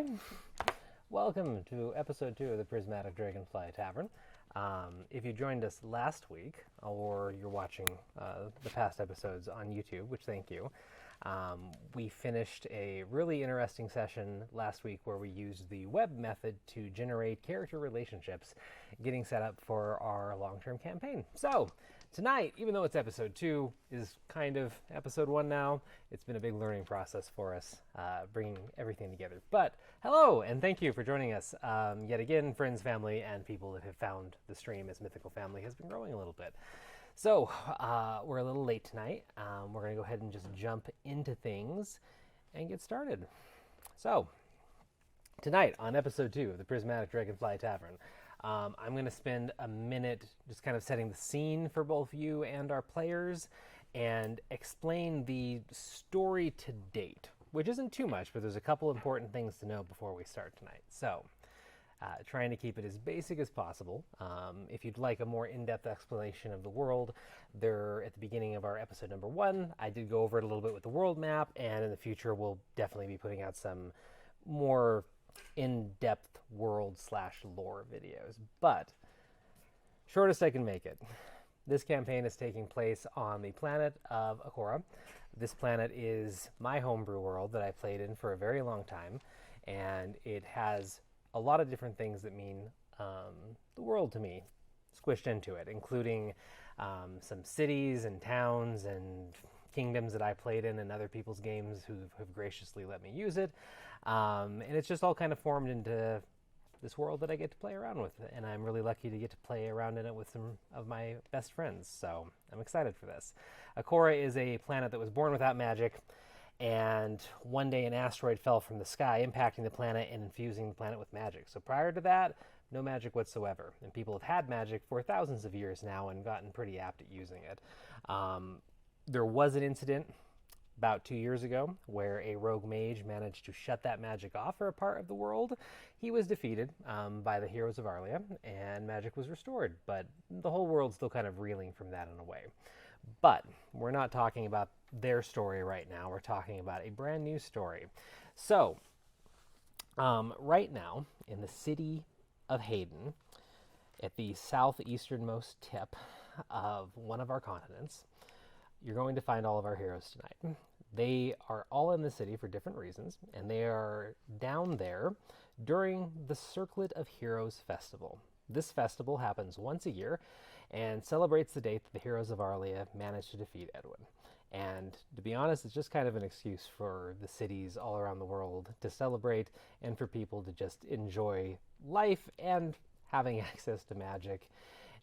Hi! Welcome to episode 2 of the Prismatic Dragonfly Tavern. If you joined us last week, or you're watching the past episodes on YouTube, which thank you, we finished a really interesting session last week where we used the web method to generate character relationships, getting set up for our long-term campaign. So, tonight, even though it's episode 2, is kind of episode 1 now. It's been a big learning process for us, bringing everything together. But hello, and thank you for joining us yet again, friends, family, and people that have found the stream as Mythical Family has been growing a little bit. So, we're a little late tonight. We're going to go ahead and just jump into things and get started. So, tonight on episode 2 of the Prismatic Dragonfly Tavern, I'm going to spend a minute just kind of setting the scene for both you and our players and explain the story to date, which isn't too much, but there's a couple important things to know before we start tonight. So, trying to keep it as basic as possible. If you'd like a more in-depth explanation of the world, there at the beginning of our episode number 1, I did go over it a little bit with the world map, and in the future we'll definitely be putting out some more in-depth world/lore videos. But shortest I can make it. This campaign is taking place on the planet of Akora. This planet is my homebrew world that I played in for a very long time, and it has a lot of different things that mean the world to me squished into it, including some cities and towns and kingdoms that I played in and other people's games who have graciously let me use it. And it's just all kind of formed into this world that I get to play around with. And I'm really lucky to get to play around in it with some of my best friends. So I'm excited for this. Akora is a planet that was born without magic. And one day an asteroid fell from the sky, impacting the planet and infusing the planet with magic. So prior to that, no magic whatsoever. And people have had magic for thousands of years now and gotten pretty apt at using it. There was an incident about 2 years ago where a rogue mage managed to shut that magic off for a part of the world. He was defeated by the heroes of Arlia, and magic was restored. But the whole world's still kind of reeling from that in a way. But we're not talking about their story right now. We're talking about a brand new story. So, right now, in the city of Hayden, at the southeasternmost tip of one of our continents, you're going to find all of our heroes tonight. They are all in the city for different reasons, and they are down there during the Circlet of Heroes Festival. This festival happens once a year and celebrates the date that the heroes of Arlia managed to defeat Edwin. And to be honest, it's just kind of an excuse for the cities all around the world to celebrate and for people to just enjoy life and having access to magic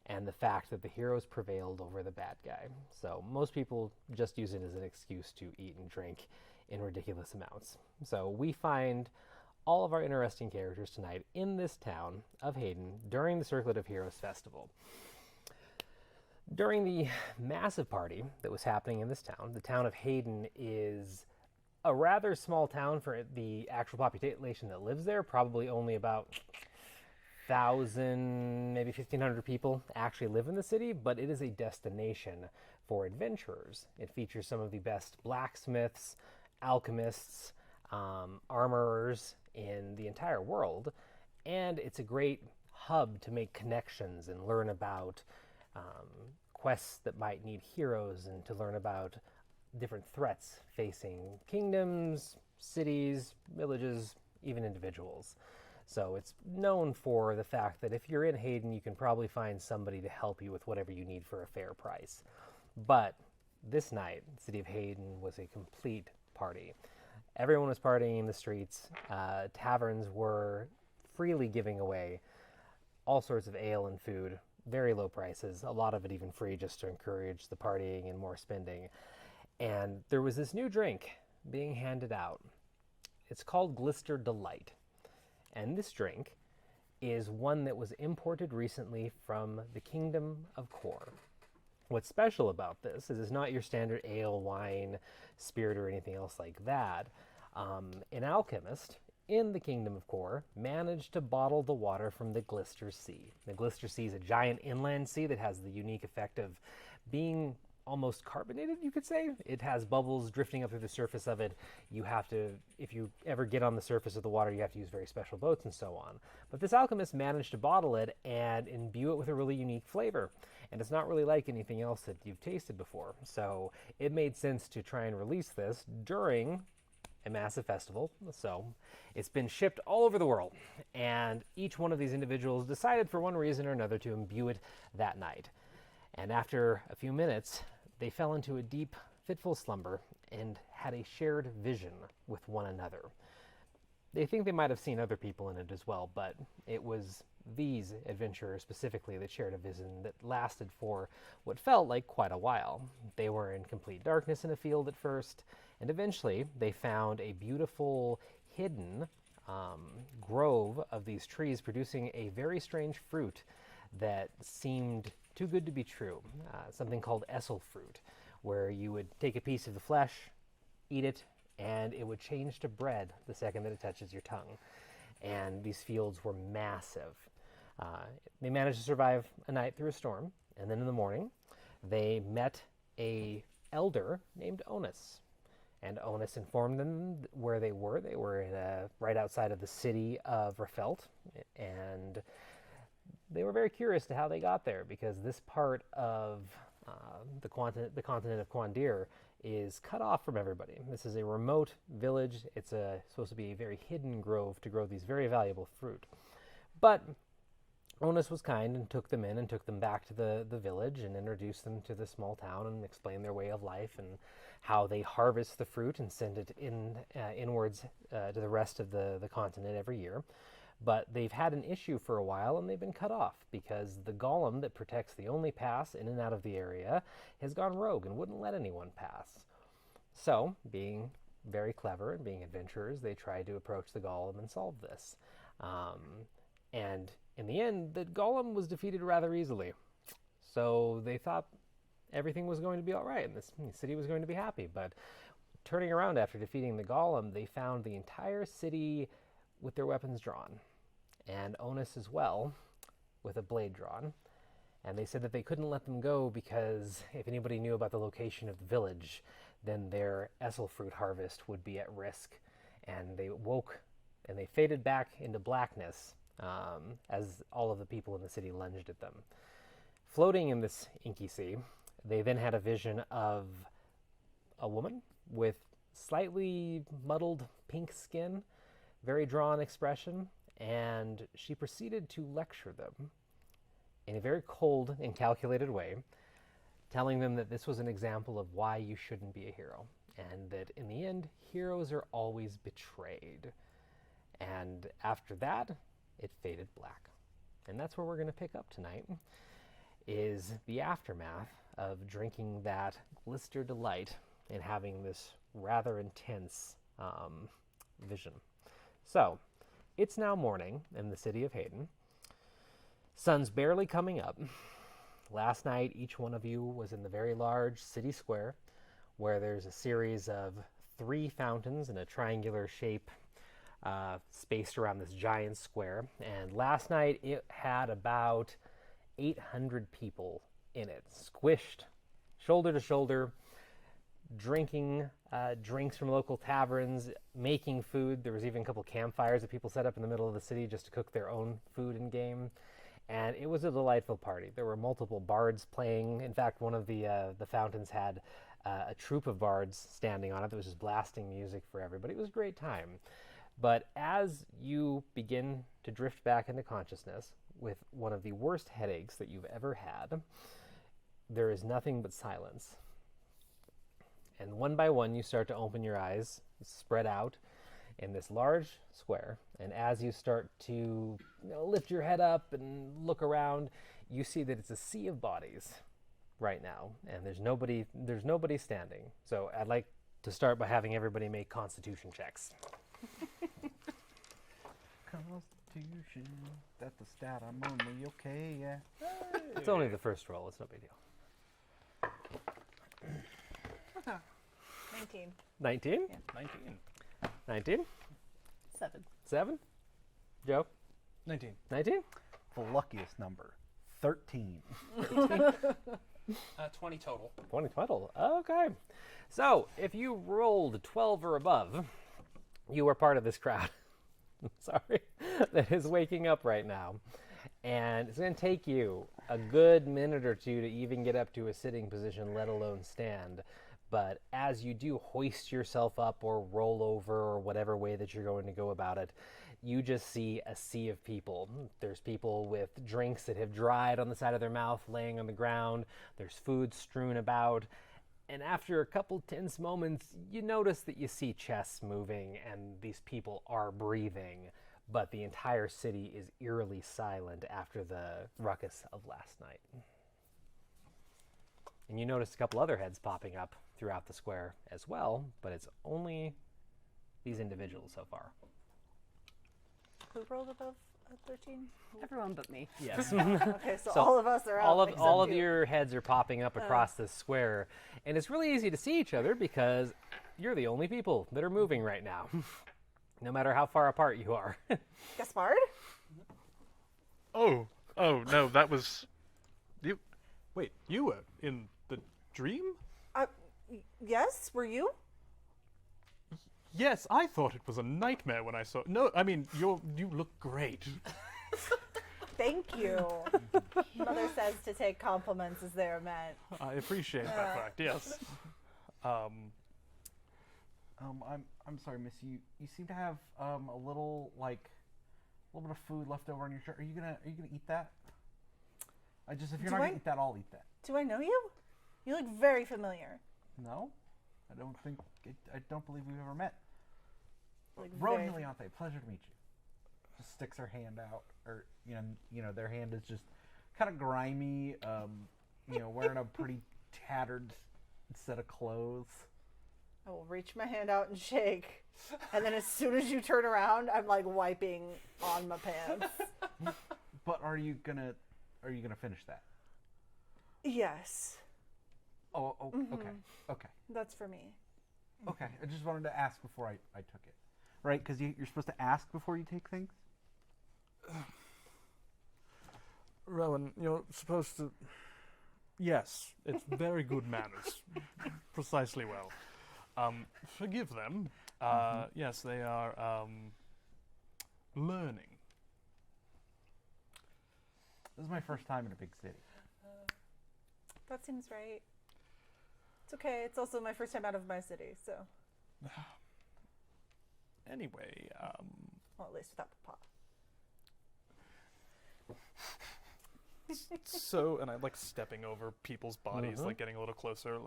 and the fact that the heroes prevailed over the bad guy. So most people just use it as an excuse to eat and drink in ridiculous amounts. So we find all of our interesting characters tonight in this town of Hayden during the Circlet of Heroes Festival. During the massive party that was happening in this town, the town of Hayden is a rather small town for the actual population that lives there, probably only about 1,000, maybe 1,500 people actually live in the city, but it is a destination for adventurers. It features some of the best blacksmiths, alchemists, armorers in the entire world, and it's a great hub to make connections and learn about quests that might need heroes and to learn about different threats facing kingdoms, cities, villages, even individuals. So it's known for the fact that if you're in Hayden, you can probably find somebody to help you with whatever you need for a fair price. But this night, the city of Hayden was a complete party. Everyone was partying in the streets. Taverns were freely giving away all sorts of ale and food, very low prices, a lot of it even free just to encourage the partying and more spending. And there was this new drink being handed out. It's called Glister Delight. And this drink is one that was imported recently from the Kingdom of Kor. What's special about this is it's not your standard ale, wine, spirit, or anything else like that. An alchemist in the Kingdom of Kor managed to bottle the water from the Glister Sea. The Glister Sea is a giant inland sea that has the unique effect of being almost carbonated, you could say. It has bubbles drifting up through the surface of it. You have to, if you ever get on the surface of the water, you have to use very special boats and so on. But this alchemist managed to bottle it and imbue it with a really unique flavor. And it's not really like anything else that you've tasted before. So it made sense to try and release this during a massive festival. So it's been shipped all over the world. And each one of these individuals decided for one reason or another to imbue it that night. And after a few minutes, they fell into a deep, fitful slumber and had a shared vision with one another. They think they might have seen other people in it as well, but it was these adventurers specifically that shared a vision that lasted for what felt like quite a while. They were in complete darkness in a field at first, and eventually they found a beautiful hidden grove of these trees producing a very strange fruit that seemed too good to be true, something called essel fruit, where you would take a piece of the flesh, eat it, and it would change to bread the second that it touches your tongue. And these fields were massive. They managed to survive a night through a storm, and then in the morning, they met a elder named Onus. And Onus informed them where they were. They were in right outside of the city of Rafelt, and they were very curious to how they got there, because this part of the continent of Quandir is cut off from everybody. This is a remote village. It's supposed to be a very hidden grove to grow these very valuable fruit. But Onus was kind and took them in and took them back to the village and introduced them to the small town and explained their way of life and how they harvest the fruit and send it inwards to the rest of the continent every year. But they've had an issue for a while, and they've been cut off because the golem that protects the only pass in and out of the area has gone rogue and wouldn't let anyone pass. So, being very clever and being adventurers, they tried to approach the golem and solve this. And in the end, the golem was defeated rather easily. So they thought everything was going to be all right, and this city was going to be happy. But turning around after defeating the golem, they found the entire city with their weapons drawn, and Onus as well, with a blade drawn. And they said that they couldn't let them go because if anybody knew about the location of the village, then their essel fruit harvest would be at risk. And they woke and they faded back into blackness as all of the people in the city lunged at them. Floating in this inky sea, they then had a vision of a woman with slightly muddled pink skin, very drawn expression, and she proceeded to lecture them in a very cold and calculated way, telling them that this was an example of why you shouldn't be a hero, and that in the end, heroes are always betrayed. And after that, it faded black. And that's where we're going to pick up tonight, is the aftermath of drinking that Glister Delight and having this rather intense vision. So, it's now morning in the city of Hayden. Sun's barely coming up. Last night, each one of you was in the very large city square, where there's a series of 3 fountains in a triangular shape spaced around this giant square. And last night, it had about 800 people in it, squished shoulder to shoulder, drinking drinks from local taverns, making food. There was even a couple campfires that people set up in the middle of the city just to cook their own food in game. And it was a delightful party. There were multiple bards playing. In fact, one of the fountains had a troupe of bards standing on it that was just blasting music for everybody. It was a great time. But as you begin to drift back into consciousness with one of the worst headaches that you've ever had, there is nothing but silence. And one by one, you start to open your eyes, spread out in this large square. And as you start to lift your head up and look around, you see that it's a sea of bodies right now. And there's nobody standing. So I'd like to start by having everybody make Constitution checks. Constitution, that's the stat. I'm only okay, yeah. It's only the first roll. It's no big deal. 19. 19? Yeah. 19. 19? 7. 7? Joe? 19. 19? The luckiest number, 13. 20 total. 20 total. Okay. So, if you rolled 12 or above, you are part of this crowd. Sorry. That is waking up right now. And it's going to take you a good minute or two to even get up to a sitting position, let alone stand. But as you do hoist yourself up or roll over or whatever way that you're going to go about it, you just see a sea of people. There's people with drinks that have dried on the side of their mouth laying on the ground. There's food strewn about. And after a couple tense moments, you notice that you see chests moving and these people are breathing. But the entire city is eerily silent after the ruckus of last night. And you notice a couple other heads popping up throughout the square as well, but it's only these individuals so far. Who rolled above a 13? Everyone but me. Yes. Okay, so all of us are out. All of your heads are popping up across this square, and it's really easy to see each other because you're the only people that are moving right now. No matter how far apart you are. Gaspard? Oh, no, that was... You... Wait, you were in the dream? Yes, were you? Yes, I thought it was a nightmare when I saw... No, I mean, you look great. Thank you. Mother says to take compliments as they are meant. I appreciate that fact, yes. I'm sorry, Miss. You seem to have a little bit of food left over on your shirt. Are you gonna eat that? If you're not gonna eat that, I'll eat that. Do I know you? You look very familiar. No, I don't believe we've ever met. Like Rowan Heliante, pleasure to meet you. Just sticks her hand out, or their hand is just kind of grimy. Wearing a pretty tattered set of clothes. I will reach my hand out and shake, and then as soon as you turn around, I'm like wiping on my pants. But are you gonna finish that? Yes. Oh, okay. That's for me. Okay, I just wanted to ask before I took it. Right, because you're supposed to ask before you take things? Rowan, you're supposed to... Yes, it's very good manners. Precisely well. Forgive them. Yes, they are learning. This is my first time in a big city. That seems right. It's okay. It's also my first time out of my city, so. Anyway, Well, at least without Papa. So, and I like stepping over people's bodies, like getting a little closer,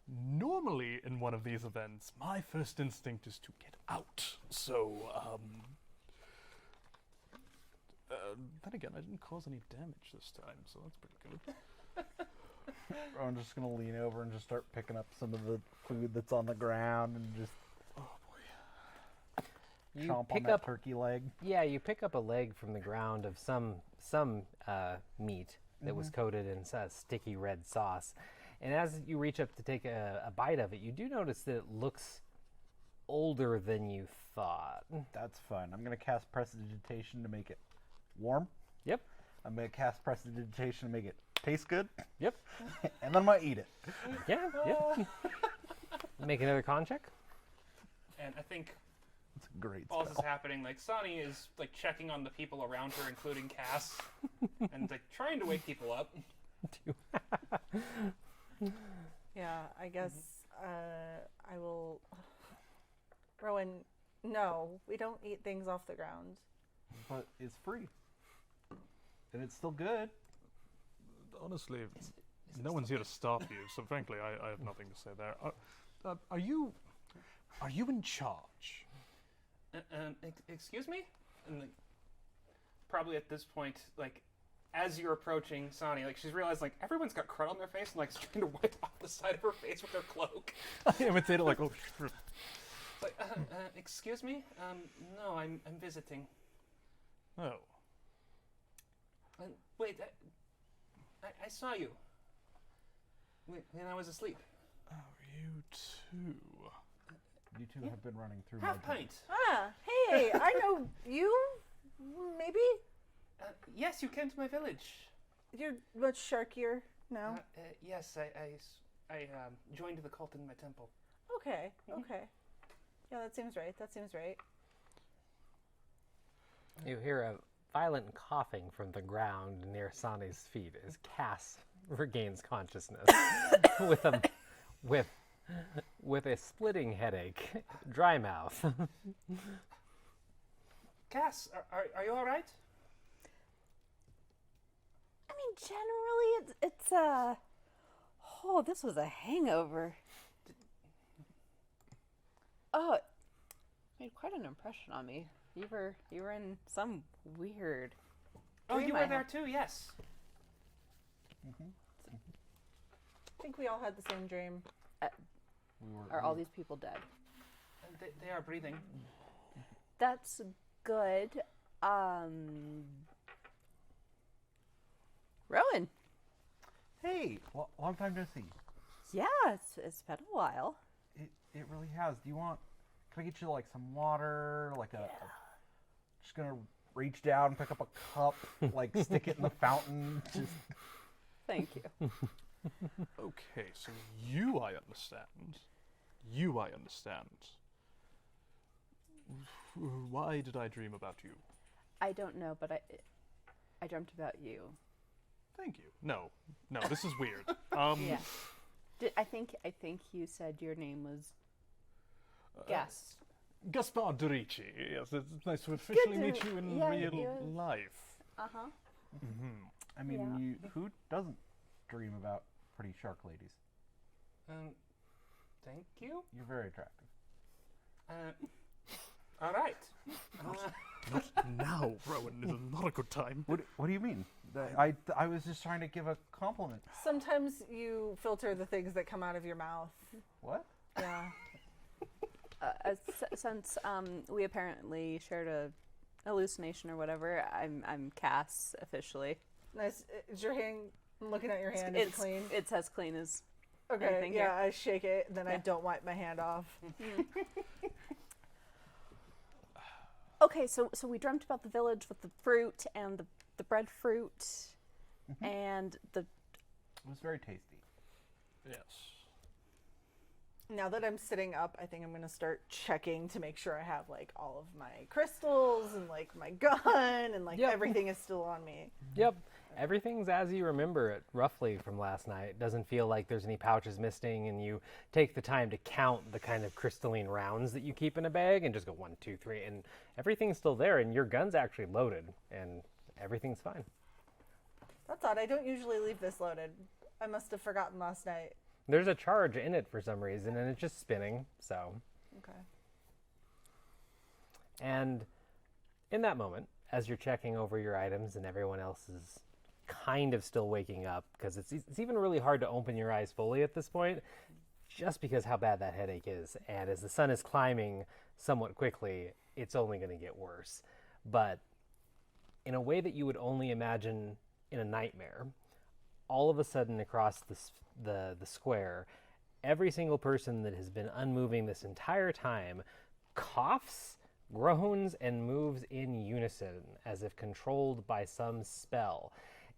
normally in one of these events, my first instinct is to get out. So, then again, I didn't cause any damage this time, so that's pretty good. I'm just gonna lean over and just start picking up some of the food that's on the ground and just chomp on that turkey leg. Yeah, you pick up a leg from the ground of some meat that was coated in sticky red sauce. And as you reach up to take a bite of it, you do notice that it looks older than you thought. That's fun. I'm going to cast Prestidigitation to make it warm. Yep. I'm going to cast Prestidigitation to make it taste good. Yep. And then I'm going to eat it. Yeah. Make another con check. And I think It's a great all spell. this is happening, like Sonny is like checking on the people around her, including Cass, and like trying to wake people up. Yeah, I guess I will. Rowan, no, we don't eat things off the ground. But it's free. And it's still good. Honestly, no one's here to stop you, so frankly, I have nothing to say there. Are you in charge? Excuse me? And like, probably at this point, like, as you're approaching Sonny, like, she's realized, like, everyone's got crud on their face and, like, is trying to wipe off the side of her face with their cloak. I imitate it like, oh. It's like, excuse me? No, I'm visiting. Oh. Wait, I saw you. When I was asleep. Oh, you too. You two have been running through Half my pint. Ah, hey, I know you, maybe? Yes, you came to my village. You're much sharkier now. Yes, I joined the cult in my temple. Okay. Okay. Yeah, that seems right. That seems right. You hear a violent coughing from the ground near Sani's feet as Cass regains consciousness with a splitting headache, dry mouth. Cass, are you all right? I mean, generally, it's oh, this was a hangover. Oh, it made quite an impression on me. You were in some weird. Oh, dream you I were there had. too. Yes. I think we all had the same dream. Are all these people dead? They are breathing. That's good. Rowan. Hey, long time no see. Yeah, it's been a while. It really has. Do you want? Can I get you like some water? Like just gonna reach down, pick up a cup, like stick it in the fountain. Just Thank you. Okay, so you I understand. You I understand. Why did I dream about you? I don't know, but I dreamt about you. Thank you. No, this is weird. Yeah. I think you said your name was Gas. Gaspar Dorici. Yes, it's nice to officially meet you in yeah, real you- life. Uh-huh. I mean, Yeah. who doesn't dream about pretty shark ladies? Thank you. You're very attractive. All right. Not now, Rowan. This is not a good time. What do you mean? I was just trying to give a compliment. Sometimes you filter the things that come out of your mouth. What? Yeah. Since we apparently shared a hallucination or whatever, I'm Cass officially. Nice. Is your hand? I'm looking at your hand. Is it clean? It's as clean as Okay. anything Yeah. here. I shake it, and then I Yeah. don't wipe my hand off. Okay, so we dreamt about the village with the fruit and the breadfruit and the It was very tasty. Yes. Now that I'm sitting up, I think I'm gonna start checking to make sure I have like all of my crystals and like my gun and like Yep. everything is still on me. Yep. Everything's as you remember it, roughly, from last night. Doesn't feel like there's any pouches missing, and you take the time to count the kind of crystalline rounds that you keep in a bag and just go 1, 2, 3, and everything's still there, and your gun's actually loaded, and everything's fine. That's odd. I don't usually leave this loaded. I must have forgotten last night. There's a charge in it for some reason, and it's just spinning, so. Okay. And in that moment, as you're checking over your items and everyone else is kind of still waking up, because it's even really hard to open your eyes fully at this point, just because how bad that headache is. And as the sun is climbing somewhat quickly, it's only going to get worse. But in a way that you would only imagine in a nightmare, all of a sudden across the square, every single person that has been unmoving this entire time coughs, groans, and moves in unison as if controlled by some spell.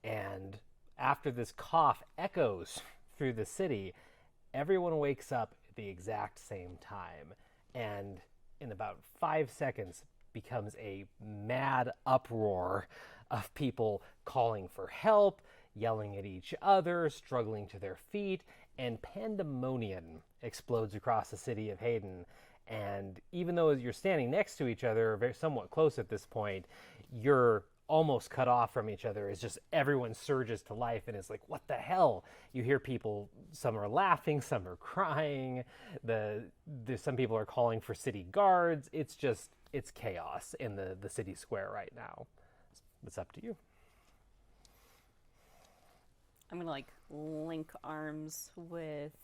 And after this cough echoes through the city, everyone wakes up at the exact same time. And in about 5 seconds becomes a mad uproar of people calling for help, yelling at each other, struggling to their feet, and pandemonium explodes across the city of Hayden. And even though you're standing next to each other, very somewhat close at this point, you're almost cut off from each other as just everyone surges to life and is like, what the hell? You hear people, some are laughing, some are crying, some people are calling for city guards. It's chaos in the city square right now. It's up to you. I'm gonna like link arms with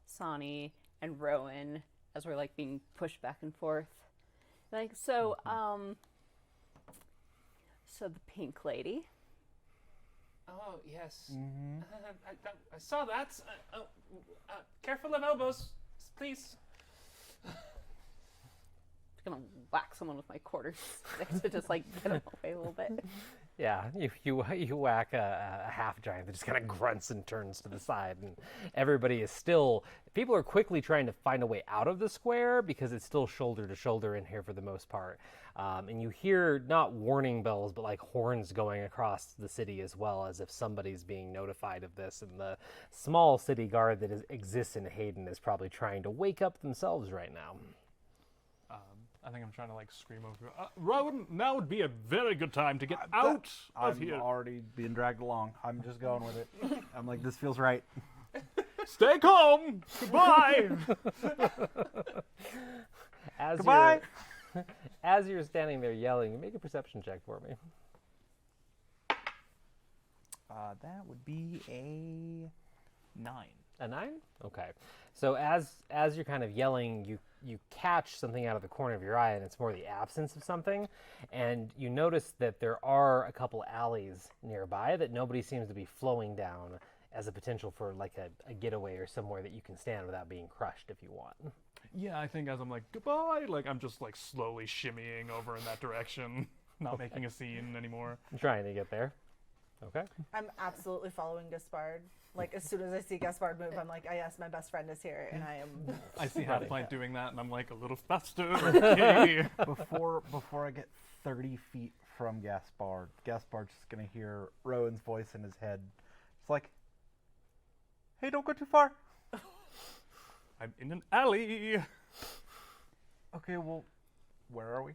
Sani and Rowan as we're like being pushed back and forth. Like, so the pink lady. Oh yes. I saw that. Careful of elbows, please. Just gonna whack someone with my quarter stick to just like get them away a little bit. Yeah, you whack a half giant that just kind of grunts and turns to the side, and everybody is still. People are quickly trying to find a way out of the square because it's still shoulder to shoulder in here for the most part. And you hear not warning bells, but like horns going across the city as well, as if somebody's being notified of this. And the small city guard that exists in Hayden is probably trying to wake up themselves right now. I think I'm trying to like scream over. Rowan, now would be a very good time to get out of I'm here. already being dragged along. I'm just going with it. I'm like, this feels right. Stay calm. Goodbye. Goodbye. As you're standing there yelling, make a perception check for me. That would be a 9. A 9? Okay. So as you're kind of yelling, you catch something out of the corner of your eye, and it's more the absence of something. And you notice that there are a couple alleys nearby that nobody seems to be flowing down as a potential for like a getaway or somewhere that you can stand without being crushed if you want. Yeah, I think as I'm like, goodbye, like I'm just like slowly shimmying over in that direction, not making a scene anymore. I'm trying to get there. Okay. I'm absolutely following Gaspard. Like, as soon as I see Gaspard move, I'm like, yes, my best friend is here, and I am... I see Half-Pint doing that, and I'm like, a little faster, okay. Before I get 30 feet from Gaspard's just gonna hear Rowan's voice in his head. It's like, hey, don't go too far. I'm in an alley. Okay, well, where are we?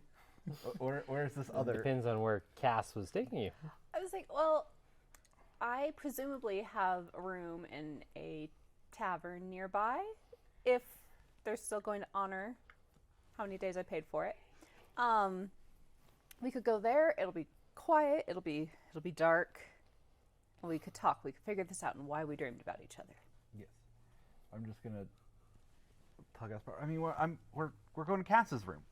Where's this other? Depends on where Cass was taking you. I was like, well, I presumably have a room in a tavern nearby, if they're still going to honor how many days I paid for it. We could go there. It'll be quiet. It'll be dark. And we could talk. We could figure this out and why we dreamed about each other. Yes, I'm just gonna tell Gaspard. I mean, we're going to Cass's room.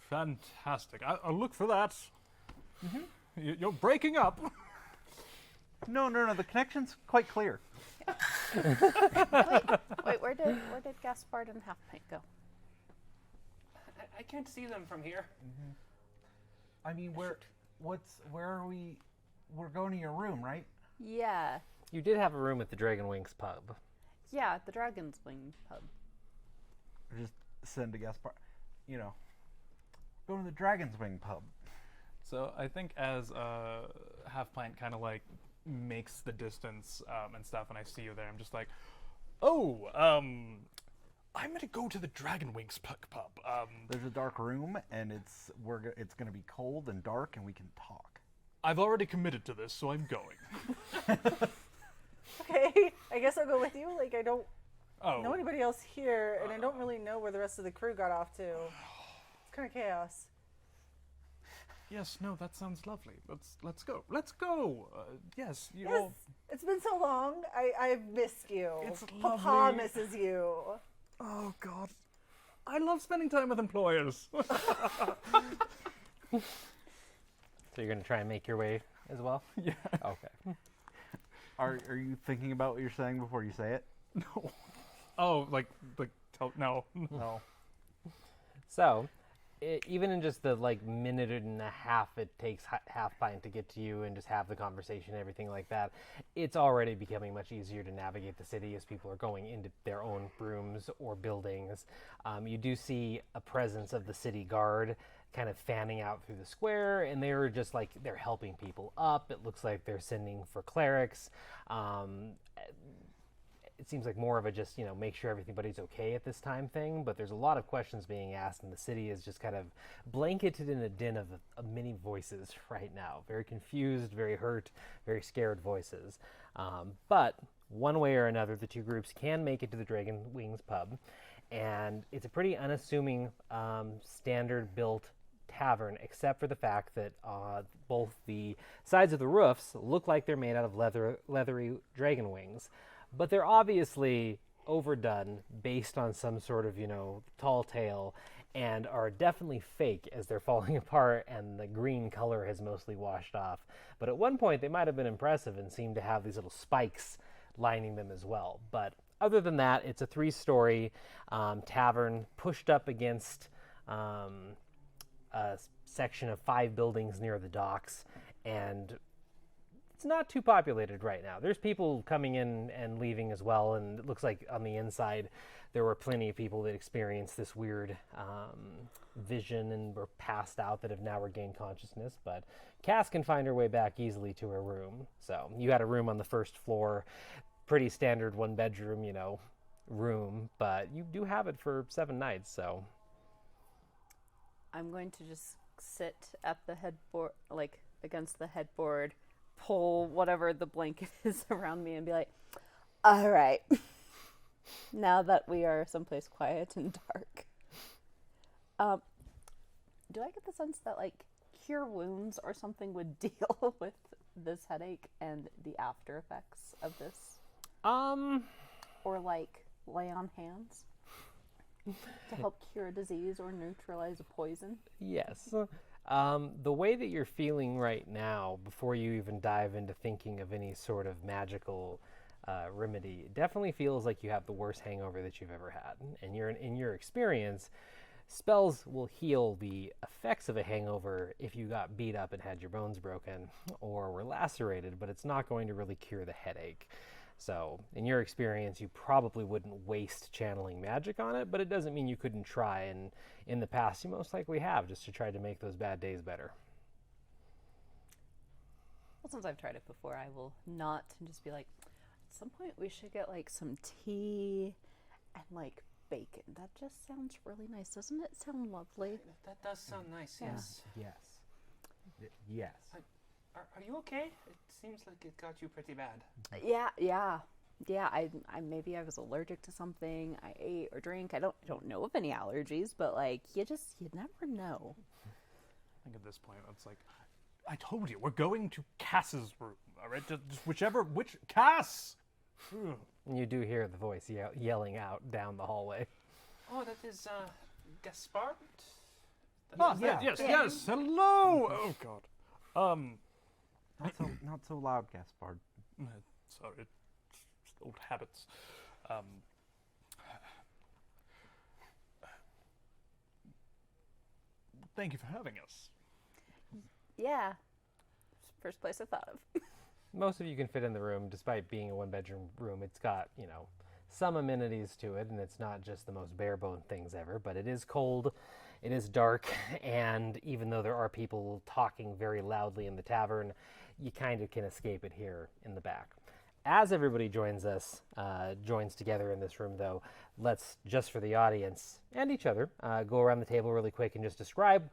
Fantastic. I'll look for that. Mm-hmm. You're breaking up. No, the connection's quite clear. Wait, where did Gaspard and Half-Pint go? I can't see them from here. I mean, where are we? We're going to your room, right? Yeah. You did have a room at the Dragon Wings pub. Yeah, the Dragon's Wing pub. Just send to Gaspard. Going to the Dragon's Wing pub. So I think as Half-Pint kind of like makes the distance and stuff, and I see you there, I'm just like, I'm gonna go to the Dragon Wings pub. There's a dark room, and it's gonna be cold and dark, and we can talk. I've already committed to this, so I'm going. Okay, I guess I'll go with you. Like, I don't Oh, know anybody else here, and I don't really know where the rest of the crew got off to. It's kind of chaos. yes, no, that sounds lovely. Let's go. Let's go. Yes, you Yes, all. it's been so long. I've missed you. It's Papa lovely. misses you. Oh God, I love spending time with employers. So you're going to try and make your way as well? Yeah. Okay. Are you thinking about what you're saying before you say it? No. Oh, no. No. So, even in just the minute and a half it takes Half-Pint to get to you and just have the conversation and everything like that, it's already becoming much easier to navigate the city as people are going into their own rooms or buildings. You do see a presence of the city guard kind of fanning out through the square, and they're just they're helping people up. It looks like they're sending for clerics. It seems like more of a just, make sure everybody's okay at this time thing, but there's a lot of questions being asked, and the city is just kind of blanketed in a din of many voices right now. Very confused, very hurt, very scared voices. But one way or another, the two groups can make it to the Dragon Wings pub, and it's a pretty unassuming, standard-built tavern, except for the fact that both the sides of the roofs look like they're made out of leathery dragon wings. But they're obviously overdone based on some sort of, tall tale, and are definitely fake as they're falling apart and the green color has mostly washed off. But at one point they might have been impressive and seemed to have these little spikes lining them as well. But other than that, it's a 3-story tavern pushed up against a section of 5 buildings near the docks, and it's not too populated right now. There's people coming in and leaving as well, and it looks like on the inside there were plenty of people that experienced this weird vision and were passed out that have now regained consciousness. But Cass can find her way back easily to her room. So you had a room on the first floor, pretty standard one bedroom, room, but you do have it for 7 nights, so. I'm going to just sit at the headboard, like against the headboard, pull whatever the blanket is around me and be like, all right, now that we are someplace quiet and dark. Do I get the sense that like cure wounds or something would deal with this headache and the after effects of this? Or like lay on hands to help cure a disease or neutralize a poison? Yes. The way that you're feeling right now, before you even dive into thinking of any sort of magical remedy, it definitely feels like you have the worst hangover that you've ever had. And in your experience, spells will heal the effects of a hangover if you got beat up and had your bones broken or were lacerated, but it's not going to really cure the headache. So, in your experience, you probably wouldn't waste channeling magic on it, but it doesn't mean you couldn't try, and in the past you most likely have, just to try to make those bad days better. Well, since I've tried it before, I will not and just be like, at some point we should get like some tea and like bacon. That just sounds really nice. Doesn't it sound lovely? That does sound nice, Yeah. yes. Yes. Are you okay? It seems like it got you pretty bad. Yeah. I maybe I was allergic to something I ate or drink. I don't know of any allergies, but like you never know. I think at this point, it's like, I told you, we're going to Cass's room, all right? Just which Cass! And you do hear the voice yelling out down the hallway. Oh, that is, Gaspard? Yes, hello! Oh, God. Not so loud, Gaspard. Sorry, it's old habits. Thank you for having us. Yeah. First place I thought of. Most of you can fit in the room, despite being a one-bedroom room. It's got, some amenities to it, and it's not just the most bare-bone things ever, but it is cold, it is dark, and even though there are people talking very loudly in the tavern, you kind of can escape it here in the back. As everybody joins together in this room, though, let's, just for the audience and each other, go around the table really quick and just describe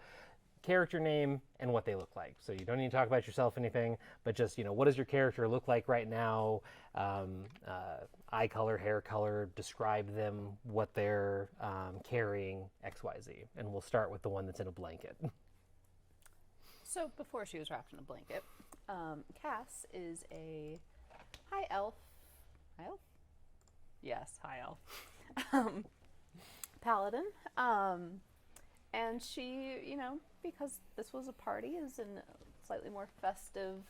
character name and what they look like. So you don't need to talk about yourself, anything, but just, what does your character look like right now? Eye color, hair color, describe them, what they're carrying, XYZ. And we'll start with the one that's in a blanket. So before she was wrapped in a blanket, Cass is a high elf. High elf? Yes, high elf. Paladin. And she, because this was a party, is in slightly more festive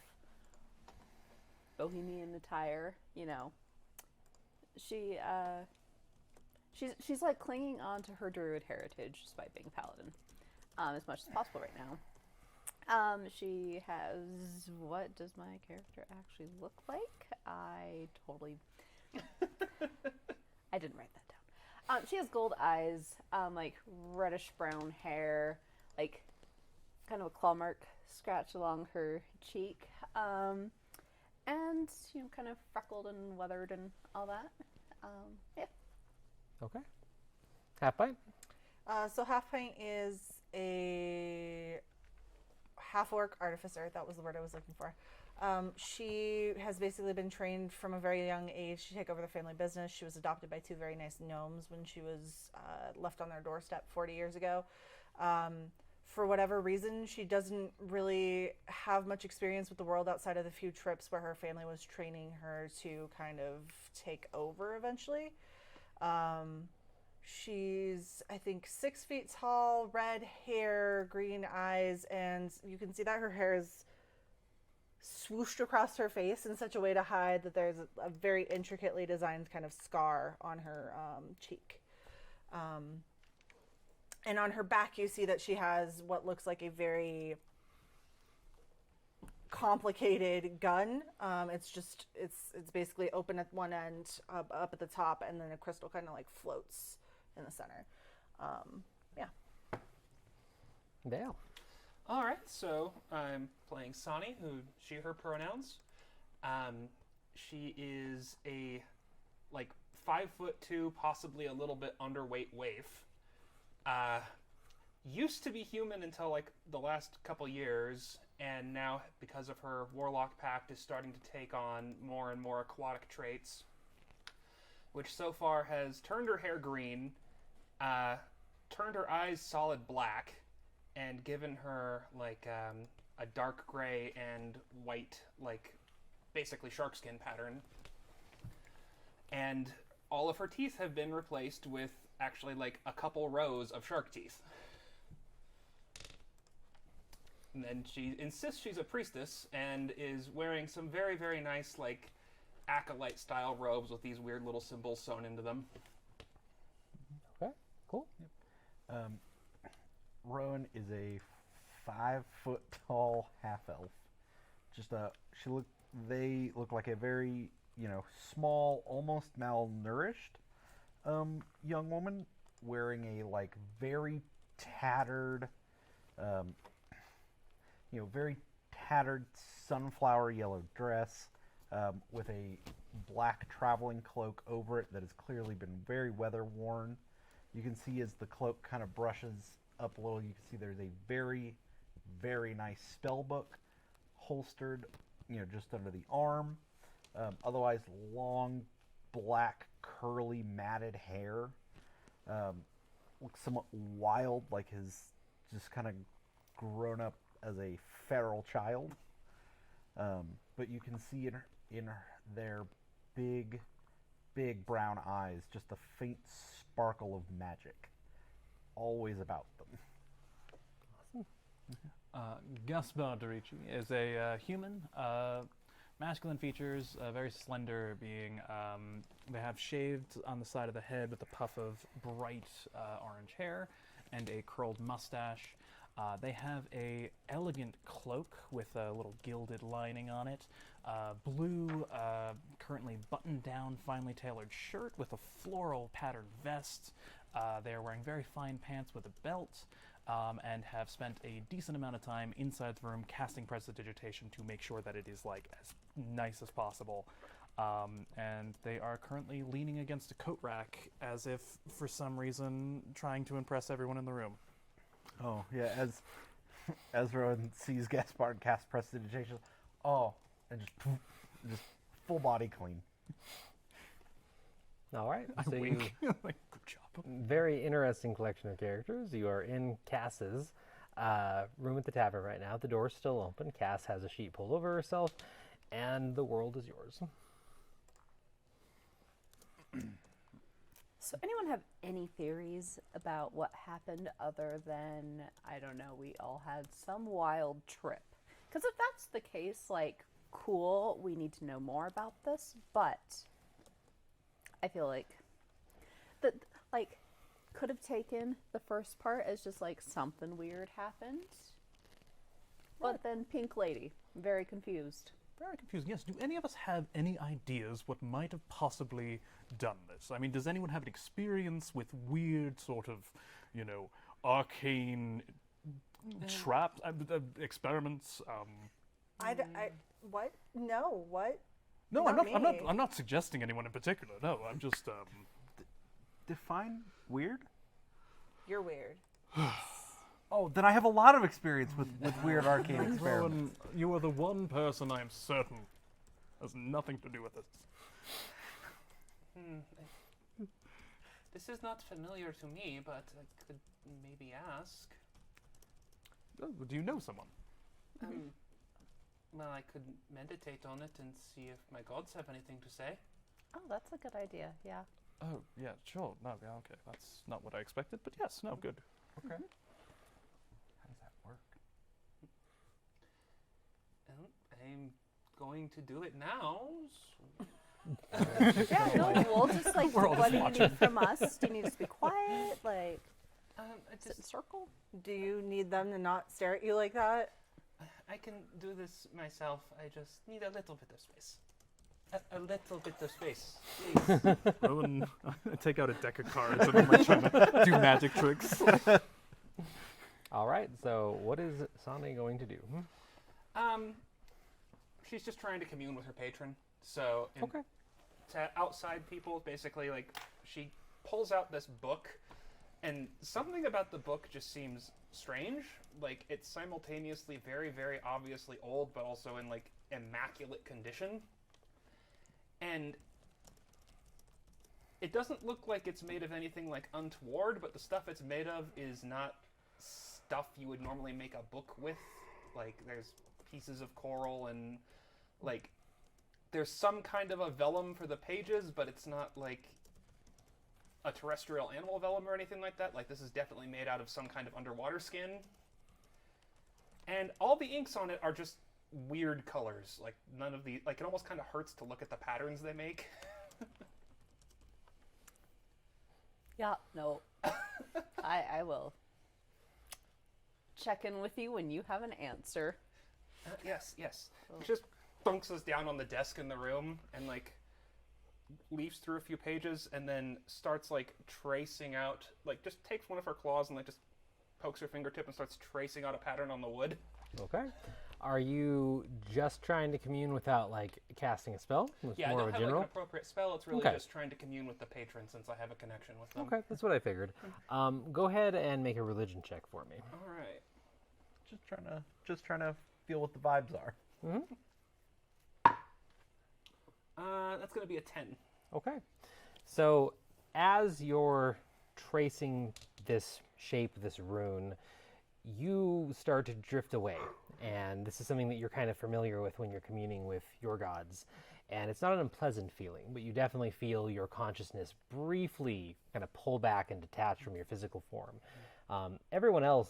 bohemian attire, She's like clinging on to her druid heritage despite being a paladin, as much as possible right now. She has, what does my character actually look like? I didn't write that down. She has gold eyes, like reddish brown hair, like kind of a claw mark scratch along her cheek, and kind of freckled and weathered and all that. Yeah. Okay. Half pint? So Half Pint is a half-orc artificer. That was the word I was looking for. She has basically been trained from a very young age to take over the family business. She was adopted by 2 very nice gnomes when she was left on their doorstep 40 years ago. For whatever reason, she doesn't really have much experience with the world outside of the few trips where her family was training her to kind of take over eventually. She's, I think, 6 feet tall, red hair, green eyes, and you can see that her hair is swooshed across her face in such a way to hide that there's a very intricately designed kind of scar on her cheek. And on her back, you see that she has what looks like a very complicated gun. It's basically open at one end, up at the top, and then a crystal kind of like floats in the center. Yeah. Dale. All right, so I'm playing Sani, who she, her pronouns. She is a 5'2", possibly a little bit underweight waif. Used to be human until like the last couple years, and now because of her warlock pact is starting to take on more and more aquatic traits, which so far has turned her hair green, turned her eyes solid black, and given her like a dark gray and white, like basically shark skin pattern. And all of her teeth have been replaced with actually like a couple rows of shark teeth. And then she insists she's a priestess and is wearing some very, very nice like acolyte style robes with these weird little symbols sewn into them. Okay, cool. Rowan is a 5-foot tall half elf. They look like a very, small, almost malnourished young woman wearing a like very tattered, very tattered sunflower yellow dress with a black traveling cloak over it that has clearly been very weather worn. You can see as the cloak kind of brushes up a little, you can see there's a very, very nice spell book holstered, just under the arm. Otherwise, long, black, curly, matted hair. Looks somewhat wild, like has just kind of grown up as a feral child. But you can see in their big, big brown eyes just a faint sparkle of magic, always about them. Gaspar Dorici is a human, masculine features, very slender being. They have shaved on the side of the head with a puff of bright orange hair and a curled mustache. They have a elegant cloak with a little gilded lining on it, blue, currently buttoned down, finely tailored shirt with a floral patterned vest. They are wearing very fine pants with a belt, and have spent a decent amount of time inside the room casting prestidigitation to make sure that it is like as nice as possible. And they are currently leaning against a coat rack as if for some reason trying to impress everyone in the room. Oh yeah, as Rowan sees Gaspard cast prestidigitation, and just full body clean. All right, I so wink. Like, good job. very interesting collection of characters. You are in Cass's room at the tavern right now. The door's still open. Cass has a sheet pulled over herself, and the world is yours. So anyone have any theories about what happened other than, I don't know, we all had some wild trip? Because if that's the case, like, cool, we need to know more about this, but I feel like that, like, could have taken the first part as just like something weird happened. But then Pink Lady, very confused. Very confusing. Yes. Do any of us have any ideas what might have possibly done this? I mean, does anyone have an experience with weird sort of, arcane traps, experiments? What? No, what? No, Not I'm not suggesting anyone in particular. No, I'm just. Define weird? You're weird. Oh, then I have a lot of experience with weird arcane experiments. Rowan, you are the one person I am certain has nothing to do with this. This is not familiar to me, but I could maybe ask. Oh, do you know someone? Well, I could meditate on it and see if my gods have anything to say. Oh, that's a good idea, yeah. Oh, yeah, sure. No, yeah, okay. That's not what I expected, but yes, no, good. Okay. How does that work? Well, I'm going to do it now. Yeah, no, we'll just like, We're all what just do you watching. need from us? Do you need us to be quiet? Like, I sit in just, circle? Do you need them to not stare at you like that? I can do this myself. I just need a little bit of space. A little bit of space, please. Rowan, I take out a deck of cards and I'm like trying to do magic tricks. All right. So what is Sonny going to do? She's just trying to commune with her patron. So Okay. to outside people, basically, like, she pulls out this book, and something about the book just seems strange. Like, it's simultaneously very, very obviously old, but also in, like, immaculate condition. And it doesn't look like it's made of anything, like, untoward, but the stuff it's made of is not stuff you would normally make a book with. Like, there's pieces of coral and, like, there's some kind of a vellum for the pages, but it's not, like, a terrestrial animal vellum or anything like that. Like, this is definitely made out of some kind of underwater skin. And all the inks on it are just weird colors. Like, none of the... Like, it almost kind of hurts to look at the patterns they make. Yeah, no. I will check in with you when you have an answer. Yes. She just thunks us down on the desk in the room and, like, leafs through a few pages and then starts, like, tracing out... Like, just takes one of her claws and, like, just pokes her fingertip and starts tracing out a pattern on the wood. Okay. Are you just trying to commune without, like, casting a spell? With Yeah, I more don't of a have, like, general? an appropriate spell. It's really Okay. just trying to commune with the patron since I have a connection with them. Okay, that's what I figured. Go ahead and make a religion check for me. All right. Just trying to feel what the vibes are. Mm-hmm. That's going to be a 10. Okay. So as you're tracing this shape, this rune, you start to drift away. And this is something that you're kind of familiar with when you're communing with your gods. And it's not an unpleasant feeling, but you definitely feel your consciousness briefly kind of pull back and detach from your physical form. Everyone else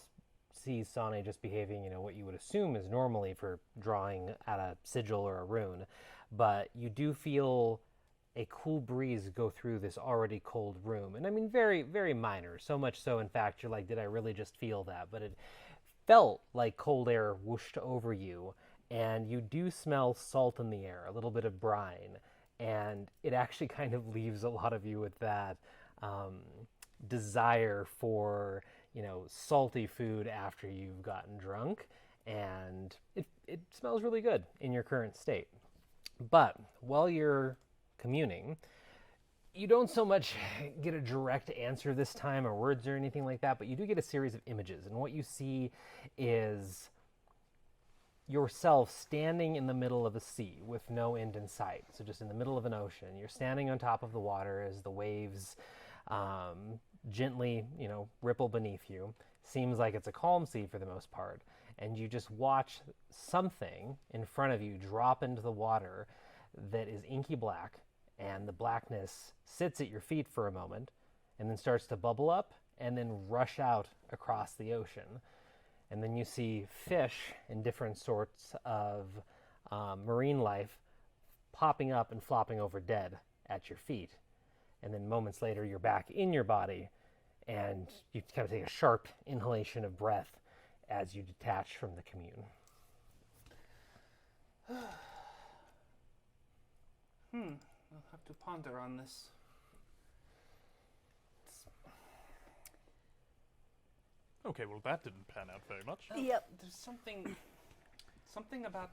sees Sane just behaving, what you would assume is normally for drawing at a sigil or a rune. But you do feel a cool breeze go through this already cold room. And I mean, very, very minor. So much so, in fact, you're like, did I really just feel that? But it felt like cold air whooshed over you. And you do smell salt in the air, a little bit of brine. And it actually kind of leaves a lot of you with that desire for, salty food after you've gotten drunk. And it smells really good in your current state. But while you're communing, you don't so much get a direct answer this time or words or anything like that, but you do get a series of images. And what you see is yourself standing in the middle of a sea with no end in sight. So just in the middle of an ocean. You're standing on top of the water as the waves gently, ripple beneath you. Seems like it's a calm sea for the most part. And you just watch something in front of you drop into the water that is inky black, and the blackness sits at your feet for a moment, and then starts to bubble up, and then rush out across the ocean. And then you see fish and different sorts of marine life popping up and flopping over dead at your feet. And then moments later, you're back in your body, and you kind of take a sharp inhalation of breath as you detach from the commune. I'll have to ponder on this. Okay, well that didn't pan out very much. Yep. There's something about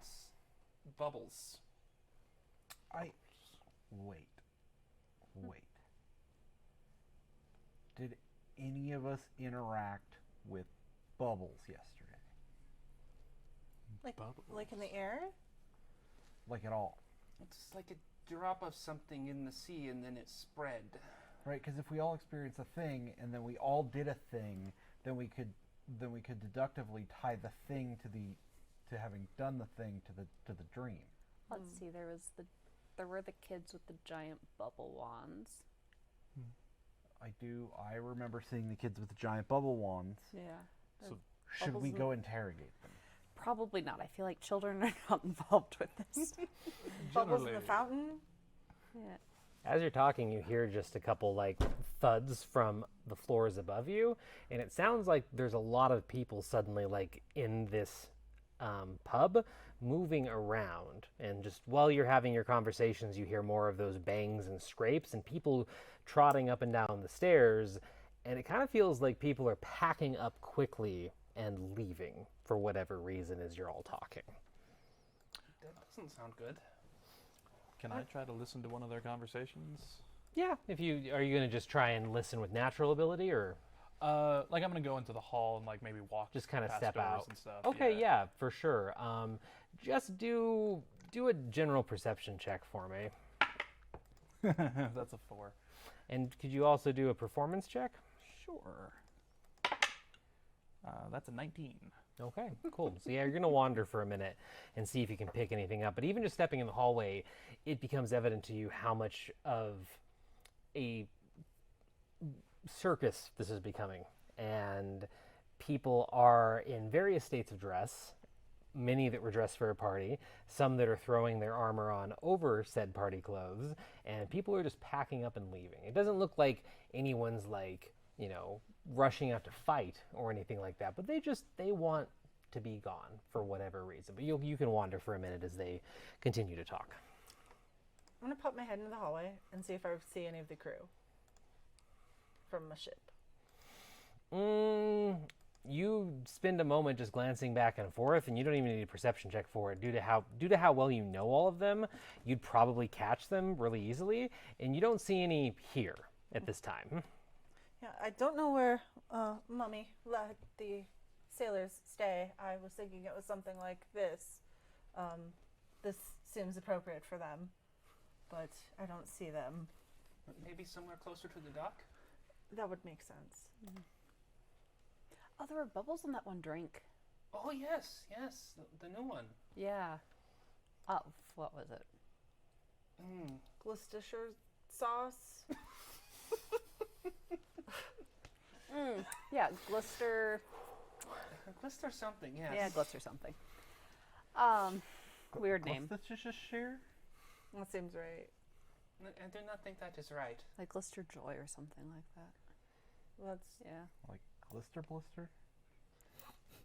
bubbles. Wait. Did any of us interact with bubbles yesterday? Like in the air? Like at all? It's like a drop of something in the sea and then it spread. Right, because if we all experienced a thing and then we all did a thing, then we could deductively tie the thing to having done the thing to the dream. Let's see. There were the kids with the giant bubble wands. I remember seeing the kids with the giant bubble wands. Yeah. So Should we go interrogate them? Probably not. I feel like children are not involved with this. Bubbles in the Generally. fountain? Yeah. As you're talking, you hear just a couple thuds from the floors above you, and it sounds like there's a lot of people suddenly in this pub moving around. And just while you're having your conversations, you hear more of those bangs and scrapes and people trotting up and down the stairs. And it kind of feels like people are packing up quickly and leaving for whatever reason as you're all talking. That doesn't sound good. Can I try to listen to one of their conversations? Yeah. Are you going to just try and listen with natural ability, or Like I'm gonna go into the hall and like maybe walk just kind of past step doors out? and stuff. Okay, yeah, for sure. Just do a general perception check for me. That's a 4. And could you also do a performance check? Sure. That's a 19. Okay, cool. So yeah, you're gonna wander for a minute and see if you can pick anything up. But even just stepping in the hallway, it becomes evident to you how much of a circus this is becoming. And people are in various states of dress, many that were dressed for a party, some that are throwing their armor on over said party clothes, and people are just packing up and leaving. It doesn't look like anyone's like, rushing out to fight or anything like that, but they want to be gone for whatever reason. But you can wander for a minute as they continue to talk. I'm going to pop my head into the hallway and see if I see any of the crew from the ship. You spend a moment just glancing back and forth, and you don't even need a perception check for it. Due to how well you know all of them, you'd probably catch them really easily, and you don't see any here at this time. Yeah, I don't know where Mummy let the sailors stay. I was thinking it was something like this. This seems appropriate for them, but I don't see them. Maybe somewhere closer to the dock? That would make sense. Mm-hmm. Oh, there were bubbles in that one drink. Oh, yes, the new one. Yeah. Oh, what was it? Gloucestershire sauce. Yeah, Glister. Glister something, yes. Yeah, Glister something. Weird name. Gloucestershire? That seems right. I do not think that is right. Like Glister Joy or something like that. That's Yeah. Like blister?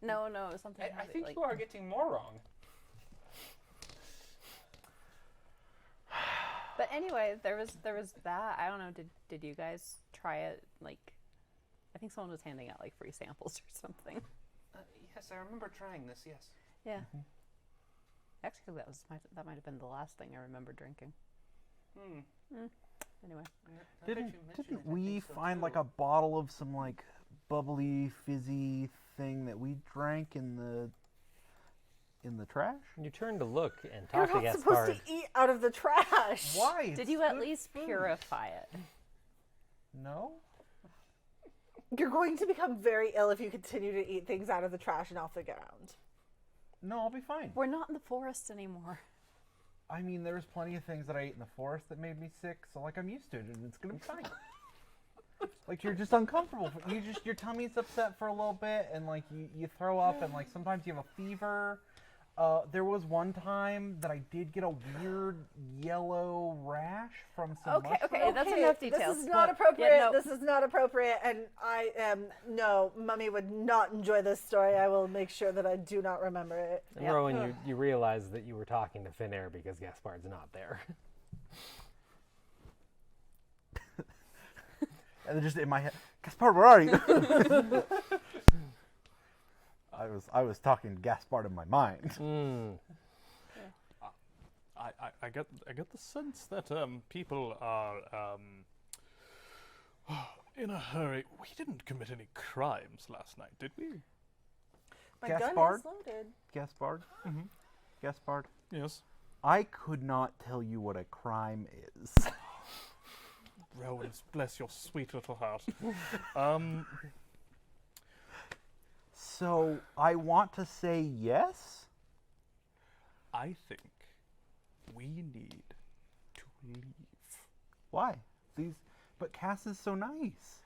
No, it was something. I heavy, think like, you are getting more wrong. But anyway, there was that. I don't know. Did you guys try it? Like, I think someone was handing out like free samples or something. Yes, I remember trying this. Yes. Yeah. Actually, that might have been the last thing I remember drinking. Anyway. Didn't we find like a bottle of some like bubbly fizzy thing that we drank in the trash? You turn to look and You're talk to not supposed Gaspard. to eat out of the trash. Why? Did you at least purify it? No. You're going to become very ill if you continue to eat things out of the trash and off the ground. No, I'll be fine. We're not in the forest anymore. I mean, there's plenty of things that I ate in the forest that made me sick, so like I'm used to it and it's gonna be fine. Like you're just uncomfortable. Your tummy's upset for a little bit and like you throw up and like sometimes you have a fever. There was one time that I did get a weird yellow rash from some mushrooms. Okay, that's enough details. This is not appropriate. Yeah, no. This is not appropriate, and no, Mummy would not enjoy this story. I will make sure that I do not remember it. And Rowan, you realize that you were talking to Finnair because Gaspard's not there. And then just in my head, Gaspard, where are you? I was talking to Gaspard in my mind. I get the sense that people are in a hurry. We didn't commit any crimes last night, did we? My gun Gaspard? is loaded. Gaspard? Mm-hmm. Gaspard? Yes. I could not tell you what a crime is. Rowan, bless your sweet little heart. So I want to say yes. I think we need to leave. Why? But Cass is so nice.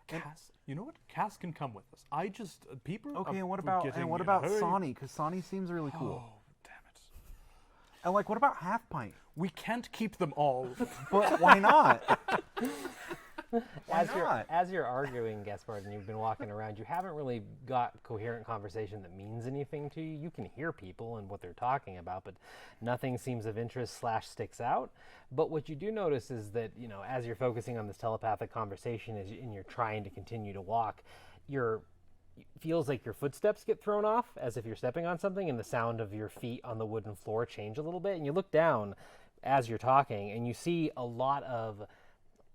Cass, you know what? Cass can come with us. I just people. Okay, and what are about getting in a Sonny? Because Sonny seems really cool. Oh, damn it! And like, what about Half Pint? We can't keep them all. But why not? Why not? As you're arguing, Gaspard, and you've been walking around, you haven't really got coherent conversation that means anything to you. You can hear people and what they're talking about, but nothing seems of interest / sticks out. But what you do notice is that, as you're focusing on this telepathic conversation and you're trying to continue to walk, it feels like your footsteps get thrown off as if you're stepping on something, and the sound of your feet on the wooden floor change a little bit. And you look down as you're talking, and you see a lot of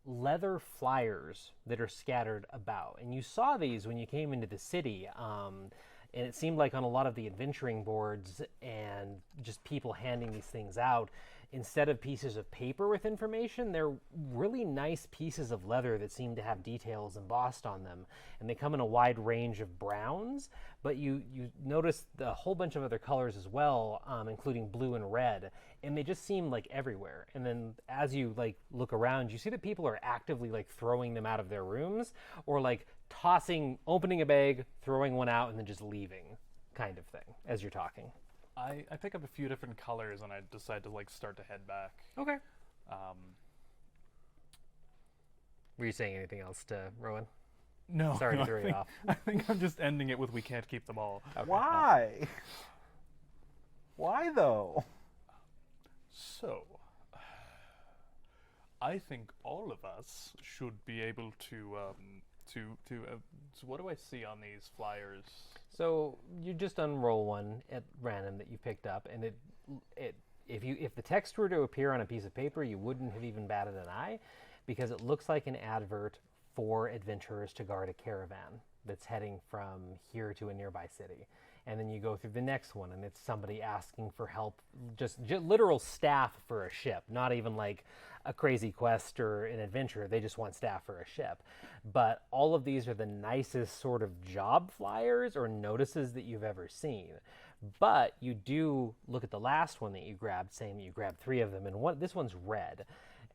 leather flyers that are scattered about. And you saw these when you came into the city, and it seemed like on a lot of the adventuring boards and just people handing these things out, instead of pieces of paper with information, they're really nice pieces of leather that seem to have details embossed on them. And they come in a wide range of browns, but you notice a whole bunch of other colors as well, including blue and red. And they just seem like everywhere. And then as you look around, you see that people are actively throwing them out of their rooms, or opening a bag, throwing one out, and then just leaving, kind of thing, as you're talking. I pick up a few different colors and I decide to start to head back. Okay. Were you saying anything else to Rowan? No. Sorry to throw you off. I think I'm just ending it with "we can't keep them all." Okay. Why? Why though? So, I think all of us should be able to so what do I see on these flyers? So you just unroll one at random that you picked up, and if the text were to appear on a piece of paper, you wouldn't have even batted an eye, because it looks like an advert for adventurers to guard a caravan that's heading from here to a nearby city. And then you go through the next one, and it's somebody asking for help, just literal staff for a ship, not even like a crazy quest or an adventure. They just want staff for a ship. But all of these are the nicest sort of job flyers or notices that you've ever seen. But you do look at the last one that you grabbed, saying that you grabbed 3 of them, and this one's red.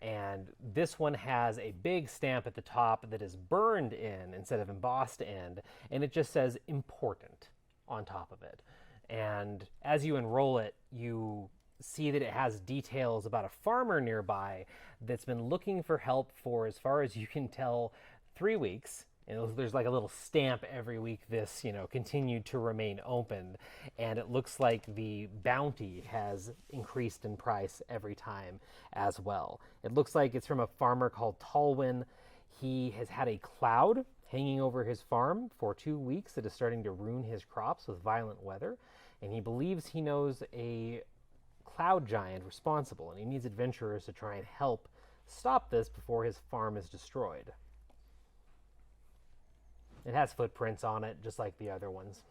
And this one has a big stamp at the top that is burned in instead of embossed in, and it just says important on top of it. And as you enroll it, you see that it has details about a farmer nearby that's been looking for help for, as far as you can tell, 3 weeks. And there's like a little stamp every week this, continued to remain open. And it looks like the bounty has increased in price every time as well. It looks like it's from a farmer called Talwyn. He has had a cloud hanging over his farm for 2 weeks that is starting to ruin his crops with violent weather. And he believes he knows a cloud giant responsible, and he needs adventurers to try and help stop this before his farm is destroyed. It has footprints on it, just like the other ones.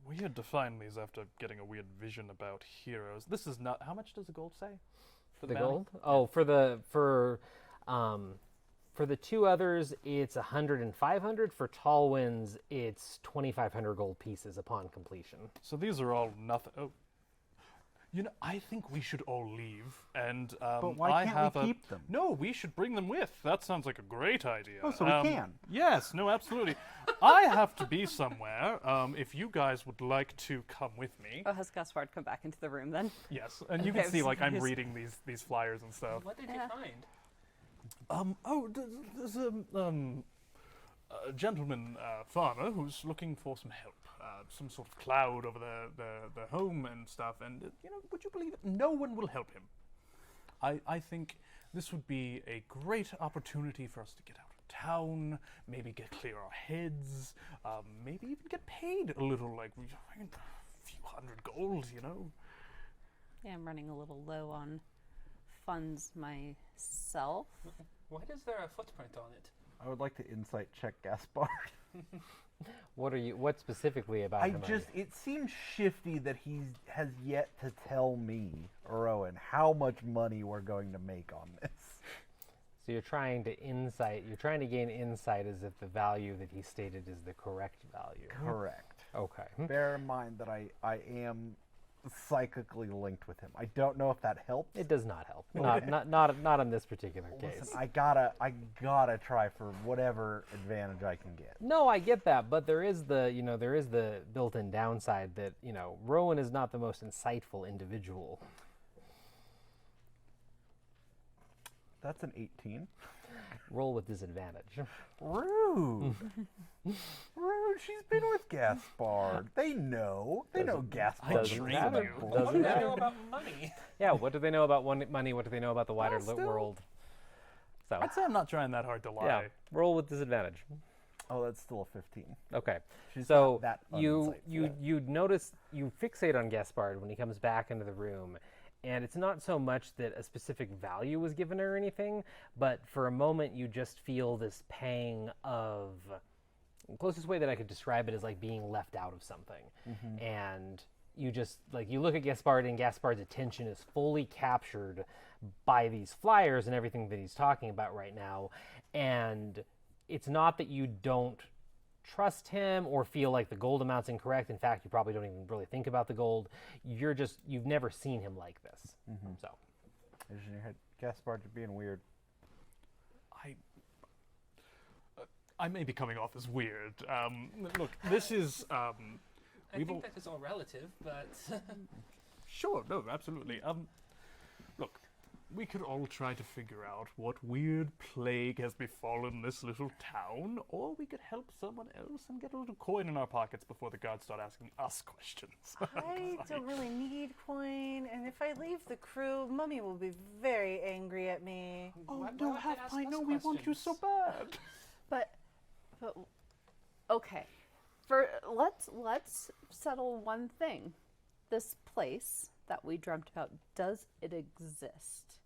Weird to find these after getting a weird vision about heroes. This is not. How much does the gold say? For The bounty? gold? Oh, for the 2 others, it's 100 and 500. For Talwyn's, it's 2,500 gold pieces upon completion. So these are all nothing. Oh. I think we should all leave, and But why I can't have we a... keep them? No, we should bring them with. That sounds like a great idea. Oh, so we can. Yes, no, absolutely. I have to be somewhere. If you guys would like to come with me, Oh, has Gaspard come back into the room then? yes, and you Okay, can see I'm I'm serious. reading these flyers and stuff. What did Yeah. you find? There's a gentleman farmer who's looking for some help. Some sort of cloud over the home and stuff, and would you believe it? No one will help him. I think this would be a great opportunity for us to get out of town, maybe get clear our heads, maybe even get paid a little, like a few hundred gold, Yeah, I'm running a little low on funds myself. Why is there a footprint on it? I would like to insight check Gaspard. What specifically about him? It seems shifty that he has yet to tell me, Rowan, how much money we're going to make on this. So you're trying to gain insight as if the value that he stated is the correct value. Correct. Okay. Bear in mind that I am psychically linked with him. I don't know if that helps. It does not help. Not in this particular case. Listen, I gotta try for whatever advantage I can get. No, I get that, but there is the built-in downside that, Rowan is not the most insightful individual. That's an 18. Roll with disadvantage. Rude. Rude. She's been with Gaspard. They know. They know Gaspard. Doesn't trained matter. you. What Doesn't do they matter. know about money? Yeah, what do they know about money? What do they know about the wider Well, still- world? So, I'd say I'm not trying that hard to lie. yeah, roll with disadvantage. Oh, that's still a 15. Okay. She's So not that you uninsightful. notice, you fixate on Gaspard when he comes back into the room, and it's not so much that a specific value was given or anything, but for a moment you just feel this pang of, the closest way that I could describe it is like being left out of something. And you just, like, you look at Gaspard, and Gaspard's attention is fully captured by these flyers and everything that he's talking about right now, and it's not that you don't trust him or feel like the gold amount's incorrect. In fact, you probably don't even really think about the gold. You've never seen him like this. So, Is in your head, Gaspard, you're being weird. I may be coming off as weird. Look, this is. I We've think all- that is all relative, but Sure, no, absolutely. Look, we could all try to figure out what weird plague has befallen this little town, or we could help someone else and get a little coin in our pockets before the guards start asking us questions. I don't really need coin, and if I leave the crew, Mummy will be very angry at me. Oh Why no, would they ask Half Pint, us no, we want you so bad. But okay. Let's settle one thing. This place that we dreamt about, does it exist?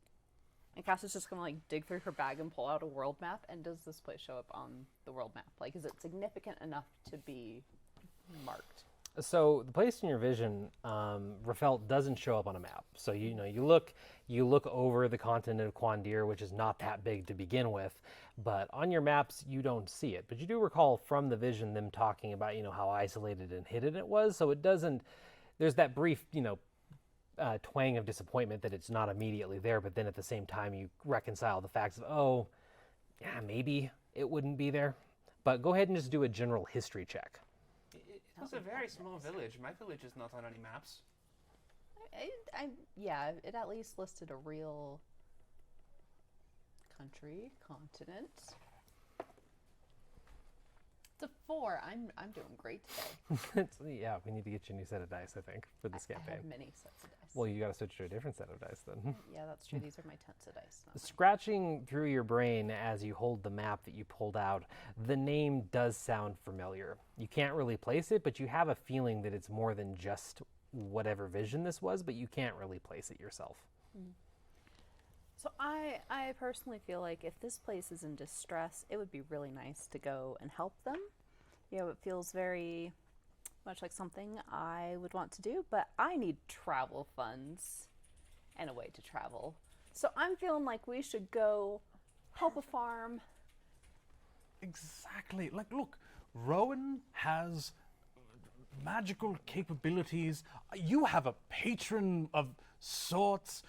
And Cassie's just gonna like dig through her bag and pull out a world map. And does this place show up on the world map? Like, is it significant enough to be marked? So the place in your vision, Rafelt, doesn't show up on a map. So you look over the continent of Quandir, which is not that big to begin with, but on your maps you don't see it. But you do recall from the vision them talking about how isolated and hidden it was. So it doesn't. There's that brief twang of disappointment that it's not immediately there. But then at the same time you reconcile the facts of maybe it wouldn't be there. But go ahead and just do a general history check. it was a very small village. My village is not on any maps. Yeah, it at least listed a real country, continent. It's a 4. I'm doing great today. Yeah, we need to get you a new set of dice, I think, for this I campaign. have many sets of dice. Well, you got to switch to a different set of dice then. Yeah, that's true. These are my 10 set dice. Not mine. Scratching through your brain as you hold the map that you pulled out, the name does sound familiar. You can't really place it, but you have a feeling that it's more than just whatever vision this was, but you can't really place it yourself. So I personally feel like if this place is in distress, it would be really nice to go and help them. It feels very much like something I would want to do, but I need travel funds and a way to travel. So I'm feeling like we should go help a farm. Exactly. Like, look, Rowan has magical capabilities. You have a patron of sorts.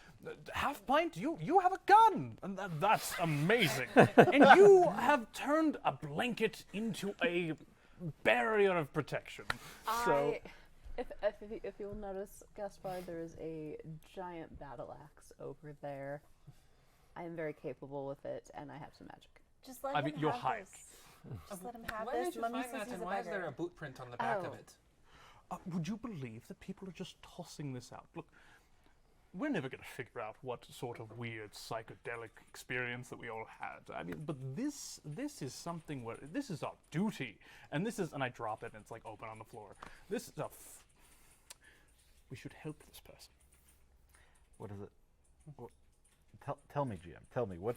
Half Pint, you have a gun, and that's amazing. And you have turned a blanket into a barrier of protection. So If you'll notice, Gaspard, there is a giant battle axe over there. I am very capable with it, and I have some magic. Just let I him mean, you're have hyped. this. Just let him have Why this. did you Mummy find says that, he's and a why is there a beggar. boot print on the back of Oh. it? Would you believe that people are just tossing this out? Look, we're never going to figure out what sort of weird psychedelic experience that we all had. I mean, but this is something where this is our duty, and I drop it, and it's like open on the floor. This is we should help this person. What is it? Tell me, GM. Tell me, what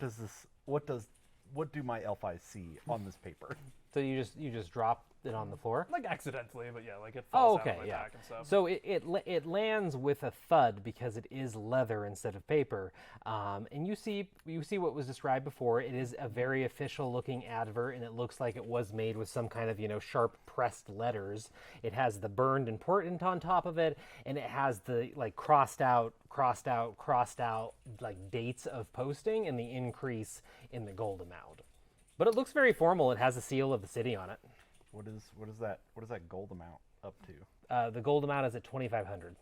do my elf eyes see on this paper? So you just drop it on the floor? Like accidentally, but yeah, like it Oh, falls out okay, of my yeah. back and stuff. So it lands with a thud because it is leather instead of paper, and you see what was described before. It is a very official looking advert, and it looks like it was made with some kind of sharp pressed letters. It has the burned important on top of it, and it has the like crossed out like dates of posting and the increase in the gold amount. But it looks very formal. It has a seal of the city on it. What is that gold amount up to? The gold amount is at 2,500.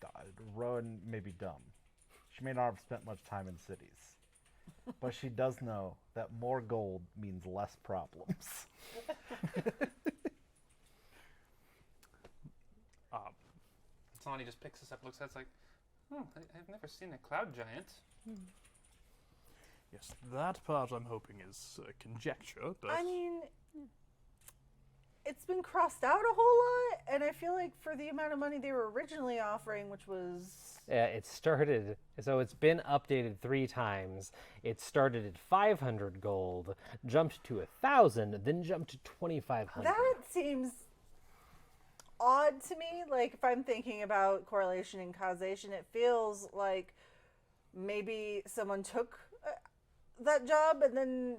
God, Rowan may be dumb. She may not have spent much time in cities. But she does know that more gold means less problems. Sonny just picks this up, looks at it, it's like, oh, I've never seen a cloud giant. Yes, that part I'm hoping is conjecture, but I mean, it's been crossed out a whole lot, and I feel like for the amount of money they were originally offering, which was It started, so it's been updated 3 times. It started at 500 gold, jumped to 1,000, then jumped to 2,500. that seems odd to me. Like, if I'm thinking about correlation and causation, it feels like maybe someone took that job and then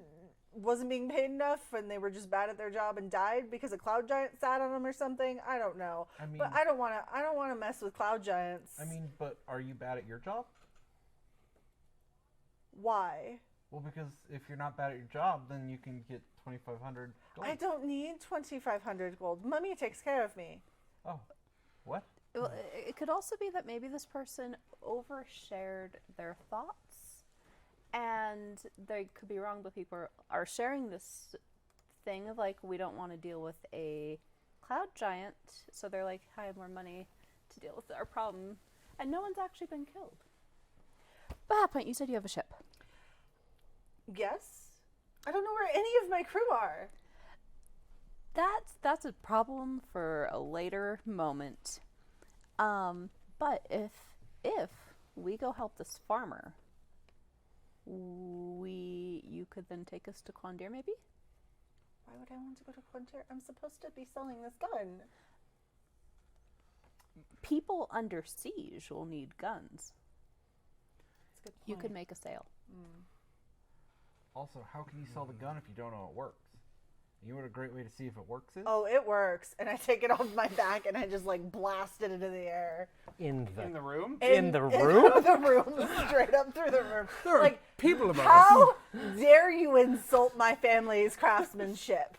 wasn't being paid enough, and they were just bad at their job and died because a cloud giant sat on them or something. I don't know. I mean, but I don't want to mess with cloud giants. I mean, but are you bad at your job? why? Well, because if you're not bad at your job, then you can get 2,500 gold. I don't need 2,500 gold. Mummy takes care of me. Oh, what? Well, it could also be that maybe this person overshared their thoughts, and they could be wrong, but people are sharing this thing of like, we don't want to deal with a cloud giant, so they're like, I have more money to deal with our problem, and no one's actually been killed. But at that point, you said you have a ship. Yes? I don't know where any of my crew are. That's a problem for a later moment. But if we go help this farmer, you could then take us to Quandir, maybe? Why would I want to go to Quantir? I'm supposed to be selling this gun. People under siege will need guns. That's a good point. You could make a sale. Also, how can you sell the gun if you don't know it works? You know what a great way to see if it works is? Oh, it works. And I take it off my back and I just like blast it into the air. In the room? In the room? In the room. Straight up through the room. There are Like, people about. how dare you insult my family's craftsmanship?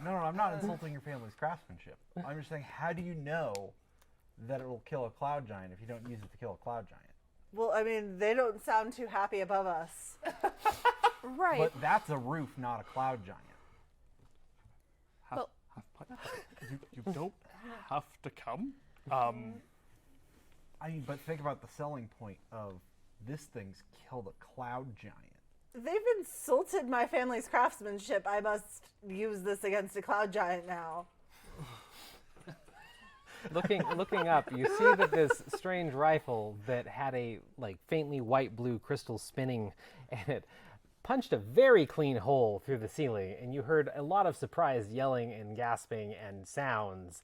No, I'm not insulting your family's craftsmanship. I'm just saying, how do you know that it will kill a cloud giant if you don't use it to kill a cloud giant? Well, I mean, they don't sound too happy above us. Right. But that's a roof, not a cloud giant. You don't have to come. I mean, but think about the selling point of this thing's killed a cloud giant. They've insulted my family's craftsmanship. I must use this against a cloud giant now. Looking up, you see that this strange rifle that had a like faintly white-blue crystal spinning, and it punched a very clean hole through the ceiling, and you heard a lot of surprised yelling and gasping and sounds.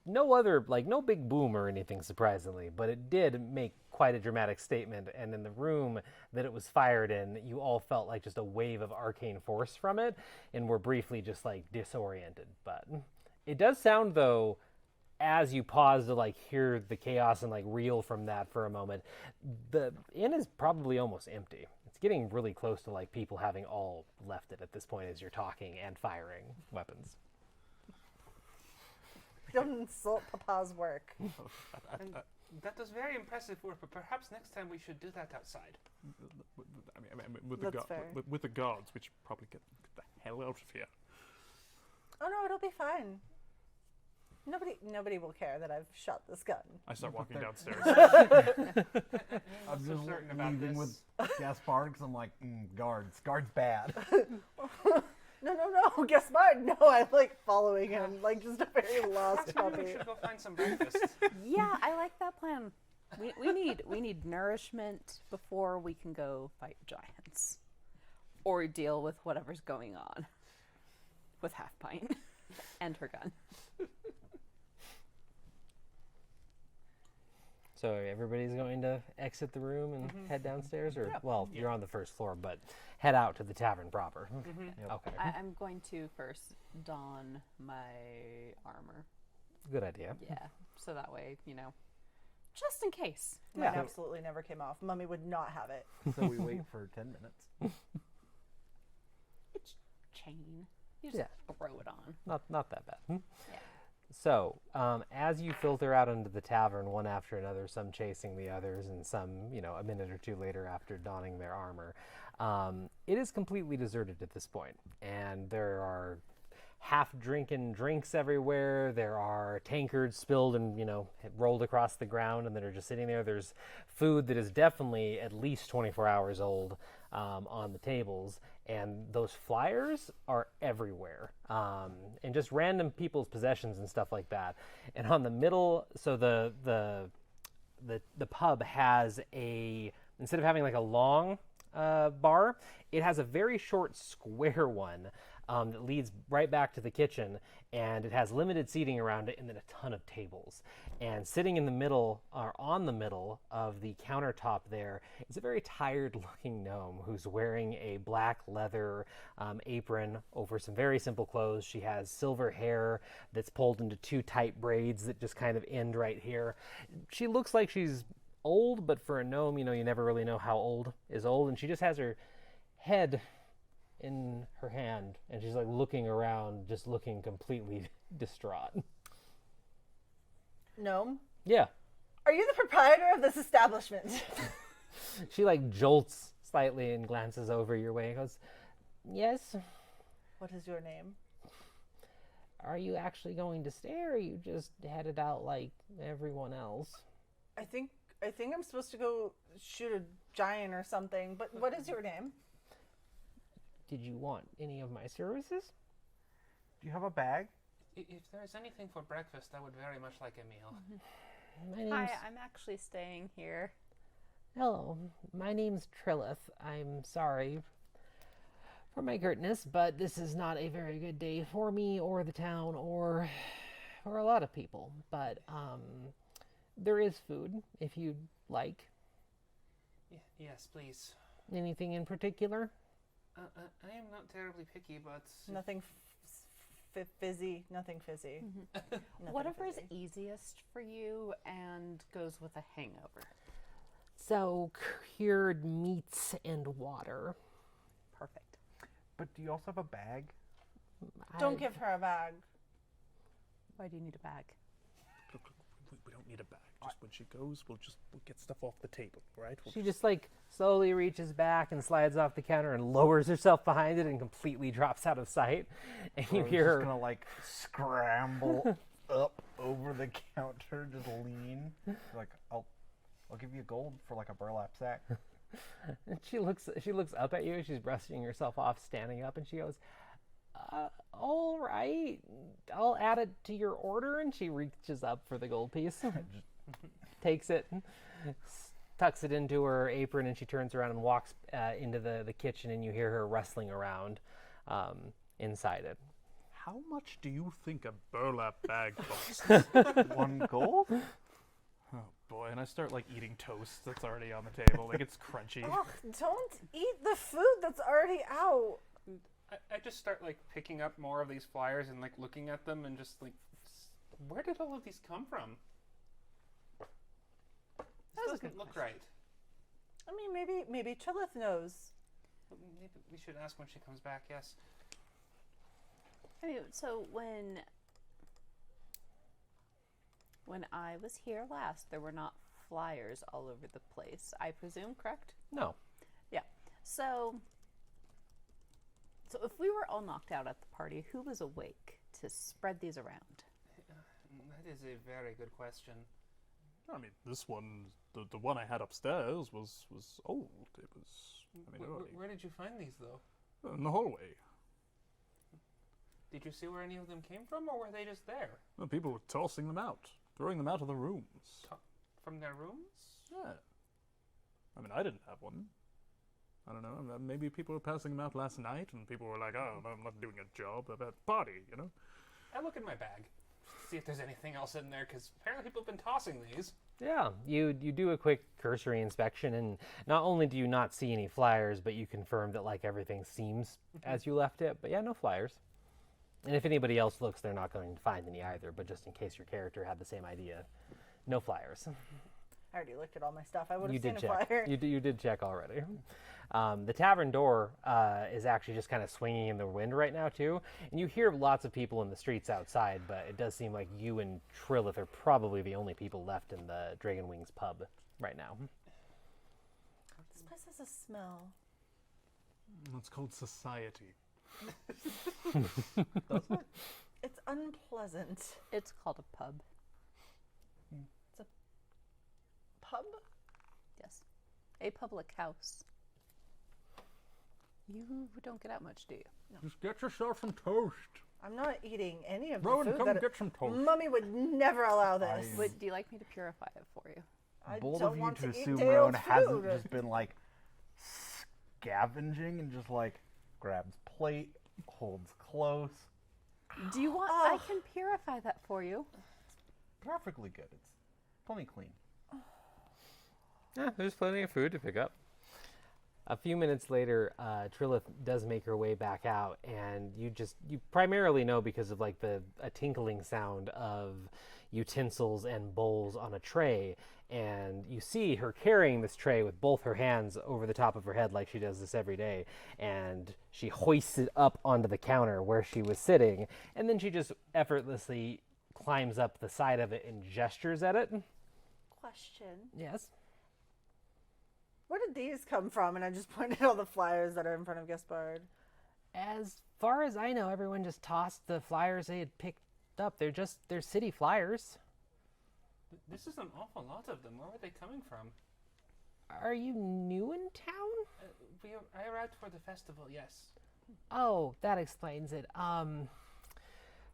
No big boom or anything, surprisingly, but it did make quite a dramatic statement, and in the room that it was fired in, you all felt like just a wave of arcane force from it, and were briefly just like disoriented. But it does sound, though, as you pause to like hear the chaos and like reel from that for a moment, the inn is probably almost empty. It's getting really close to like people having all left it at this point as you're talking and firing weapons. Don't insult Papa's work. And that was very impressive work, but perhaps next time we should do that outside. I mean, with That's fair. with the guards, we should probably get the hell out of here. Oh no, it'll be fine. Nobody will care that I've shot this gun. I start walking downstairs. I'm so just certain about leaving this. with Gaspard because I'm like, guards bad. No, guess what? No, I'm like following him, like just a very lost Perhaps maybe we puppy. should go find some breakfast. Yeah, I like that plan. We need nourishment before we can go fight giants, or deal with whatever's going on with Half Pint and her gun. So everybody's going to exit the room and head downstairs, or you're on the first floor, but head out to the tavern proper. Okay, I'm going to first don my armor. good idea. Yeah, so that way, just in case. Mine absolutely never came off. Mummy would not have it. So we wait for 10 minutes. It's chain. You just throw it on. Not that bad. Yeah. So, as you filter out into the tavern one after another, some chasing the others, and some, a minute or two later after donning their armor, it is completely deserted at this point, and there are half-drinking drinks everywhere. There are tankards spilled and, rolled across the ground and that are just sitting there. There's food that is definitely at least 24 hours old on the tables. And those flyers are everywhere. And just random people's possessions and stuff like that. And on the middle, so the pub has instead of having like a long bar, it has a very short square one that leads right back to the kitchen, and it has limited seating around it and then a ton of tables. And sitting in the middle, or on the middle of the countertop there, is a very tired-looking gnome who's wearing a black leather apron over some very simple clothes. She has silver hair that's pulled into two tight braids that just kind of end right here. She looks like she's old, but for a gnome, you never really know how old is old, and she just has her head in her hand, and she's like looking around, just looking completely distraught. Gnome, Yeah. are you the proprietor of this establishment? She like jolts slightly and glances over your way and goes, "Yes. What is your name? Are you actually going to stay, or are you just headed out like everyone else?" I think I'm supposed to go shoot a giant or something, but what is your name? Did you want any of my services? Do you have a bag? If there's anything for breakfast, I would very much like a meal. My name's... Hi, I'm actually staying here. Hello, my name's Trilith. I'm sorry for my curtness, but this is not a very good day for me or the town or for a lot of people. But there is food if you'd like. Yes, please. Anything in particular? I am not terribly picky, but Nothing fizzy. Nothing fizzy. Nothing Whatever is fizzy. easiest for you and goes with a hangover. So, cured meats and water. Perfect. But do you also have a bag? Don't give her a bag. Why do you need a bag? Look, we don't need a bag. Just when she goes, we'll get stuff off the table, right? She just like slowly reaches back and slides off the counter and lowers herself behind it and completely drops out of sight. And you Or hear just her gonna like scramble up over the counter, just lean. Like, I'll give you gold for like a burlap sack. And she looks up at you. She's brushing herself off, standing up, and she goes, "All right, I'll add it to your order." And she reaches up for the gold piece, takes it, tucks it into her apron, and she turns around and walks into the kitchen. And you hear her rustling around inside it. How much do you think a burlap bag costs? 1 gold? Oh boy, and I start like eating toast that's already on the table. Like it's crunchy. Ugh, don't eat the food that's already out. I just start like picking up more of these flyers and like looking at them and just like, where did all of these come from? This doesn't look right. I mean, maybe Trilith knows. Maybe we should ask when she comes back. Yes. Anyway, so when I was here last, there were not flyers all over the place, I presume, correct? No. Yeah. So if we were all knocked out at the party, who was awake to spread these around? That is a very good question. I mean, this one, the one I had upstairs was old. It was, early. Where did you find these though? In the hallway. Did you see where any of them came from, or were they just there? Well, people were tossing them out, throwing them out of the rooms. From their rooms? Yeah. I mean, I didn't have one. I don't know. Maybe people were passing them out last night, and people were like, "Oh, I'm not doing a job. I'm at a party," you know. I look in my bag, see if there's anything else in there, because apparently people have been tossing these. Yeah, you do a quick cursory inspection, and not only do you not see any flyers, but you confirm that like everything seems as you left it. But yeah, no flyers. And if anybody else looks, they're not going to find any either. But just in case your character had the same idea, no flyers. I already looked at all my stuff. I would You have seen did a check. flyer. You did check already. The tavern door is actually just kind of swinging in the wind right now too, and you hear lots of people in the streets outside. But it does seem like you and Trilith are probably the only people left in the Dragon Wings pub right now. This place has a smell. It's called society. It's unpleasant. It's called a pub. Pub? Yes. A public house. You don't get out much, do you? Just get yourself some toast. I'm not eating any of the Rowan, food come that get some toast. Mummy would never allow this. Would do you like me to purify it for you? I Bold don't of you want to to eat assume Dale's Rowan hasn't food. just been like scavenging and just like grabs plate, holds close. Do you want? I can purify that for you. Perfectly good. It's plenty clean. Yeah, there's plenty of food to pick up. A few minutes later, Trilith does make her way back out, and you primarily know because of like a tinkling sound of utensils and bowls on a tray, and you see her carrying this tray with both her hands over the top of her head like she does this every day, and she hoists it up onto the counter where she was sitting, and then she just effortlessly climbs up the side of it and gestures at it. Question. Yes. Where did these come from? And I just pointed at all the flyers that are in front of Gaspard. As far as I know, everyone just tossed the flyers they had picked up. They're city flyers. This is an awful lot of them. Where were they coming from? Are you new in town? I arrived for the festival, yes. Oh, that explains it.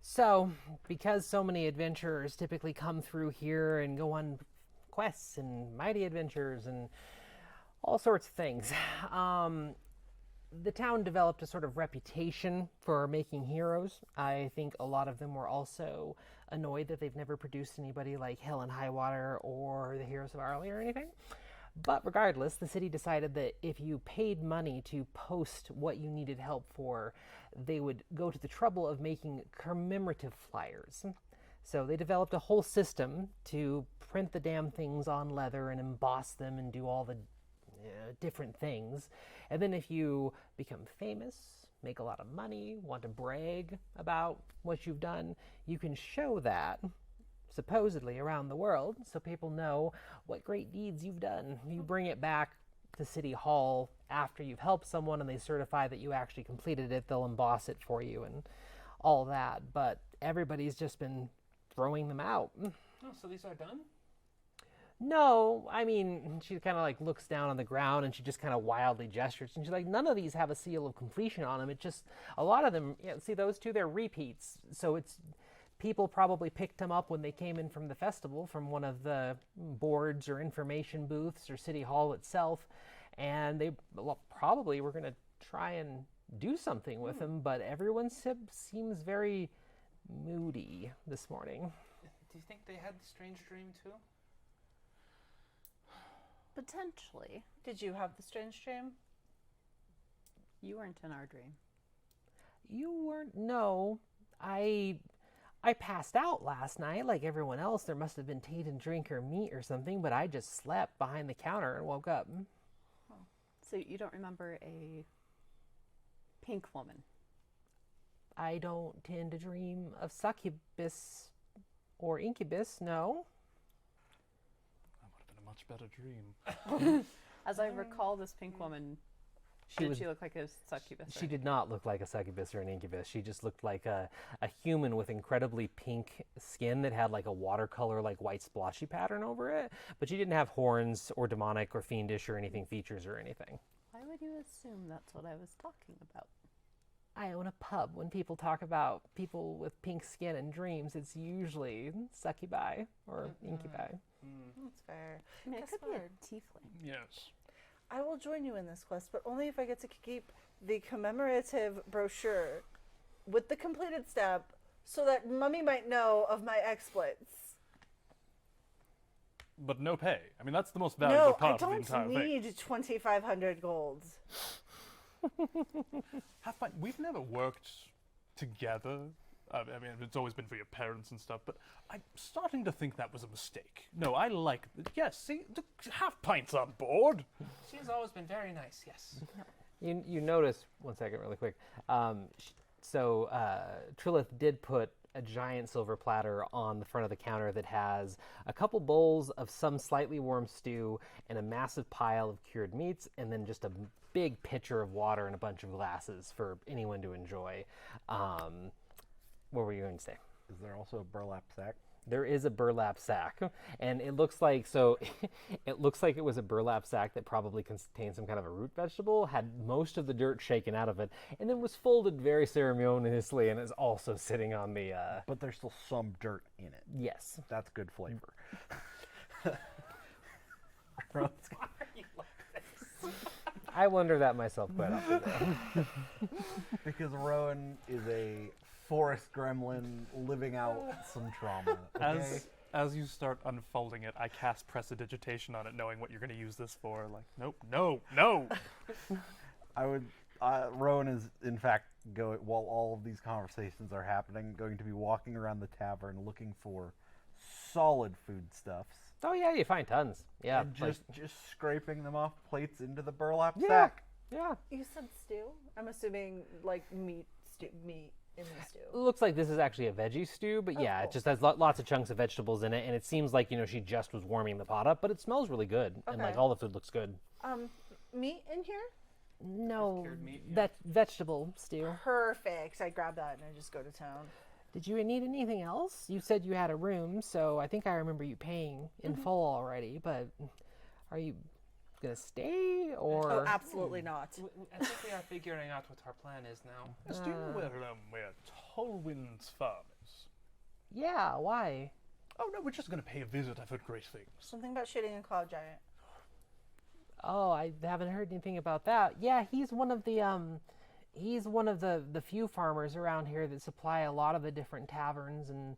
So, because so many adventurers typically come through here and go on quests and mighty adventures and all sorts of things, the town developed a sort of reputation for making heroes. I think a lot of them were also annoyed that they've never produced anybody like Hell and High Water or the Heroes of Arley or anything. But regardless, the city decided that if you paid money to post what you needed help for, they would go to the trouble of making commemorative flyers. So they developed a whole system to print the damn things on leather and emboss them and do all the different things. And then if you become famous, make a lot of money, want to brag about what you've done, you can show that supposedly around the world so people know what great deeds you've done. You bring it back to City Hall after you've helped someone and they certify that you actually completed it, they'll emboss it for you and all that. But everybody's just been throwing them out. Oh, so these are done? No, I mean, she kind of like looks down on the ground and she just kind of wildly gestures. And she's like, none of these have a seal of completion on them. It's just, a lot of them, see those two, they're repeats. So it's, people probably picked them up when they came in from the festival, from one of the boards or information booths or City Hall itself. And they probably were going to try and do something with them, but everyone seems very moody this morning. Do you think they had the strange dream too? Potentially. Did you have the strange dream? You weren't in our dream. You weren't? No. I passed out last night like everyone else. There must have been tainted drink or meat or something, but I just slept behind the counter and woke up. Oh. So you don't remember a pink woman? I don't tend to dream of succubus or incubus, no. That would have been a much better dream. As I recall, this pink woman, did she look like a succubus? She did not look like a succubus or an incubus. She just looked like a human with incredibly pink skin that had like a watercolor, like white splotchy pattern over it. But she didn't have horns or demonic or fiendish or anything features or anything. Why would you assume that's what I was talking about? I own a pub. When people talk about people with pink skin and dreams, it's usually succubi or incubi. That's fair. I mean, it could be Gaspard. a tiefling. Yes. I will join you in this quest, but only if I get to keep the commemorative brochure with the completed step so that Mummy might know of my exploits. But no pay. I mean, that's the most valuable No, I part of the don't entire thing. need 2,500 gold. We've never worked together I mean, it's always been for your parents and stuff, but I'm starting to think that was a mistake. No, I like. Yes, see, the half pint's on board. She's always been very nice. Yes. You notice, one second really quick, Trilith did put a giant silver platter on the front of the counter that has a couple bowls of some slightly warm stew and a massive pile of cured meats, and then just a big pitcher of water and a bunch of glasses for anyone to enjoy. What were you going to say? Is there also a burlap sack? There is a burlap sack, and it looks like it was a burlap sack that probably contained some kind of a root vegetable, had most of the dirt shaken out of it, and then was folded very ceremoniously and is also sitting on the. But there's still some dirt in it. Yes. That's good flavor. Why are you like this? I wonder that myself quite often. Because Rowan is a forest gremlin living out some trauma. Okay? As you start unfolding it, I cast prestidigitation on it, knowing what you're going to use this for. Like, nope, no. Rowan is, in fact, while all of these conversations are happening, going to be walking around the tavern looking for solid foodstuffs. Oh yeah, you find tons. Yeah, And just scraping them off plates into the burlap Yeah. sack. yeah. You said stew? I'm assuming like meat in the stew. It looks like this is actually a veggie stew, but yeah, cool. it just has lots of chunks of vegetables in it, and it seems like she just was warming the pot up, but it smells really good, and like Okay. all the food looks good. Meat in here? No, cured meat, yeah. that vegetable stew. Perfect. I grab that and I just go to town. Did you need anything else? You said you had a room, so I think I remember you paying in full already, but are you gonna stay, or? Oh, absolutely not. I think we are figuring out what our plan is now. Yes, do you know where Talwyn's farm is? Yeah, why? Oh, no, we're just going to pay a visit. I've heard great things. Something about shooting a cloud giant. Oh, I haven't heard anything about that. Yeah, he's one of the few farmers around here that supply a lot of the different taverns and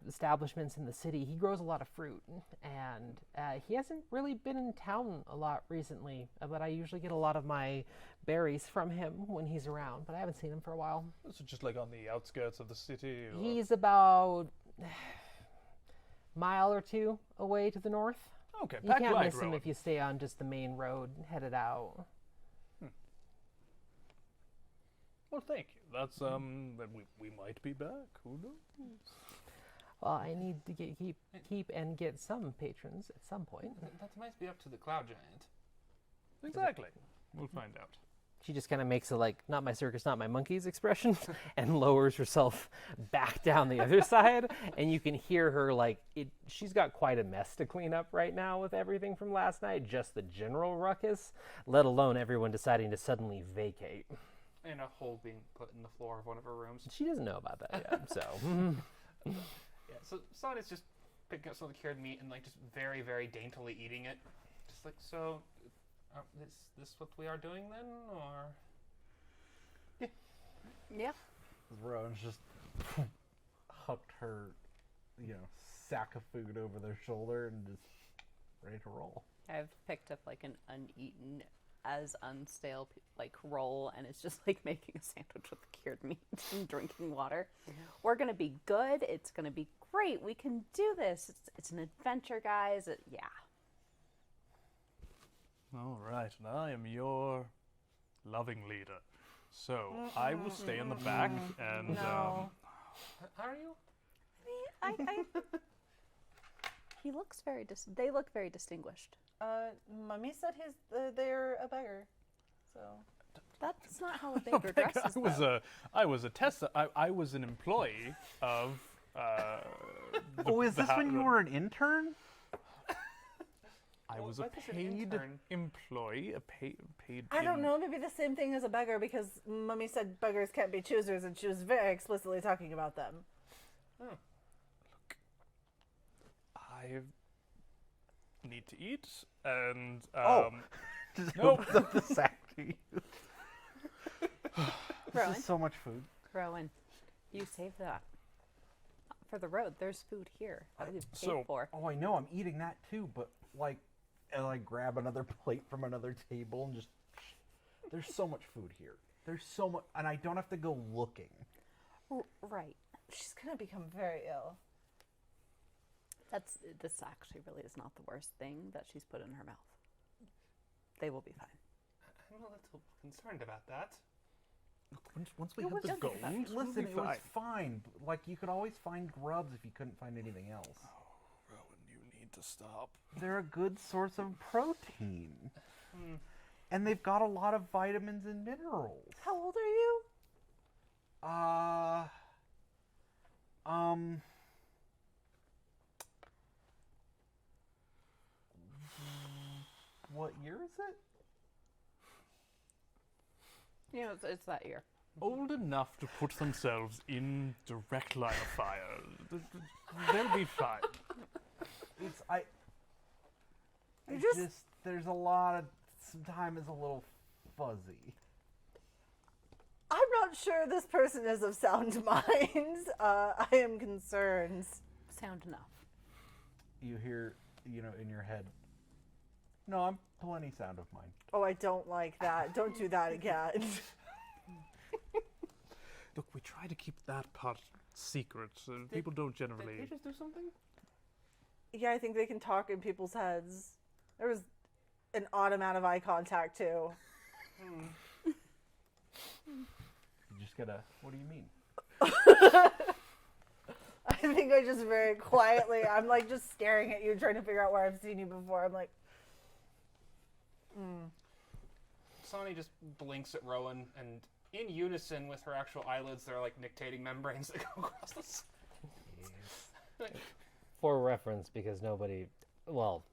establishments in the city. He grows a lot of fruit, and he hasn't really been in town a lot recently, but I usually get a lot of my berries from him when he's around, but I haven't seen him for a while. So just like on the outskirts of the city? Or... He's about a mile or two away to the north. Okay, You pack can't light, miss him Rowan. if you stay on just the main road headed out. Well, thank you. That's, then we might be back. Who knows? Well, I need to keep and get some patrons at some point. That might be up to the cloud giant. Exactly. We'll find out. She just kind of makes a not my circus, not my monkeys expression and lowers herself back down the other side. And you can hear her she's got quite a mess to clean up right now with everything from last night, just the general ruckus, let alone everyone deciding to suddenly vacate. And a hole being put in the floor of one of her rooms. She doesn't know about that yet, so. Yeah, so Sonia's just picking up some of the cured meat and just very, very daintily eating it. Just so, is this what we are doing then, or? Yeah. Rowan's just hucked her, sack of food over their shoulder and just ready to roll. I've picked up an uneaten, as unstale roll, and it's just making a sandwich with the cured meat and drinking water. We're gonna be good. It's gonna be great. We can do this. It's an adventure, guys. Yeah. All right, and I am your loving leader. So I will stay in the back and. No. Are you? I he looks very. They look very distinguished. Mummy said they're a beggar, so. That's not how a beggar dresses. I was a tester. I was an employee of. Is this when you were an intern? I was a what is an paid intern? employee, paid. I don't know, maybe the same thing as a beggar, because Mummy said beggars can't be choosers, and she was very explicitly talking about them. I need to eat, and Just Nope. opens up the sack to you. This Rowan, is so much food. Rowan, you save that for the road. There's food here that we've paid for. Oh, I know. I'm eating that too, but and I grab another plate from another table and just. There's so much food here. There's so much, and I don't have to go looking. Right. She's gonna become very ill. This actually really is not the worst thing that she's put in her mouth. They will be fine. I'm a little concerned about that. Look, once we It have was the just gold, about- we'll Listen, be it was fine. fine. Like, you could always find grubs if you couldn't find anything else. Rowan, you need to stop. They're a good source of protein. And they've got a lot of vitamins and minerals. How old are you? What year is it? You know, it's that year. Old enough to put themselves in direct line of fire. They'll be fine. There's a lot of, some time is a little fuzzy. I'm not sure this person is of sound mind. I am concerned. Sound enough. You hear, in your head, no, I'm plenty sound of mind. Oh, I don't like that. Don't do that again. Look, we try to keep that part secret. People don't Did generally. they just do something? Yeah, I think they can talk in people's heads. There was an odd amount of eye contact, too. You just gotta, what do you mean? I think I just very quietly, I'm like just staring at you, trying to figure out where I've seen you before. I'm like, Sonny just blinks at Rowan, and in unison with her actual eyelids, there are like nictating membranes that go across the side. For reference, because nobody, well,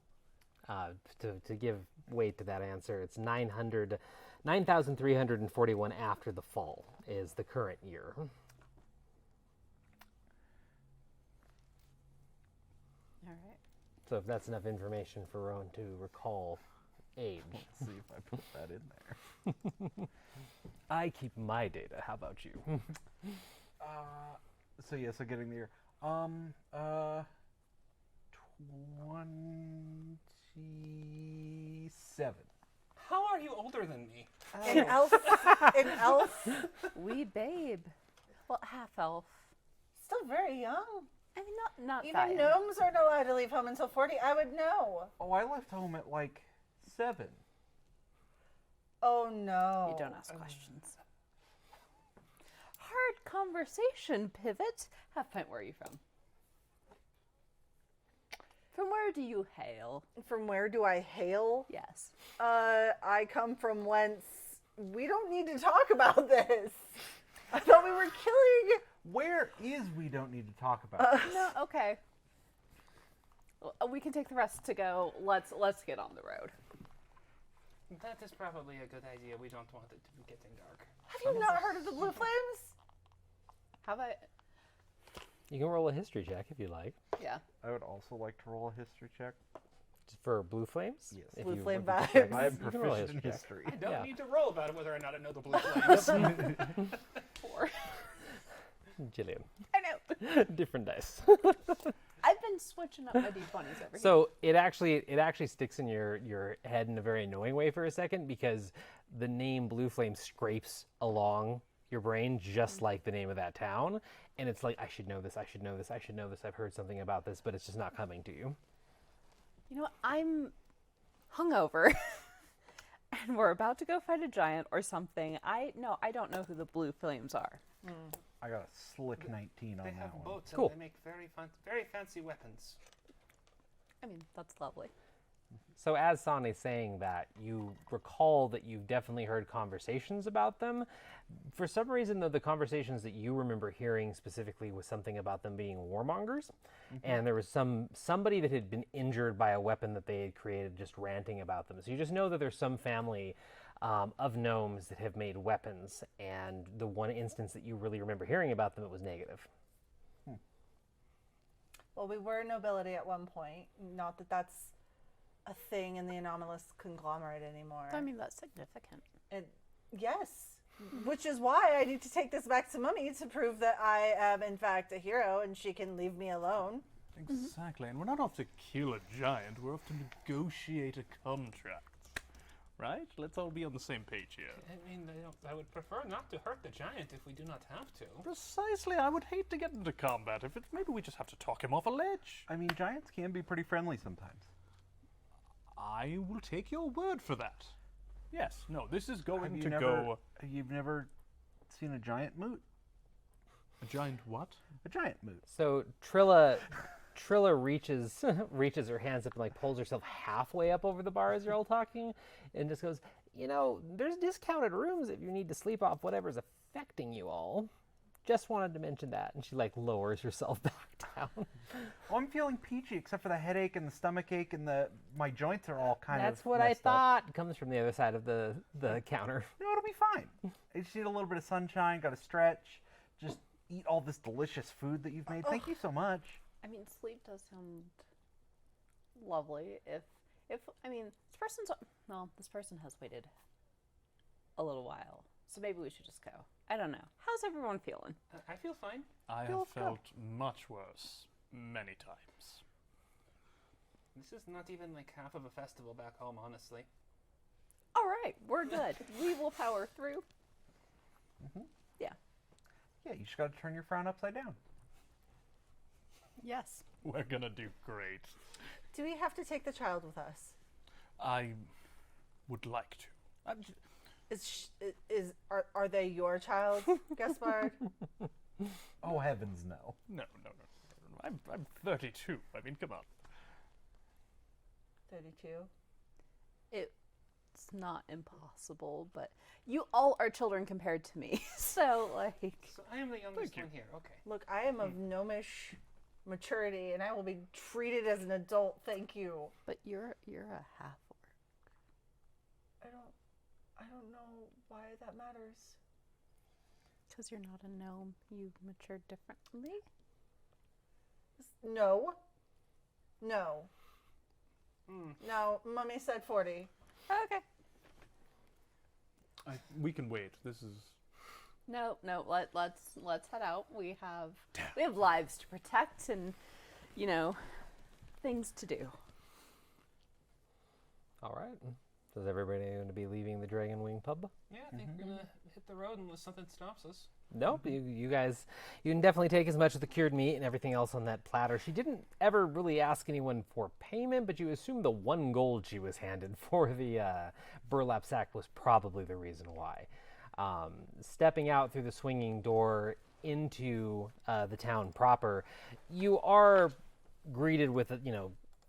to give weight to that answer, it's 9,341 after the fall is the current year. All right. So if that's enough information for Rowan to recall age. Let's see if I put that in there. I keep my data. How about you? So getting the year. 27. How are you older than me? an elf, Wee babe. Well, half elf. still very young. I mean, not that Even young. gnomes aren't allowed to leave home until 40. I would know. Oh, I left home at like 7. Oh, no. You don't ask questions. Hard conversation, Pivot. Half pint, where are you from? From where do you hail? From where do I hail? Yes. I come from whence. We don't need to talk about this. I thought we were killing. Where is we don't need to talk about this? No, okay. Well, we can take the rest to go. Let's get on the road. That is probably a good idea. We don't want it to be getting dark. Have you not heard of the Blue Flames? How about? You can roll a history check if you like. Yeah. I would also like to roll a history check. For blue flames? Yes. If Blue you flame want to vibes. check. I am You can roll a proficient in history check. history. I don't Yeah. need to roll about it whether or not I know the blue flames. 4. Jillian. I know. Different dice. I've been switching up my d20s over here. So it actually sticks in your head in a very annoying way for a second, because the name Blue Flame scrapes along your brain just like the name of that town, and it's like, I should know this, I should know this, I should know this, I've heard something about this, but it's just not coming to you. You know what? I'm hungover. And we're about to go fight a giant or something. I don't know who the Blue Flames are. I got a slick 19 on They that have one. boats Cool. and they make very fancy weapons. I mean, that's lovely. So as Sani's saying that, you recall that you've definitely heard conversations about them. For some reason, though, the conversations that you remember hearing specifically was something about them being warmongers. And there was somebody that had been injured by a weapon that they had created just ranting about them. So you just know that there's some family of gnomes that have made weapons, and the one instance that you really remember hearing about them, it was negative. Well, we were nobility at one point. Not that that's a thing in the anomalous conglomerate anymore. I mean, that's significant. Yes. Which is why I need to take this back to Mummy to prove that I am, in fact, a hero and she can leave me alone. Exactly, and we're not off to kill a giant. We're off to negotiate a contract. right? Let's all be on the same page here. I mean, I would prefer not to hurt the giant if we do not have to. Precisely, I would hate to get into combat. Maybe we just have to talk him off a ledge. I mean, giants can be pretty friendly sometimes. I will take your word for that. Yes, no, this is going Have to you go... You've never seen a giant moot? A giant what? A giant moot. So Trilla reaches her hands up and like pulls herself halfway up over the bar as you're all talking, and just goes, there's discounted rooms if you need to sleep off whatever's affecting you all. Just wanted to mention that. And she like lowers herself back down. Well, I'm feeling peachy except for the headache and the stomach ache and my joints are all kind That's of what I messed up. thought. Comes from the other side of the counter. No, it'll be fine. I just need a little bit of sunshine, got to stretch, just eat all this delicious food that you've made. Thank you so much. I mean, sleep does sound lovely. If this person has waited a little while, so maybe we should just go. I don't know. How's everyone feeling? I feel fine. I have felt much worse many times. This is not even like half of a festival back home, honestly. All right, we're good. We will power through. Mm-hmm. Yeah. Yeah, you just got to turn your frown upside down. Yes. We're gonna do great. Do we have to take the child with us? I would like to. Are they your child, Gaspard? Oh, heavens, no. No. I'm 32. I mean, come on. 32. It's not impossible, but you all are children compared to me. So, So I am the youngest you. one here. Okay. Look, I am of gnomish maturity, and I will be treated as an adult. Thank you. But you're a half orc. I don't know why that matters. Because you're not a gnome. You matured differently. No. No. No. Mummy said 40. Okay. We can wait. This is... No. Let's head out. We have lives to protect and, things to do. All right. So is everybody going to be leaving the Dragon Wing pub? Yeah, I think we're gonna hit the road unless something stops us. Nope. You guys, you can definitely take as much of the cured meat and everything else on that platter. She didn't ever really ask anyone for payment, but you assume the 1 gold she was handed for the burlap sack was probably the reason why. Stepping out through the swinging door into the town proper, you are greeted with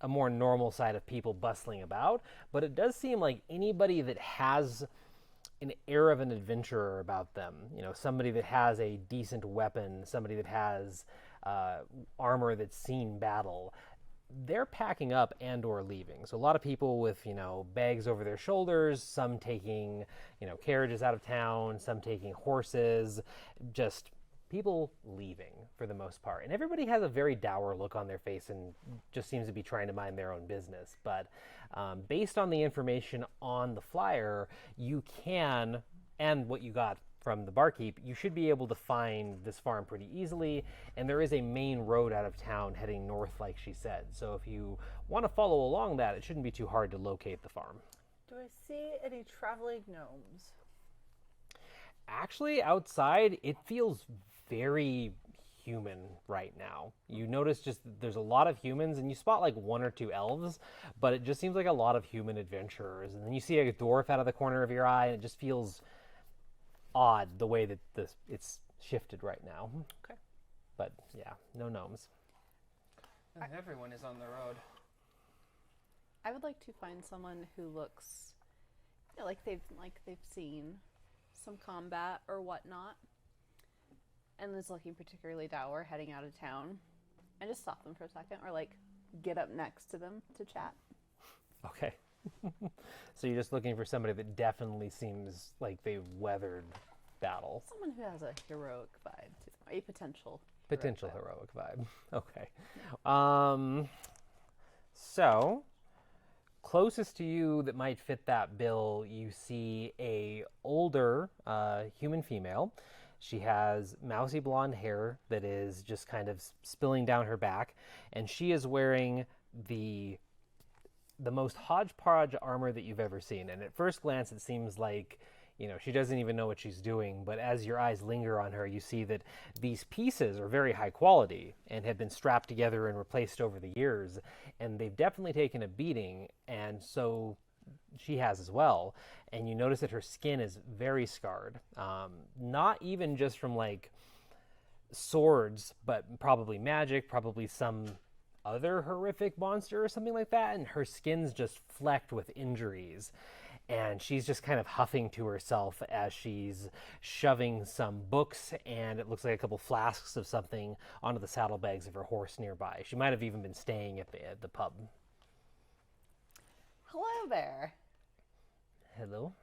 a more normal side of people bustling about, but it does seem like anybody that has an air of an adventurer about them, somebody that has a decent weapon, somebody that has armor that's seen battle, they're packing up and or leaving. So a lot of people with, bags over their shoulders, some taking, carriages out of town, some taking horses, just people leaving for the most part. And everybody has a very dour look on their face and just seems to be trying to mind their own business. But based on the information on the flyer, you can, and what you got from the barkeep, you should be able to find this farm pretty easily. And there is a main road out of town heading north, like she said. So if you want to follow along that, it shouldn't be too hard to locate the farm. Do I see any traveling gnomes? Actually, outside, it feels very human right now. You notice just there's a lot of humans, and you spot like 1 or 2 elves, but it just seems like a lot of human adventurers. And then you see a dwarf out of the corner of your eye, and it just feels odd the way that it's shifted right now. Okay. But yeah, no gnomes. Everyone is on the road. I would like to find someone who looks like they've seen some combat or whatnot, and is looking particularly dour heading out of town, and just stop them for a second, or get up next to them to chat. Okay. So you're just looking for somebody that definitely seems like they've weathered battle. Someone who has a heroic vibe, to a potential Heroic vibe. Okay. So closest to you that might fit that bill, you see a older human female. She has mousy blonde hair that is just kind of spilling down her back, and she is wearing the the most hodgepodge armor that you've ever seen. And at first glance, it seems like, she doesn't even know what she's doing. But as your eyes linger on her, you see that these pieces are very high quality and have been strapped together and replaced over the years. And they've definitely taken a beating. And so she has as well. And you notice that her skin is very scarred. Not even just from like swords, but probably magic, probably some other horrific monster or something like that. And her skin's just flecked with injuries. And she's just kind of huffing to herself as she's shoving some books and it looks like a couple flasks of something onto the saddlebags of her horse nearby. She might have even been staying at the pub. Hello there. Hello?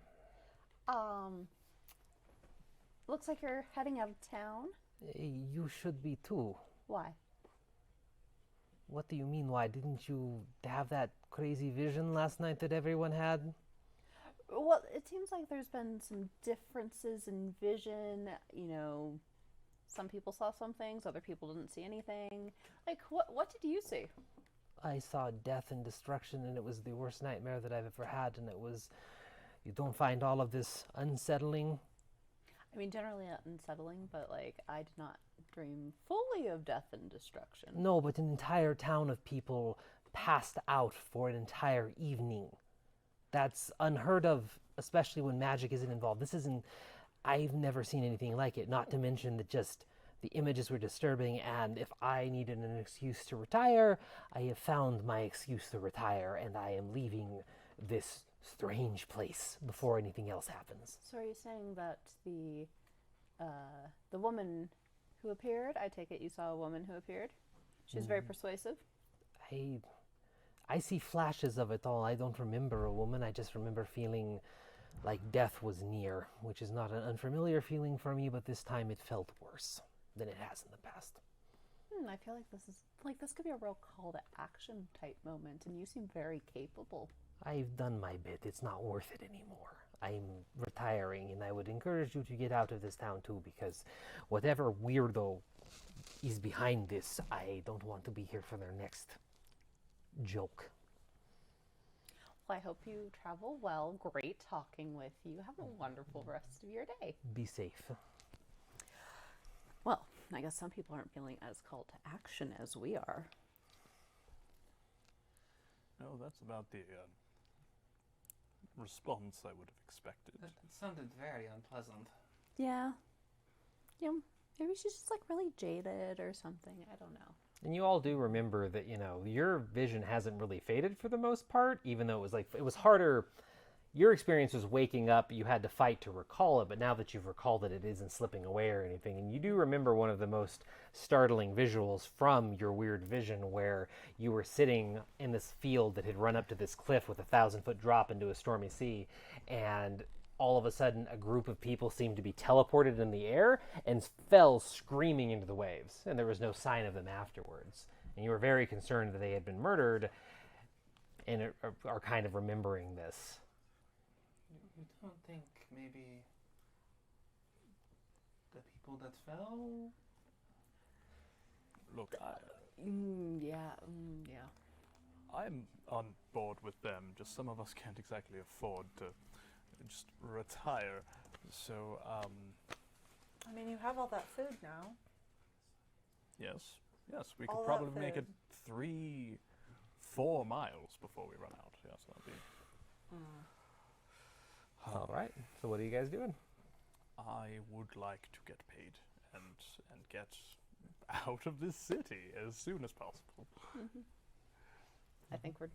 Looks like you're heading out of town. You should be too. Why? What do you mean, why? Didn't you have that crazy vision last night that everyone had? Well, it seems like there's been some differences in vision. Some people saw some things, other people didn't see anything. Like, what did you see? I saw death and destruction, and it was the worst nightmare that I've ever had, and it was... You don't find all of this unsettling? I mean, generally not unsettling, but, I did not dream fully of death and destruction. No, but an entire town of people passed out for an entire evening. That's unheard of, especially when magic isn't involved. I've never seen anything like it, not to mention that just the images were disturbing, and if I needed an excuse to retire, I have found my excuse to retire, and I am leaving this strange place before anything else happens. So are you saying that the woman who appeared, I take it you saw a woman who appeared? She was very persuasive? I see flashes of it all. I don't remember a woman. I just remember feeling like death was near, which is not an unfamiliar feeling for me, but this time it felt worse than it has in the past. I feel like this could be a real call to action type moment, and you seem very capable. I've done my bit. It's not worth it anymore. I'm retiring, and I would encourage you to get out of this town too, because whatever weirdo is behind this, I don't want to be here for their next joke. Well, I hope you travel well. Great talking with you. Have a wonderful rest of your day. Be safe. Well, I guess some people aren't feeling as called to action as we are. No, that's about the response I would have expected. That sounded very unpleasant. Yeah. Maybe she's just really jaded or something. I don't know. And you all do remember that, your vision hasn't really faded for the most part, even though it was harder. Your experience was waking up, you had to fight to recall it, but now that you've recalled it, it isn't slipping away or anything. And you do remember one of the most startling visuals from your weird vision where you were sitting in this field that had run up to this cliff with a 1,000-foot drop into a stormy sea, and all of a sudden a group of people seemed to be teleported in the air and fell screaming into the waves, and there was no sign of them afterwards. And you were very concerned that they had been murdered and are kind of remembering this. You don't think maybe the people that fell? Look, Yeah. I'm on board with them. Just some of us can't exactly afford to just retire. So, I mean, you have all that food now. yes, we All could that probably make it food. 3-4 miles before we run out. Yes, that'd be... All right. So what are you guys doing? I would like to get paid and get out of this city as soon as possible. I think we're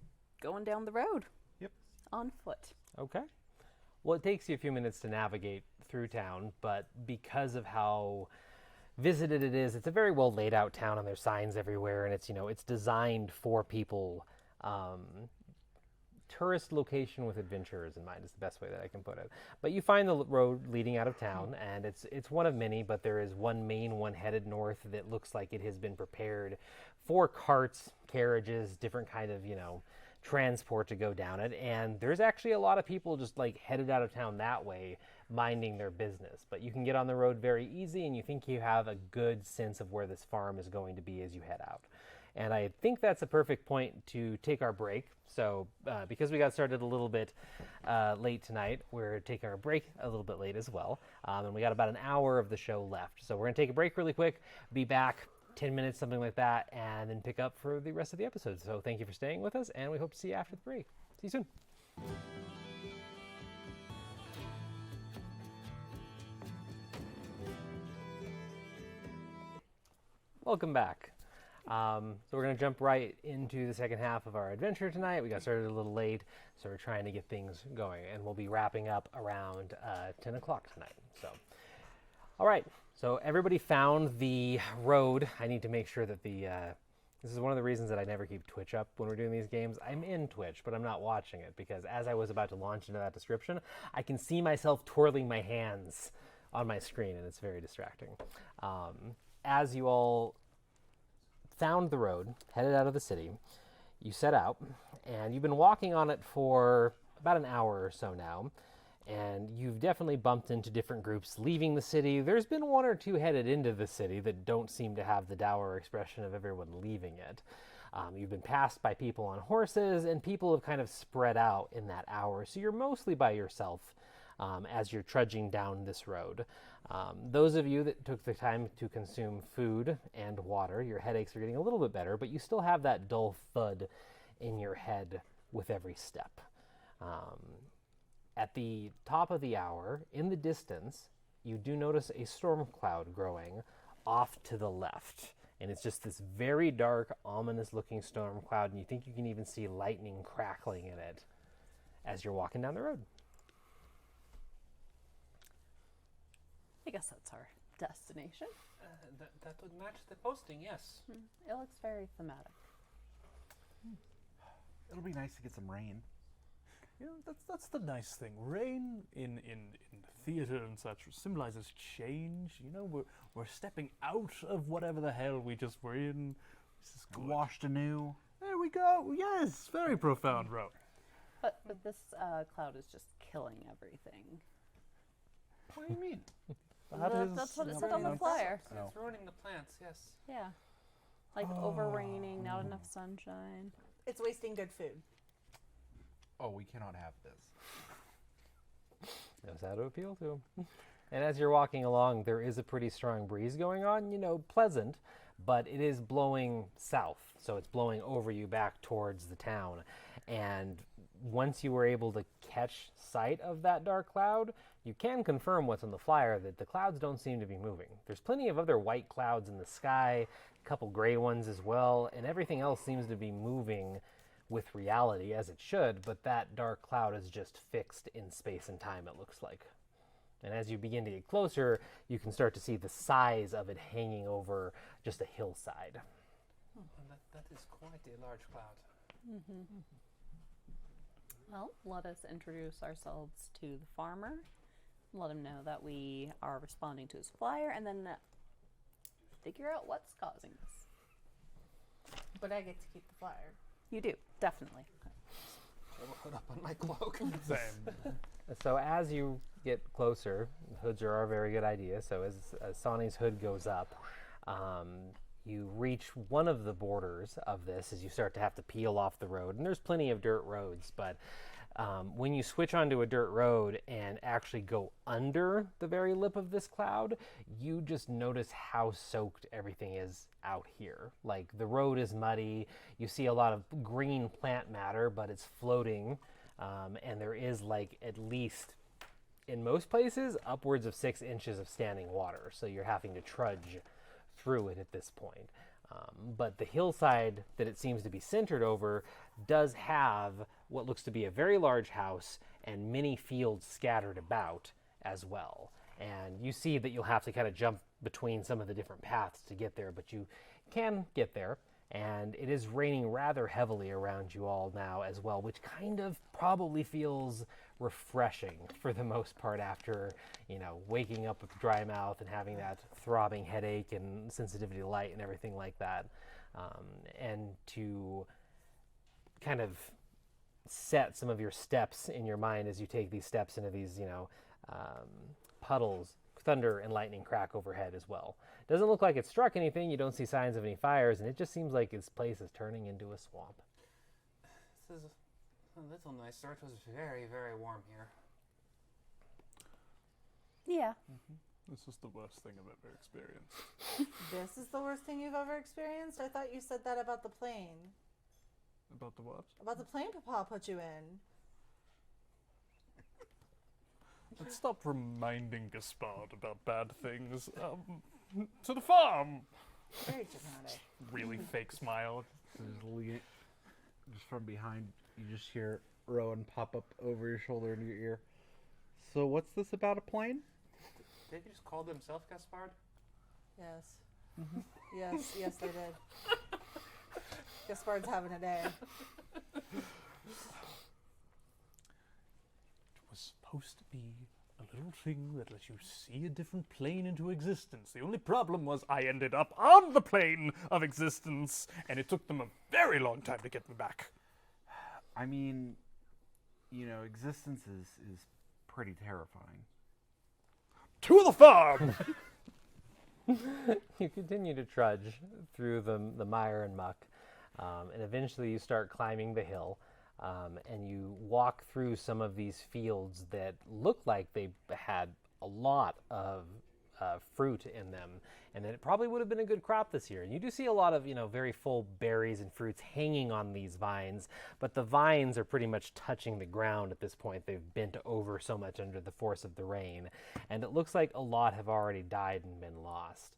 going down the road. Yep. On foot. Okay. Well, it takes you a few minutes to navigate through town, but because of how visited it is, it's a very well laid out town, and there's signs everywhere, and it's designed for people. Tourist location with adventurers in mind is the best way that I can put it. But you find the road leading out of town, and it's one of many, but there is one main one headed north that looks like it has been prepared for carts, carriages, different kind of, transport to go down it. And there's actually a lot of people just headed out of town that way, minding their business. But you can get on the road very easy, and you think you have a good sense of where this farm is going to be as you head out. And I think that's a perfect point to take our break. So because we got started a little bit late tonight, we're taking our break a little bit late as well. And we got about an hour of the show left. So we're going to take a break really quick, be back 10 minutes, something like that, and then pick up for the rest of the episode. So thank you for staying with us, and we hope to see you after the break. See you soon. Welcome back. So we're going to jump right into the second half of our adventure tonight. We got started a little late, so we're trying to get things going, and we'll be wrapping up around 10 o'clock tonight. So, all right. So everybody found the road. I need to make sure that this is one of the reasons that I never keep Twitch up when we're doing these games. I'm in Twitch, but I'm not watching it, because as I was about to launch into that description, I can see myself twirling my hands on my screen, and it's very distracting. As you all found the road, headed out of the city, you set out, and you've been walking on it for about an hour or so now, and you've definitely bumped into different groups leaving the city. There's been one or two headed into the city that don't seem to have the dour expression of everyone leaving it. You've been passed by people on horses, and people have kind of spread out in that hour, so you're mostly by yourself as you're trudging down this road. Those of you that took the time to consume food and water, your headaches are getting a little bit better, but you still have that dull thud in your head with every step. At the top of the hour, in the distance, you do notice a storm cloud growing off to the left. And it's just this very dark, ominous-looking storm cloud, and you think you can even see lightning crackling in it as you're walking down the road. I guess that's our destination. That would match the posting, yes. It looks very thematic. It'll be nice to get some rain. You know, that's the nice thing. Rain in theater and such symbolizes change. You know, we're stepping out of whatever the hell we just were in. This is good. Washed anew. There we go. Yes, very profound, Ro. But this cloud is just killing everything. What do you mean? That's what it said on the flyer. It's ruining the plants, yes. Yeah. Like over raining, not enough sunshine. It's wasting good food. Oh, we cannot have this. Knows how to appeal to him. And as you're walking along, there is a pretty strong breeze going on, you know, pleasant, but it is blowing south. So it's blowing over you back towards the town. And once you were able to catch sight of that dark cloud, you can confirm what's on the flyer, that the clouds don't seem to be moving. There's plenty of other white clouds in the sky, a couple gray ones as well, and everything else seems to be moving with reality, as it should, but that dark cloud is just fixed in space and time, it looks like. And as you begin to get closer, you can start to see the size of it hanging over just a hillside. That is quite a large cloud. Well, let us introduce ourselves to the farmer. Let him know that we are responding to his flyer, and then figure out what's causing this. But I get to keep the flyer. You do, definitely. I will hood up on my cloak. Same. So as you get closer, hoods are a very good idea. So as Sonny's hood goes up, you reach one of the borders of this as you start to have to peel off the road. And there's plenty of dirt roads, but when you switch onto a dirt road and actually go under the very lip of this cloud, you just notice how soaked everything is out here. Like, the road is muddy, you see a lot of green plant matter, but it's floating, and there is, like, at least, in most places, upwards of 6 inches of standing water, so you're having to trudge through it at this point. But the hillside that it seems to be centered over does have what looks to be a very large house and many fields scattered about as well. And you see that you'll have to kind of jump between some of the different paths to get there, but you can get there. And it is raining rather heavily around you all now as well, which kind of probably feels refreshing for the most part after, you know, waking up with a dry mouth and having that throbbing headache and sensitivity to light and everything like that. And to kind of set some of your steps in your mind as you take these steps into these, you know, puddles, thunder and lightning crack overhead as well. Doesn't look like it struck anything. You don't see signs of any fires, and it just seems like this place is turning into a swamp. This is a little nicer. It was very, very warm here. Yeah. This is the worst thing I've ever experienced. This is the worst thing you've ever experienced? I thought you said that about the plane. About the what? About the plane Papa put you in. Let's stop reminding Gaspard about bad things. To the farm! Very dramatic. Really fake smile. Just from behind, you just hear Rowan pop up over your shoulder into your ear. So what's this about a plane? Did he just call himself Gaspard? Yes. Yes, they did. Gaspard's having a day. It was supposed to be a little thing that lets you see a different plane into existence. The only problem was I ended up on the plane of existence, and it took them a very long time to get me back. I mean, existence is pretty terrifying. To the farm! You continue to trudge through the mire and muck, and eventually you start climbing the hill, and you walk through some of these fields that look like they had a lot of fruit in them, and that it probably would have been a good crop this year. And you do see a lot of, very full berries and fruits hanging on these vines, but the vines are pretty much touching the ground at this point. They've bent over so much under the force of the rain, and it looks like a lot have already died and been lost.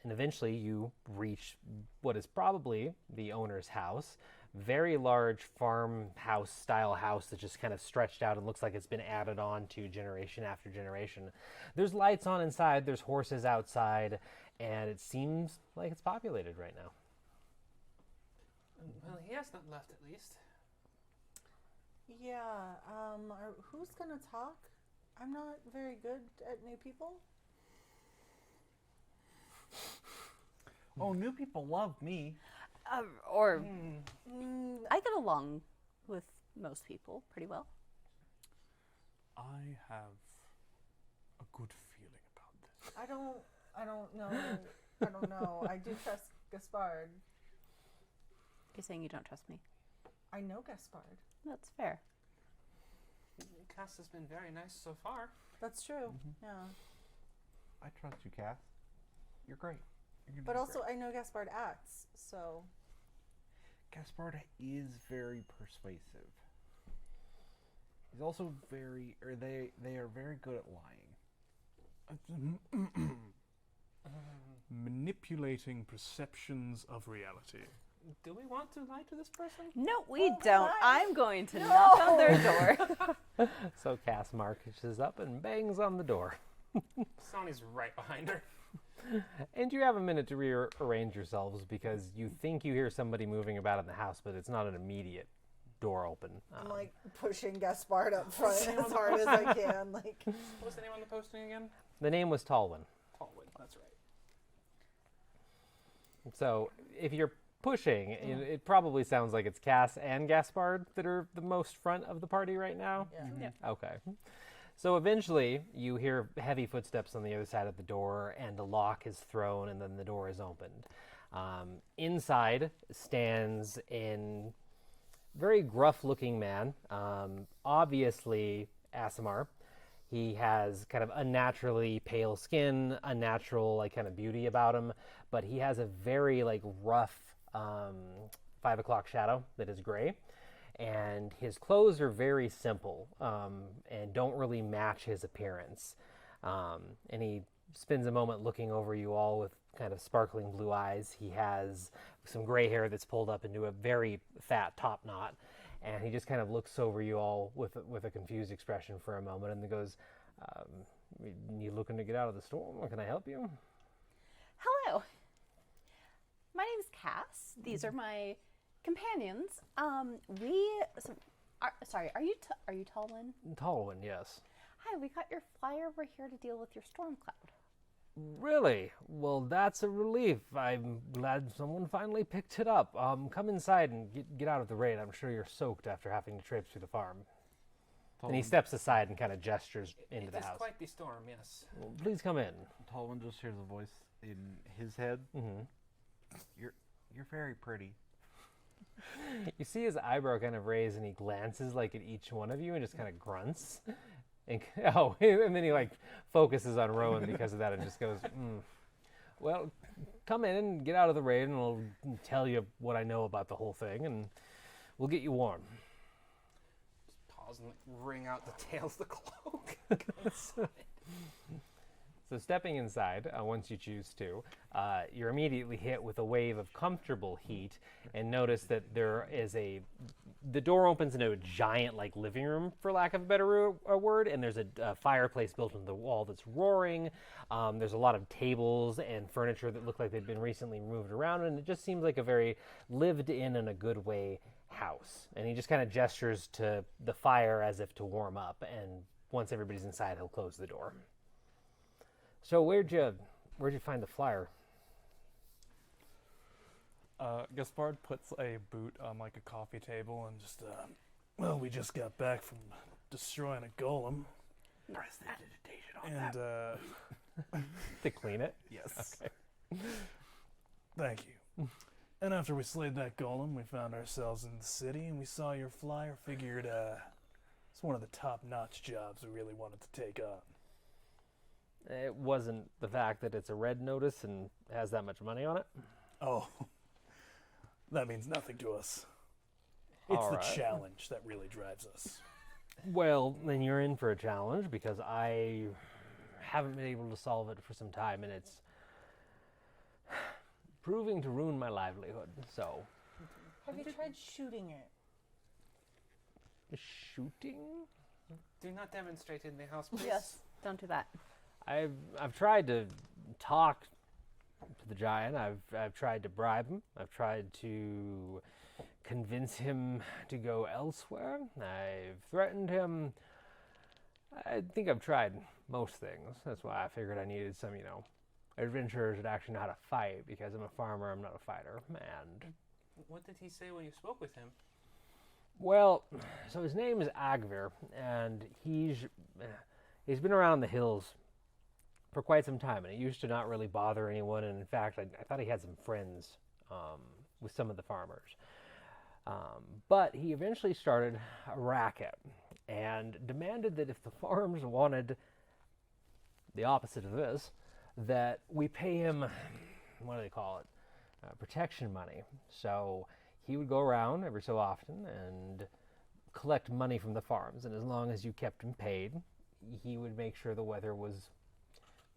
And eventually you reach what is probably the owner's house. Very large farmhouse style house that just kind of stretched out and looks like it's been added on to generation after generation. There's lights on inside, there's horses outside, and it seems like it's populated right now. Well, he has not left, at least. Yeah, who's gonna talk? I'm not very good at new people. Oh, new people love me. I get along with most people pretty well. I have a good feeling about this. I don't know. I do trust Gaspard. You're saying you don't trust me? I know Gaspard. That's fair. Cass has been very nice so far. That's true. Yeah. I trust you, Cass. You're great. You're But also, I know Gaspard acts, so. Gaspard is very persuasive. He's also they are very good at lying. Manipulating perceptions of reality. Do we want to lie to this person? No, we don't. I'm going to knock on their door. So Cass marches up and bangs on the door. Sonny's right behind her. And you have a minute to rearrange yourselves because you think you hear somebody moving about in the house, but it's not an immediate door open. I'm like pushing Gaspard up front as hard as I can. Like, What's the name on the posting again? The name was Talwyn. Talwyn, that's right. So if you're pushing, it probably sounds like it's Cass and Gaspard that are the most front of the party right now. yeah. Okay. So eventually, you hear heavy footsteps on the other side of the door, and the lock is thrown, and then the door is opened. Inside stands a very gruff-looking man, obviously Asimar. He has kind of unnaturally pale skin, unnatural kind of beauty about him, but he has a very rough 5 o'clock shadow that is gray. And his clothes are very simple and don't really match his appearance. And he spends a moment looking over you all with kind of sparkling blue eyes. He has some gray hair that's pulled up into a very fat top knot. And he just kind of looks over you all with a confused expression for a moment and then goes, you looking to get out of the storm? Can I help you? Hello. My name's Cass. These are my companions. Sorry, are you Talwyn? Talwyn, yes. Hi, we got your flyer. We're here to deal with your storm cloud. Really? Well, that's a relief. I'm glad someone finally picked it up. Come inside and get out of the rain. I'm sure you're soaked after having to traipse through the farm. And he steps aside and kind of gestures into the It is house. quite the storm, yes. Well, please come in. Talwyn just hears a voice in his head. Mm-hmm. You're very pretty. You see his eyebrow kind of raise, and he glances like at each one of you, and just kind of grunts. And, and then he like focuses on Rowan because of that, and just goes, "Well, come in and get out of the rain, and I'll tell you what I know about the whole thing, and we'll get you warm." Just pause and like, wring out the tails of the cloak. So stepping inside, once you choose to, you're immediately hit with a wave of comfortable heat, and notice that the door opens into a giant like living room, for lack of a better word, and there's a fireplace built into the wall that's roaring. There's a lot of tables and furniture that look like they've been recently moved around, and it just seems like a very lived in a good way house. And he just kind of gestures to the fire as if to warm up, and once everybody's inside, he'll close the door. So where'd you find the flyer? Gaspard puts a boot on like a coffee table and just, well, we just got back from destroying a golem. Press the digitation on And, To clean it? Yes. Okay. thank you. And after we slayed that golem, we found ourselves in the city and we saw your flyer, figured, it's one of the top-notch jobs we really wanted to take on. It wasn't the fact that it's a red notice and has that much money on it? Oh, that means nothing to us. It's All the right. challenge that really drives us. Well, then you're in for a challenge because I haven't been able to solve it for some time, and it's proving to ruin my livelihood. So, Have you tried shooting it? shooting? Do not demonstrate in the house, please. Yes, don't do that. I've tried to talk to the giant. I've tried to bribe him. I've tried to convince him to go elsewhere. I've threatened him. I think I've tried most things. That's why I figured I needed some, adventurers that actually know how to fight, because I'm a farmer, I'm not a fighter. And What did he say when you spoke with him? well, so his name is Agvir, and he's been around the hills for quite some time, and it used to not really bother anyone. And in fact, I thought he had some friends with some of the farmers. But he eventually started a racket and demanded that if the farms wanted the opposite of this, that we pay him, what do they call it, protection money. So he would go around every so often and collect money from the farms, and as long as you kept him paid, he would make sure the weather was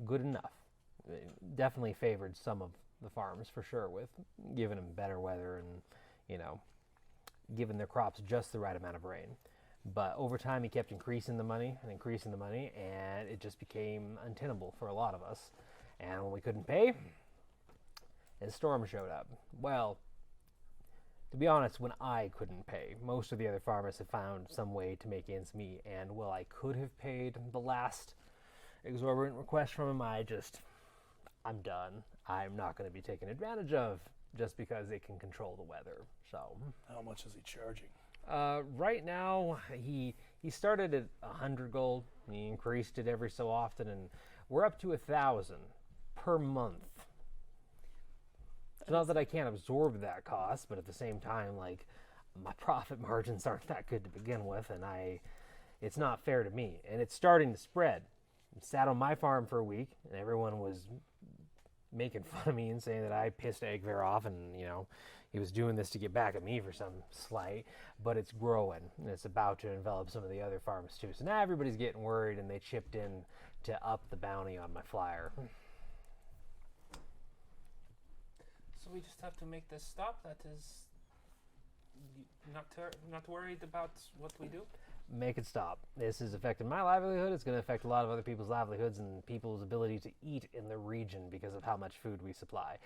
good enough. Definitely favored some of the farms for sure, with giving them better weather and, giving their crops just the right amount of rain. But over time, he kept increasing the money, and it just became untenable for a lot of us. And when we couldn't pay, a storm showed up. Well, to be honest, when I couldn't pay, most of the other farmers have found some way to make ends meet. And while I could have paid the last exorbitant request from him, I'm done. I'm not going to be taken advantage of just because it can control the weather. So, How much is he charging? right now, he started at 100 gold. He increased it every so often, and we're up to 1,000 per month. It's not that I can't absorb that cost, but at the same time, like, my profit margins aren't that good to begin with, and it's not fair to me. And it's starting to spread. I sat on my farm for a week, and everyone was making fun of me and saying that I pissed Agvir off, and he was doing this to get back at me for some slight. But it's growing, and it's about to envelop some of the other farms too. So now everybody's getting worried, and they chipped in to up the bounty on my flyer. So we just have to make this stop. That is not worried about what we do. Make it stop. This is affecting my livelihood. It's going to affect a lot of other people's livelihoods and people's ability to eat in the region because of how much food we supply.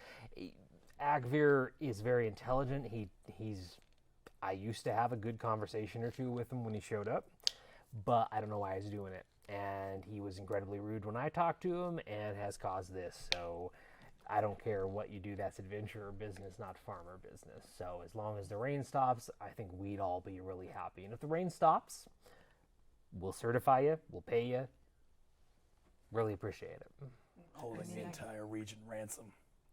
Agvir is very intelligent. I used to have a good conversation or two with him when he showed up, but I don't know why he's doing it. And he was incredibly rude when I talked to him and has caused this. So I don't care what you do. That's adventurer business, not farmer business. So as long as the rain stops, I think we'd all be really happy. And if the rain stops, we'll certify you, we'll pay you. Really appreciate it. Holding the entire region ransom.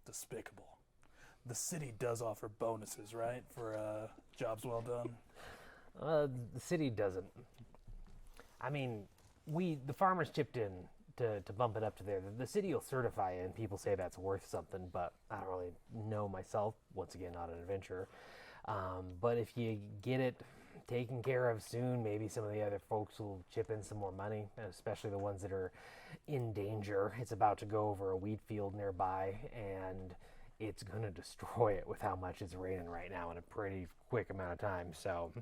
Despicable. The city does offer bonuses, right, for jobs well done? The city doesn't. I mean, the farmers chipped in to bump it up to there. The city will certify it, and people say that's worth something, but I don't really know myself. Once again, not an adventurer. But if you get it taken care of soon, maybe some of the other folks will chip in some more money, especially the ones that are in danger. It's about to go over a wheat field nearby, and it's going to destroy it with how much it's raining right now in a pretty quick amount of time. So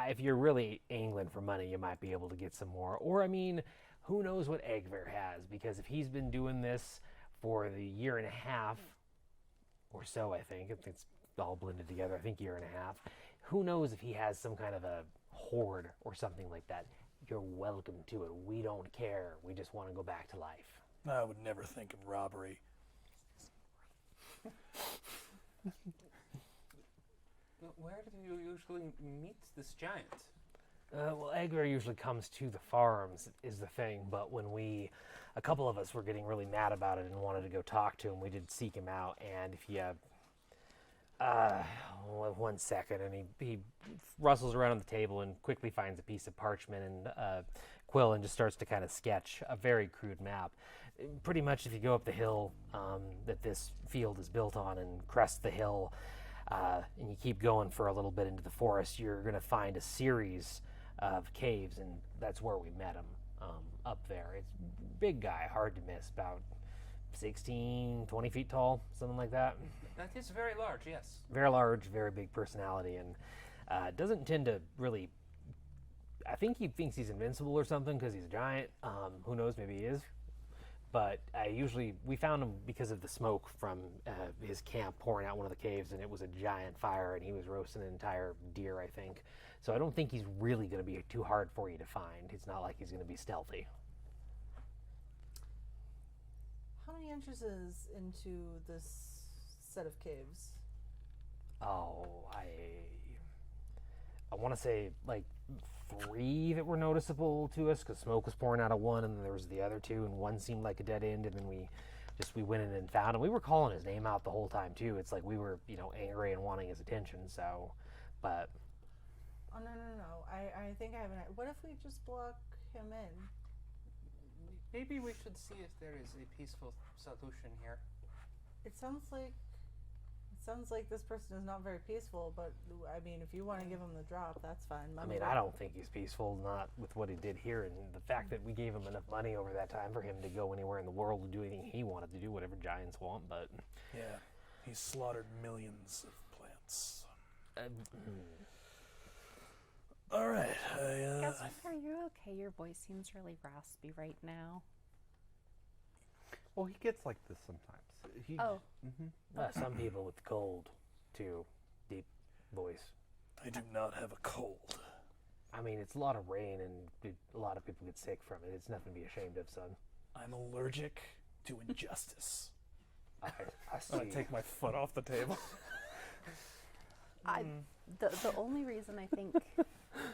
if you're really angling for money, you might be able to get some more. Or, I mean, who knows what Eggver has, because if he's been doing this for the year and a half or so, I think it's all blended together, I think year and a half, who knows if he has some kind of a hoard or something like that. You're welcome to it. We don't care. We just want to go back to life. I would never think of robbery. Where do you usually meet this giant? Well, Eggver usually comes to the farms, is the thing, but when a couple of us were getting really mad about it and wanted to go talk to him, we did seek him out, and if you, 1 second, and he rustles around on the table and quickly finds a piece of parchment and quill and just starts to kind of sketch a very crude map. Pretty much if you go up the hill that this field is built on and crest the hill, and you keep going for a little bit into the forest, you're going to find a series of caves, and that's where we met him, up there. It's a big guy, hard to miss, about 16, 20 feet tall, something like that. That is very large, yes. Very large, very big personality, and doesn't tend to really... I think he thinks he's invincible or something because he's a giant. Who knows, maybe he is. But we found him because of the smoke from his camp pouring out one of the caves, and it was a giant fire, and he was roasting an entire deer, I think. So I don't think he's really going to be too hard for you to find. It's not like he's going to be stealthy. How many entrances into this set of caves? Oh, I want to say like 3 that were noticeable to us because smoke was pouring out of one, and then there was the other 2, and one seemed like a dead end, and then we went in and found him. We were calling his name out the whole time too. It's like we were angry and wanting his attention. So, but oh no, I think I have an idea. What if we just block him in? Maybe we should see if there is a peaceful solution here. It sounds like this person is not very peaceful, but I mean, if you want to give him the drop, that's fine. I mean, I don't think he's peaceful, not with what he did here, and the fact that we gave him enough money over that time for him to go anywhere in the world to do anything he wanted to do, whatever giants want, but... Yeah, he slaughtered millions of plants. All right, Guys, are you okay? Your voice seems really raspy right now. Well, he gets like this sometimes. Some people with cold, too. Deep voice. I do not have a cold. I mean, it's a lot of rain, and a lot of people get sick from it. It's nothing to be ashamed of, son. I'm allergic to injustice. I see. I'm going to take my foot off the table. The only reason I think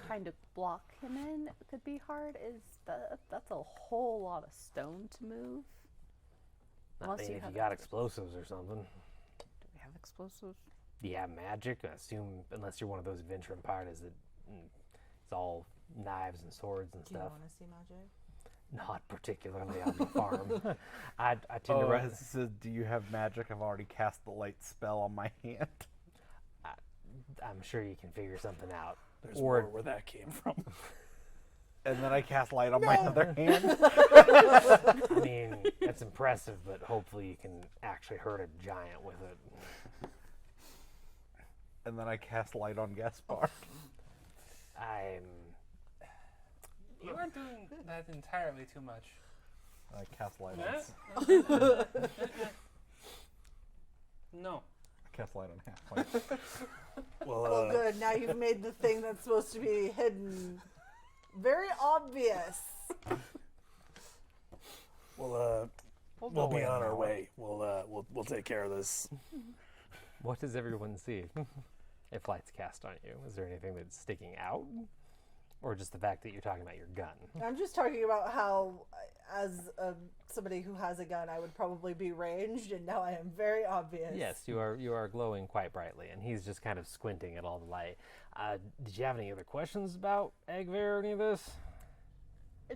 trying to block him in could be hard is that's a whole lot of stone to move. If you got explosives or something. Do we have explosives? Do you have magic? I assume, unless you're one of those adventuring pirates, that it's all knives and swords and Do you stuff. want to see magic? Not particularly on the farm. I tend to run. It says, do you have magic? I've already cast the light spell on my hand. I'm sure you can figure something out. There's more where that came from. And then I cast light on my other hand. I mean, that's impressive, but hopefully you can actually hurt a giant with it. And then I cast light on Gaspar. You aren't doing that entirely too much. I cast light on. No. I cast light on halfway. Well, good. Now you've made the thing that's supposed to be hidden very obvious. We'll be on our way. We'll take care of this. What does everyone see if light's cast on you? Is there anything that's sticking out? or just the fact that you're talking about your gun? I'm just talking about how, as somebody who has a gun, I would probably be ranged, and now I am very obvious. Yes, you are glowing quite brightly, and he's just kind of squinting at all the light. Did you have any other questions about Agver or any of this? Do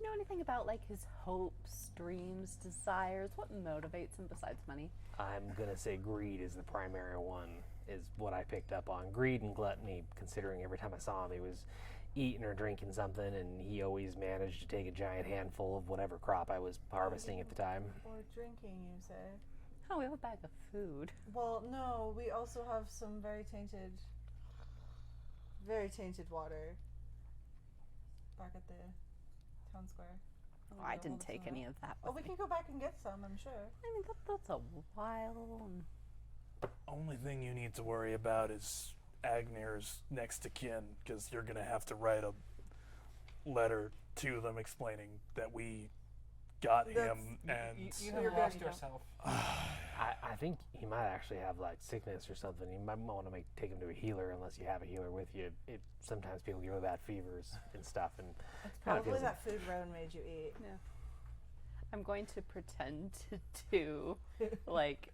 you know anything about like his hopes, dreams, desires? What motivates him besides money? I'm gonna say greed is the primary one, is what I picked up on. Greed and gluttony, considering every time I saw him, he was eating or drinking something, and he always managed to take a giant handful of whatever crop I was harvesting at the time. Or drinking, you say? Oh, we have a bag of food. Well, no, we also have some very tainted water back at the town square. Oh, I didn't take any of that. Oh, with we me. can go back and get some, I'm sure. I mean, that's a while. Only thing you need to worry about is Agnir's next to kin, because you're going to have to write a letter to them explaining that we got him and... You You're have good, lost you know. yourself. I think he might actually have like sickness or something. You might want to take him to a healer unless you have a healer with you. Sometimes people get really bad fevers and stuff, and It's Kinda probably feels that food Rowan made you eat. Yeah. I'm going to pretend to do like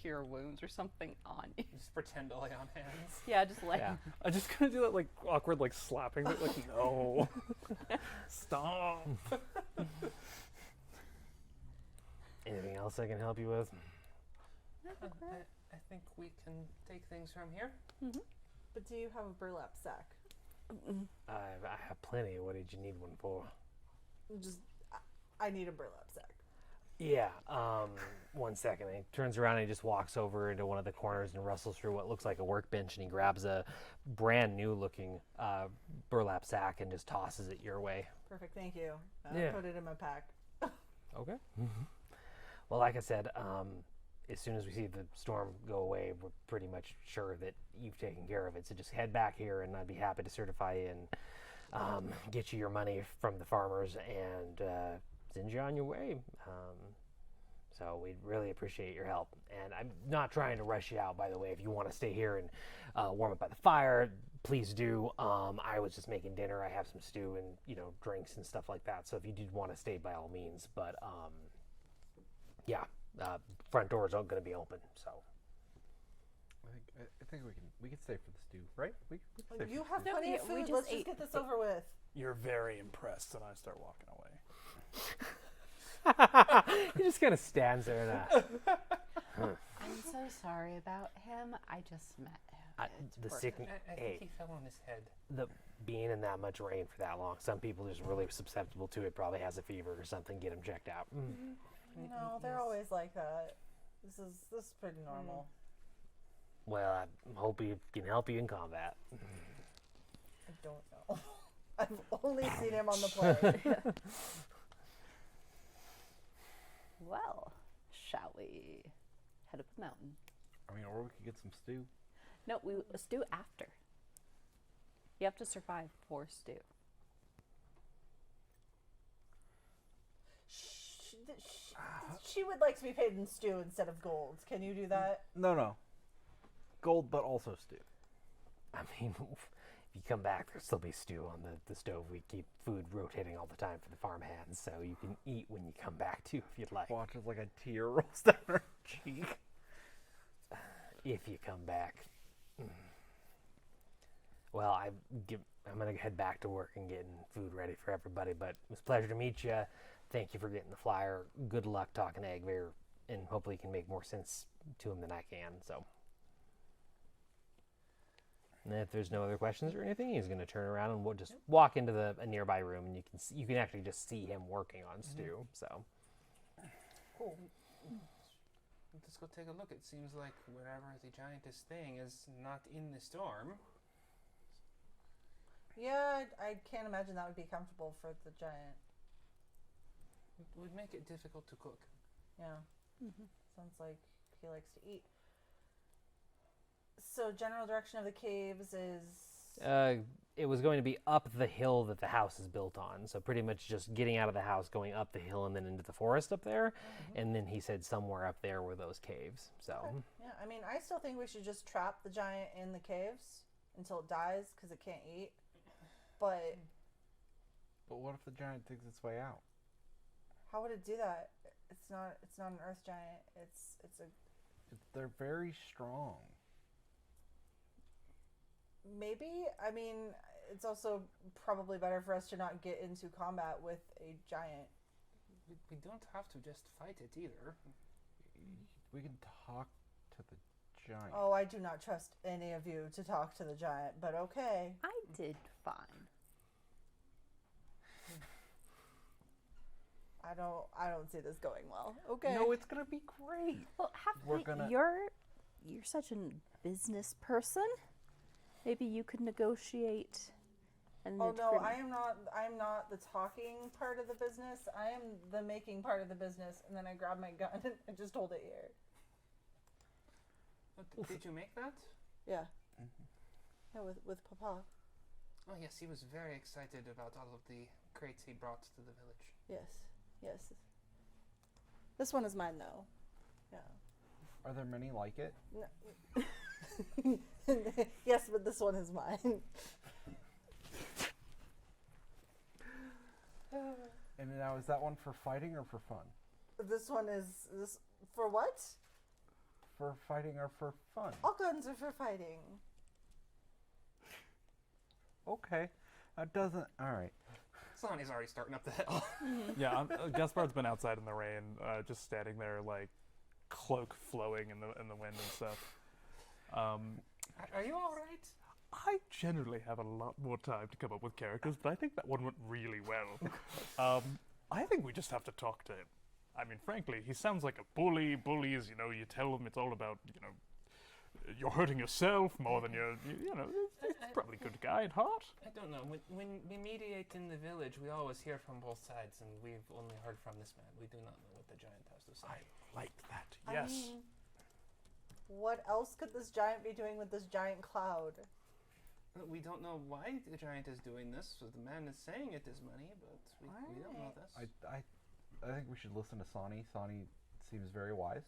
cure wounds or something on you. Just pretend to lay on hands. Yeah, just like yeah. I'm just gonna do that like awkward like slapping, but like no, stop. Anything else I can help you with? I think we can take things from here. But do you have a burlap sack? I have plenty. What did you need one for? I need a burlap sack. Yeah, 1 second. He turns around and he just walks over into one of the corners and rustles through what looks like a workbench, and he grabs a brand new looking burlap sack and just tosses it your way. Perfect, thank you. Yeah. Put it in my pack. Okay. Well, like I said, as soon as we see the storm go away, we're pretty much sure that you've taken care of it. So just head back here, and I'd be happy to certify you and get you your money from the farmers and send you on your way. So we'd really appreciate your help. And I'm not trying to rush you out, by the way. If you want to stay here and warm up by the fire, please do. I was just making dinner. I have some stew and drinks and stuff like that. So if you did want to stay, by all means. But yeah, front doors aren't going to be open. So I think we can stay for the stew, right? We can stay You for have the stew. plenty of we food. just Let's just ate. get this over with. You're very impressed, and I start walking away. he just kind of stands there and I'm so sorry about him. I just met him. the sickness. I Hey, think he fell on his head. the being in that much rain for that long, some people just really susceptible to it. Probably has a fever or something. Get him checked out. No, they're always like that. This is pretty normal. Well, I hope he can help you in combat. I don't know. I've only seen him on the plane. Well, shall we head up the mountain? I mean, or we could get some stew. No, we stew after. You have to survive for stew. She would like to be paid in stew instead of gold. Can you do that? No. Gold, but also stew. I mean, if you come back, there'll still be stew on the stove. We keep food rotating all the time for the farm hands, so you can eat when you come back too, if you'd like. Watch as like a tear rolls down her cheek. If you come back. Well, I'm going to head back to work and getting food ready for everybody, but it was a pleasure to meet you. Thank you for getting the flyer. Good luck talking to Agver, and hopefully you can make more sense to him than I can. So, and if there's no other questions or anything, he's going to turn around and we'll just walk into a nearby room, and you can actually just see him working on stew. So, Cool. Let's go take a look. It seems like wherever the giant is staying is not in the storm. Yeah, I can't imagine that would be comfortable for the giant. It would make it difficult to cook. Yeah. Sounds like he likes to eat. So, general direction of the caves is. it was going to be up the hill that the house is built on. So pretty much just getting out of the house, going up the hill, and then into the forest up there. And then he said somewhere up there were those caves. So Okay. Yeah, I mean, I still think we should just trap the giant in the caves until it dies because it can't eat. But what if the giant digs its way out? how would it do that? It's not an earth giant. They're very strong. Maybe. I mean, it's also probably better for us to not get into combat with a giant. We don't have to just fight it either. We can talk to the giant. Oh, I do not trust any of you to talk to the giant, but okay. I did fine. I don't see this going well. Okay. No, it's gonna be great. Well, We're gonna- you're such a business person. Maybe you could negotiate. Oh no, I am not the talking part of the business. I am the making part of the business. And then I grab my gun and just hold it here. Did you make that? Yeah. Yeah, with Papa. Oh yes, he was very excited about all of the crates he brought to the village. Yes. This one is mine though. Yeah. Are there many like it? No. Yes, but this one is mine. And now, is that one for fighting or for fun? This for what? For fighting or for fun? All guns are for fighting. Okay. That doesn't. All right. Sonny's already starting up the hill. Yeah, Gaspard's been outside in the rain, just standing there, like cloak flowing in the wind and stuff. Are you all right? I generally have a lot more time to come up with characters, but I think that one went really well. I think we just have to talk to him. I mean, frankly, he sounds like a bully. Bullies, you tell him it's all about, you're hurting yourself more than he's probably a good guy at heart. I don't know. When we mediate in the village, we always hear from both sides, and we've only heard from this man. We do not know what the giant has to say. I like that, I yes. mean, what else could this giant be doing with this giant cloud? We don't know why the giant is doing this. So the man is saying it is money, but we don't know this. I think we should listen to Sonny. Sonny seems very wise.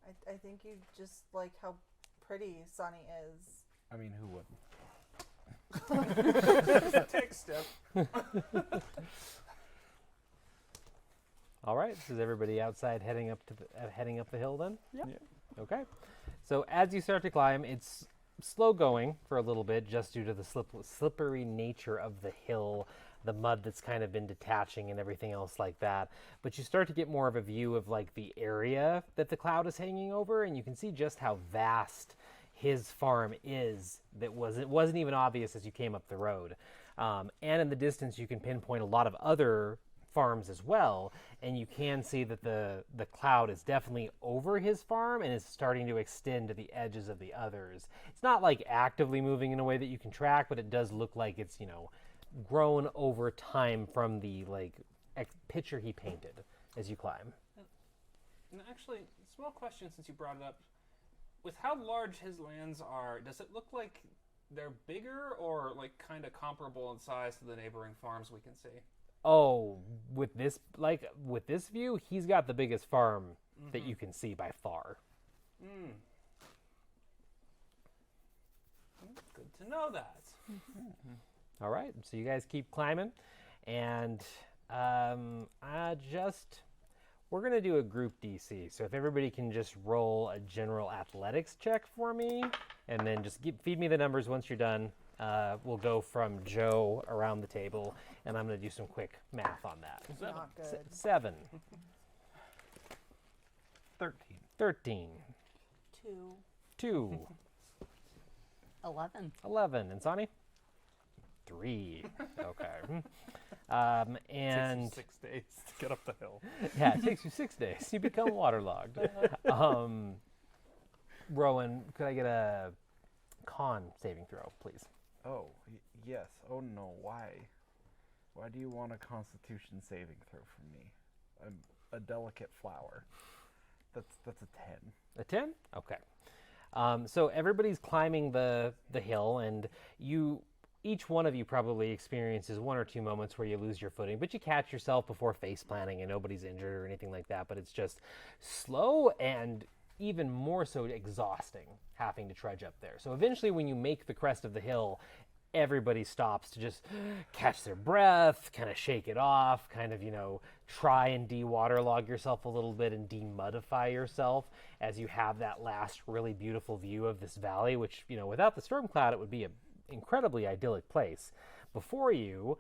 I think you just like how pretty Sonny is. I mean, who wouldn't? Take a step. All right. So is everybody outside heading up the hill then? Yep. Yeah. Okay. So as you start to climb, it's slow going for a little bit, just due to the slippery nature of the hill, the mud that's kind of been detaching and everything else like that. But you start to get more of a view of like the area that the cloud is hanging over, and you can see just how vast his farm is. It wasn't even obvious as you came up the road. And in the distance, you can pinpoint a lot of other farms as well, and you can see that the cloud is definitely over his farm and is starting to extend to the edges of the others. It's not like actively moving in a way that you can track, but it does look like it's grown over time from the picture he painted as you climb. And actually, small question since you brought it up. With how large his lands are, does it look like they're bigger or like kind of comparable in size to the neighboring farms we can see? Oh, with this view, he's got the biggest farm that you can see by far. Good to know that. All right, so you guys keep climbing, and we're gonna do a group DC. So if everybody can just roll a general athletics check for me, and then just feed me the numbers once you're done. We'll go from Joe around the table, and I'm going to do some quick math on that. Not good. 7. 13. 13. 2. 2. 11. 11. And Sonny? 3. Okay. And Takes you 6 days to get up the hill. yeah, it takes you 6 days. You become waterlogged. Rowan, could I get a con saving throw, please? Oh, yes. Oh no, why? Why do you want a constitution saving throw from me? I'm a delicate flower. That's a 10. A 10? Okay. So everybody's climbing the hill, and each one of you probably experiences 1 or 2 moments where you lose your footing, but you catch yourself before face planting, and nobody's injured or anything like that. But it's just slow, and even more so exhausting having to trudge up there. So eventually when you make the crest of the hill, everybody stops to just catch their breath, kind of shake it off, kind of, try and de-waterlog yourself a little bit and demudify yourself as you have that last really beautiful view of this valley, which, without the storm cloud, it would be an incredibly idyllic place. Before you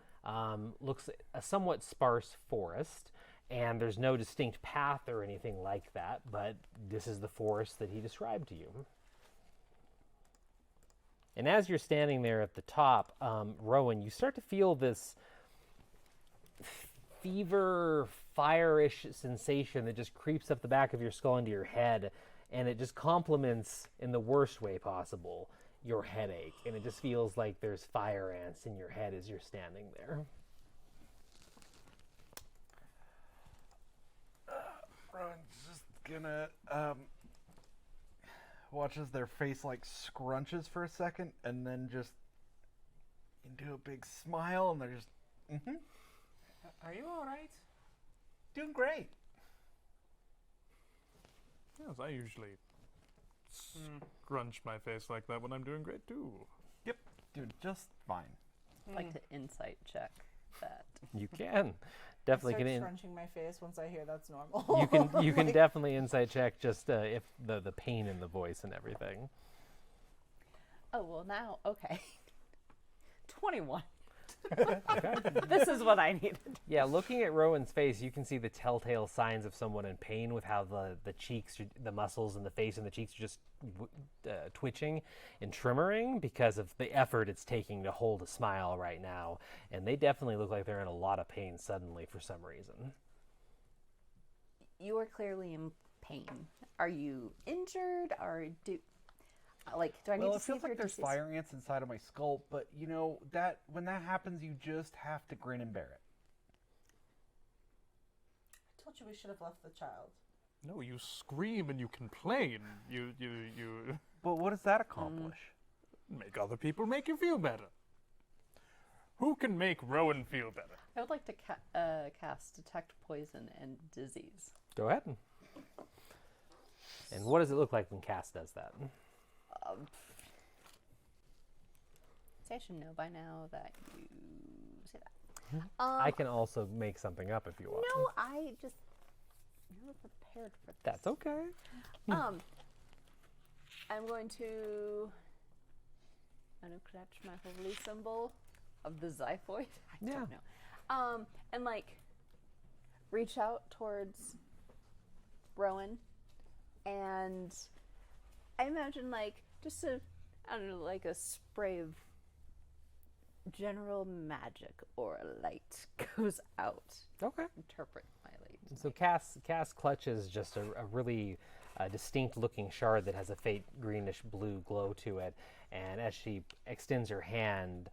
looks a somewhat sparse forest, and there's no distinct path or anything like that, but this is the forest that he described to you. And as you're standing there at the top, Rowan, you start to feel this fever, fire-ish sensation that just creeps up the back of your skull into your head, and it just complements, in the worst way possible, your headache. And it just feels like there's fire ants in your head as you're standing there. Rowan's just gonna watch as their face like scrunches for a second, and then just into a big smile, and they're just, Are you all right? doing great. Yes, I usually scrunch my face like that when I'm doing great too. Yep, doing just fine. I'd like to insight check that. You can. Definitely Start can. scrunching my face once I hear that's normal. You can definitely insight check just if the pain in the voice and everything. Oh, well, now, okay. 21. Okay. This is what I needed. Yeah, looking at Rowan's face, you can see the telltale signs of someone in pain with how the cheeks, the muscles in the face and the cheeks are just twitching and tremoring because of the effort it's taking to hold a smile right now. And they definitely look like they're in a lot of pain suddenly for some reason. You are clearly in pain. Are you injured, or do I need Well, to it see feels if you're like there's diseased? fire ants inside of my skull, but that when that happens, you just have to grin and bear it. I told you we should have left the child. No, you scream and you complain. You But what does that accomplish? make other people make you feel better. Who can make Rowan feel better? I would like to cast Detect Poison and Disease. Go ahead. And what does it look like when Cass does that? See, I should know by now that you say that. I can also make something up if you want. No, I just never prepared for this. That's okay. I'm going to uncratch my holy symbol of the xiphoid. I don't know. And reach out towards Rowan, and I imagine just a a spray of general magic or light goes out. Okay. Interpret my light. So Cass clutches just a really distinct looking shard that has a faint greenish blue glow to it, and as she extends her hand,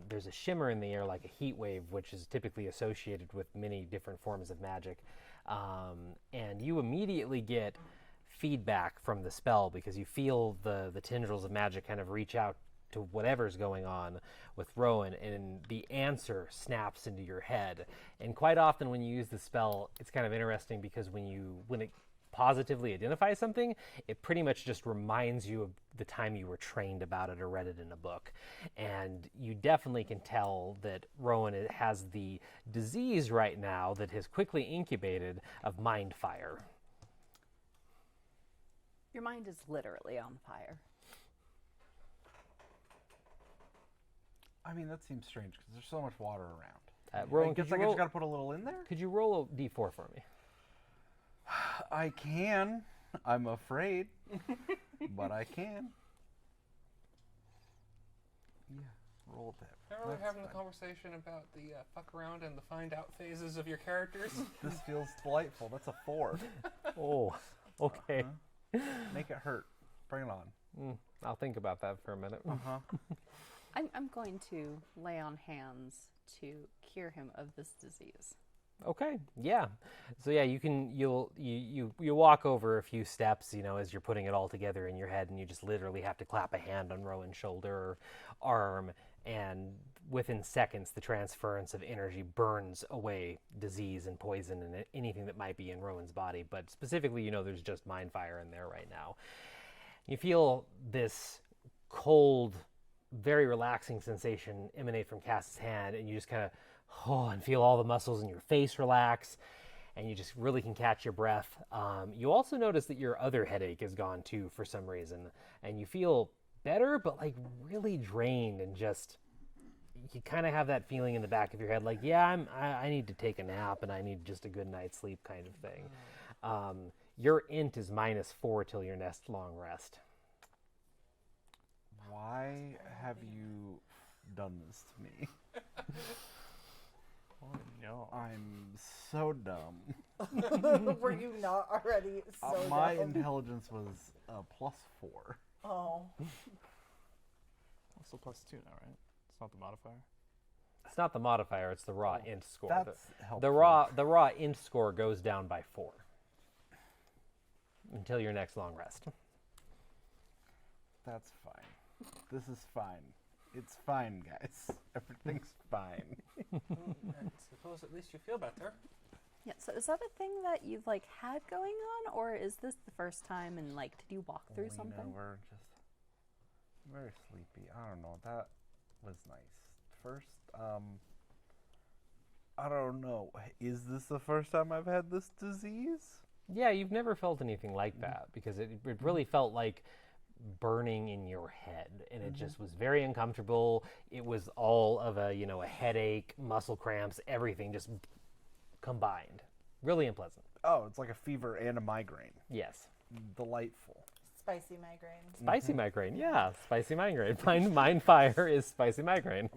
there's a shimmer in the air like a heat wave, which is typically associated with many different forms of magic, and you immediately get feedback from the spell because you feel the tendrils of magic kind of reach out to whatever's going on with Rowan, and the answer snaps into your head. And quite often when you use the spell, it's kind of interesting because when it positively identifies something, it pretty much just reminds you of the time you were trained about it or read it in a book. And you definitely can tell that Rowan has the disease right now that has quickly incubated of mind fire. Your mind is literally on fire. I mean, that seems strange because there's so much water around. Rowan, I guess I just got to put a little in there? Could you roll a d4 for me? I can. I'm afraid. But I can. Yeah, roll that. Remember That's having the fine. conversation about the fuck around and the find out phases of your characters? This feels delightful. That's a 4. Oh, okay. Make it hurt. Bring it on. I'll think about that for a minute. I'm going to lay on hands to cure him of this disease. Okay, yeah. So yeah, you walk over a few steps, as you're putting it all together in your head, and you just literally have to clap a hand on Rowan's shoulder or arm, and within seconds, the transference of energy burns away disease and poison and anything that might be in Rowan's body. But specifically, there's just mind fire in there right now. You feel this cold, very relaxing sensation emanate from Cass's hand, and you just kind of and feel all the muscles in your face relax, and you just really can catch your breath. You also notice that your other headache is gone too for some reason, and you feel better, but like really drained, and just you kind of have that feeling in the back of your head, like, yeah, I need to take a nap, and I need just a good night's sleep kind of thing. Your int is -4 till your next long rest. Why have you done this to me? Oh, no. I'm so dumb. Were you not already so My dumb? intelligence was +4. Oh. Still +2 now, right? It's not the modifier. It's not the modifier; it's the raw int score. That's helpful. The raw int score goes down by 4 until your next long rest. That's fine. This is fine. It's fine, guys. Everything's fine. I suppose at least you feel better. Yeah, so is that a thing that you've had going on, or is this the first time, and did you walk through something? We're just very sleepy. I don't know. That was nice. First, I don't know. Is this the first time I've had this disease? Yeah, you've never felt anything like that, because it really felt like burning in your head, and it just was very uncomfortable. It was all of a headache, muscle cramps, everything just combined. Really unpleasant. Oh, it's like a fever and a migraine. Yes. Delightful. Spicy migraine. Spicy migraine. Yeah, spicy migraine. Mind fire is spicy migraine.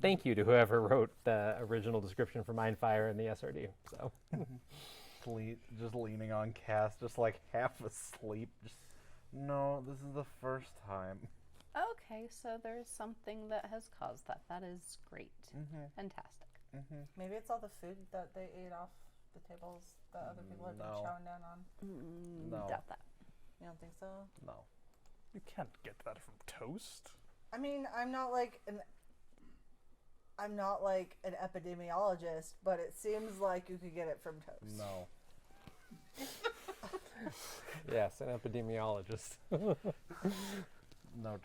Thank you to whoever wrote the original description for mind fire in the SRD. So Just leaning on Cass, just like half asleep. No, this is the first time. Okay, so there's something that has caused that. That is great. Fantastic. Maybe it's all the food that they ate off the tables that other people have been No. chowing down on. No. Doubt that. You don't think so? No. You can't get that from toast. I mean, I'm not like an epidemiologist, but it seems like you could get it from toast. No. yes, an epidemiologist. No,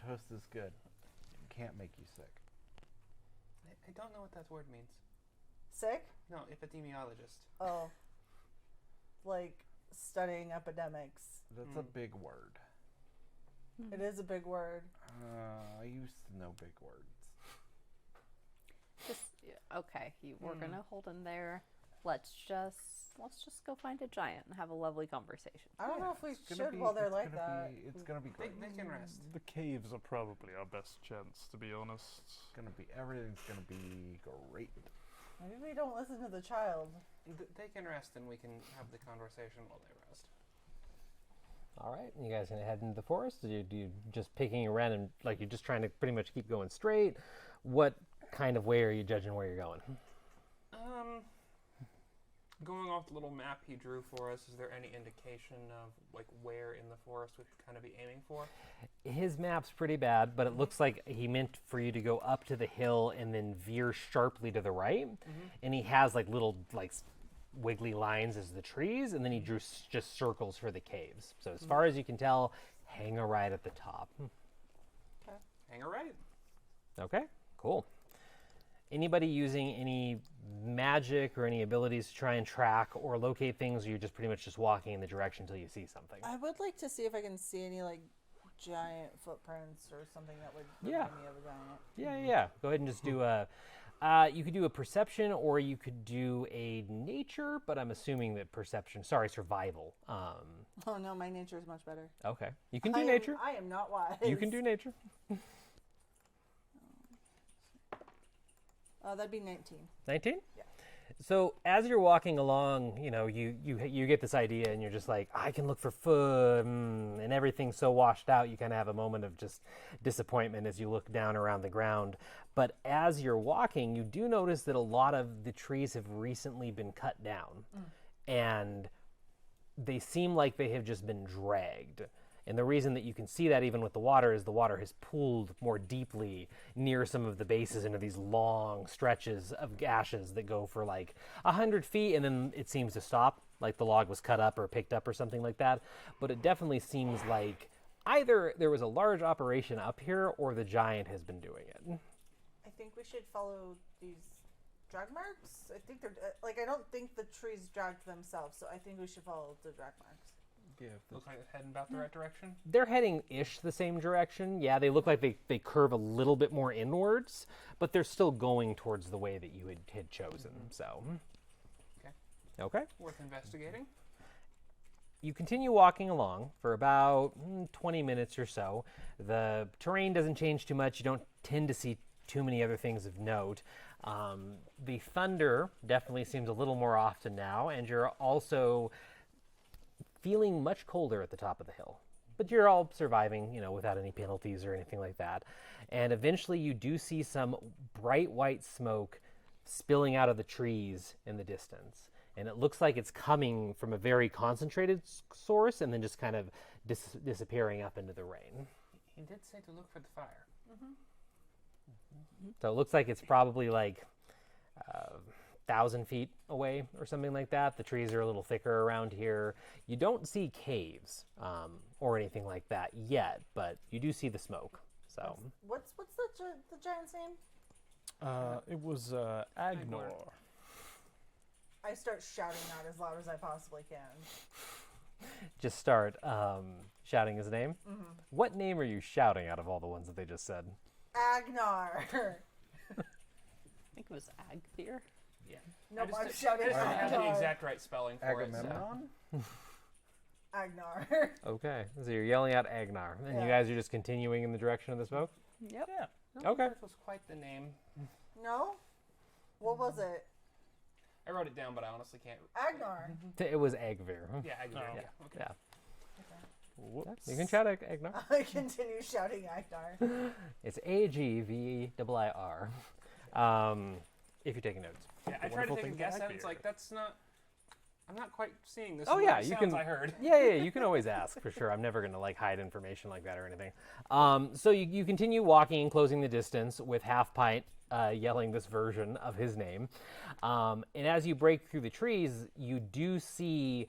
toast is good. It can't make you sick. I don't know what that word means. Sick? No, epidemiologist. Oh. Like studying epidemics. That's a big word. It is a big word. I used to know big words. Okay, we're gonna hold in there. Let's just go find a giant and have a lovely conversation. I don't know if we should while they're like that. It's gonna be They, great. they can rest. The caves are probably our best chance, to be honest. Everything's gonna be great. Maybe we don't listen to the child. They can rest, and we can have the conversation while they rest. All right, you guys gonna head into the forest? Do you just picking a random, like you're just trying to pretty much keep going straight? What kind of way are you judging where you're going? Going off the little map he drew for us, is there any indication of where in the forest we should kind of be aiming for? His map's pretty bad, but it looks like he meant for you to go up to the hill and then veer sharply to the right. And he has little wiggly lines as the trees, and then he drew just circles for the caves. So as far as you can tell, hang a right at the top. Hang a right. Okay, cool. Anybody using any magic or any abilities to try and track or locate things, or you're just pretty much just walking in the direction until you see something? I would like to see if I can see any giant footprints or something that would Yeah. remind me of a giant. Yeah. Go ahead and just do a. You could do a perception, or you could do a nature, but I'm assuming that survival. Oh no, my nature is much better. Okay, you can do nature. I am not wise. You can do nature. That'd be 19. 19? Yeah. So as you're walking along, you get this idea, and you're just like, I can look for food, and everything's so washed out. You kind of have a moment of just disappointment as you look down around the ground. But as you're walking, you do notice that a lot of the trees have recently been cut down, and they seem like they have just been dragged. And the reason that you can see that even with the water is the water has pooled more deeply near some of the bases into these long stretches of gashes that go for like 100 feet, and then it seems to stop, like the log was cut up or picked up or something like that. But it definitely seems like either there was a large operation up here or the giant has been doing it. I think we should follow these drag marks. I think they're I don't think the trees dragged themselves, so I think we should follow the drag marks. Looks like it's heading about the right direction. They're heading-ish the same direction. Yeah, they look like they curve a little bit more inwards, but they're still going towards the way that you had chosen. So, okay. Worth investigating. You continue walking along for about 20 minutes or so. The terrain doesn't change too much. You don't tend to see too many other things of note. The thunder definitely seems a little more often now, and you're also feeling much colder at the top of the hill. But you're all surviving, without any penalties or anything like that. And eventually you do see some bright white smoke spilling out of the trees in the distance. And it looks like it's coming from a very concentrated source and then just kind of disappearing up into the rain. He did say to look for the fire. So it looks like it's probably like 1,000 feet away or something like that. The trees are a little thicker around here. You don't see caves or anything like that yet, but you do see the smoke. So What's the giant's name? It was Agnor. I start shouting out as loud as I possibly can. just start shouting his name. What name are you shouting out of all the ones that they just said? Agnar. I think it was Agthir. Yeah. Nope, I I'm just shouting didn't have the Agnar. exact right spelling for it. So. Agamemnon? Agnar. Okay, so you're yelling out Agnar, and you guys are just continuing in the direction of the smoke? Yep. I don't Okay. know if it was quite the name. No? What was it? I wrote it down, but I honestly can't. Agnar. It was Agvir. Yeah, I agree. Yeah. Yeah. Okay. Yeah. Whoops. You can shout Agnar. I continue shouting Agnar. It's Agvir. If you're taking notes. Yeah, I tried to wonderful take a things guess that at it. It's like, that's not. I'm not quite seeing this. Oh, is what yeah, it you sounds can- I heard. Yeah, you can always ask for sure. I'm never going to hide information like that or anything. So you continue walking and closing the distance with Half Pint yelling this version of his name. And as you break through the trees, you do see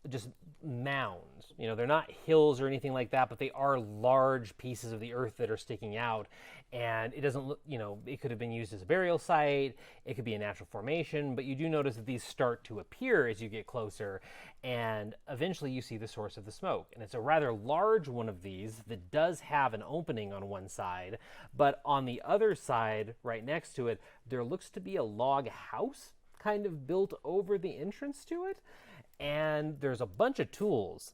just mounds. They're not hills or anything like that, but they are large pieces of the earth that are sticking out. And it doesn't look, it could have been used as a burial site. It could be a natural formation, but you do notice that these start to appear as you get closer. And eventually you see the source of the smoke. And it's a rather large one of these that does have an opening on one side, but on the other side, right next to it, there looks to be a log house kind of built over the entrance to it. And there's a bunch of tools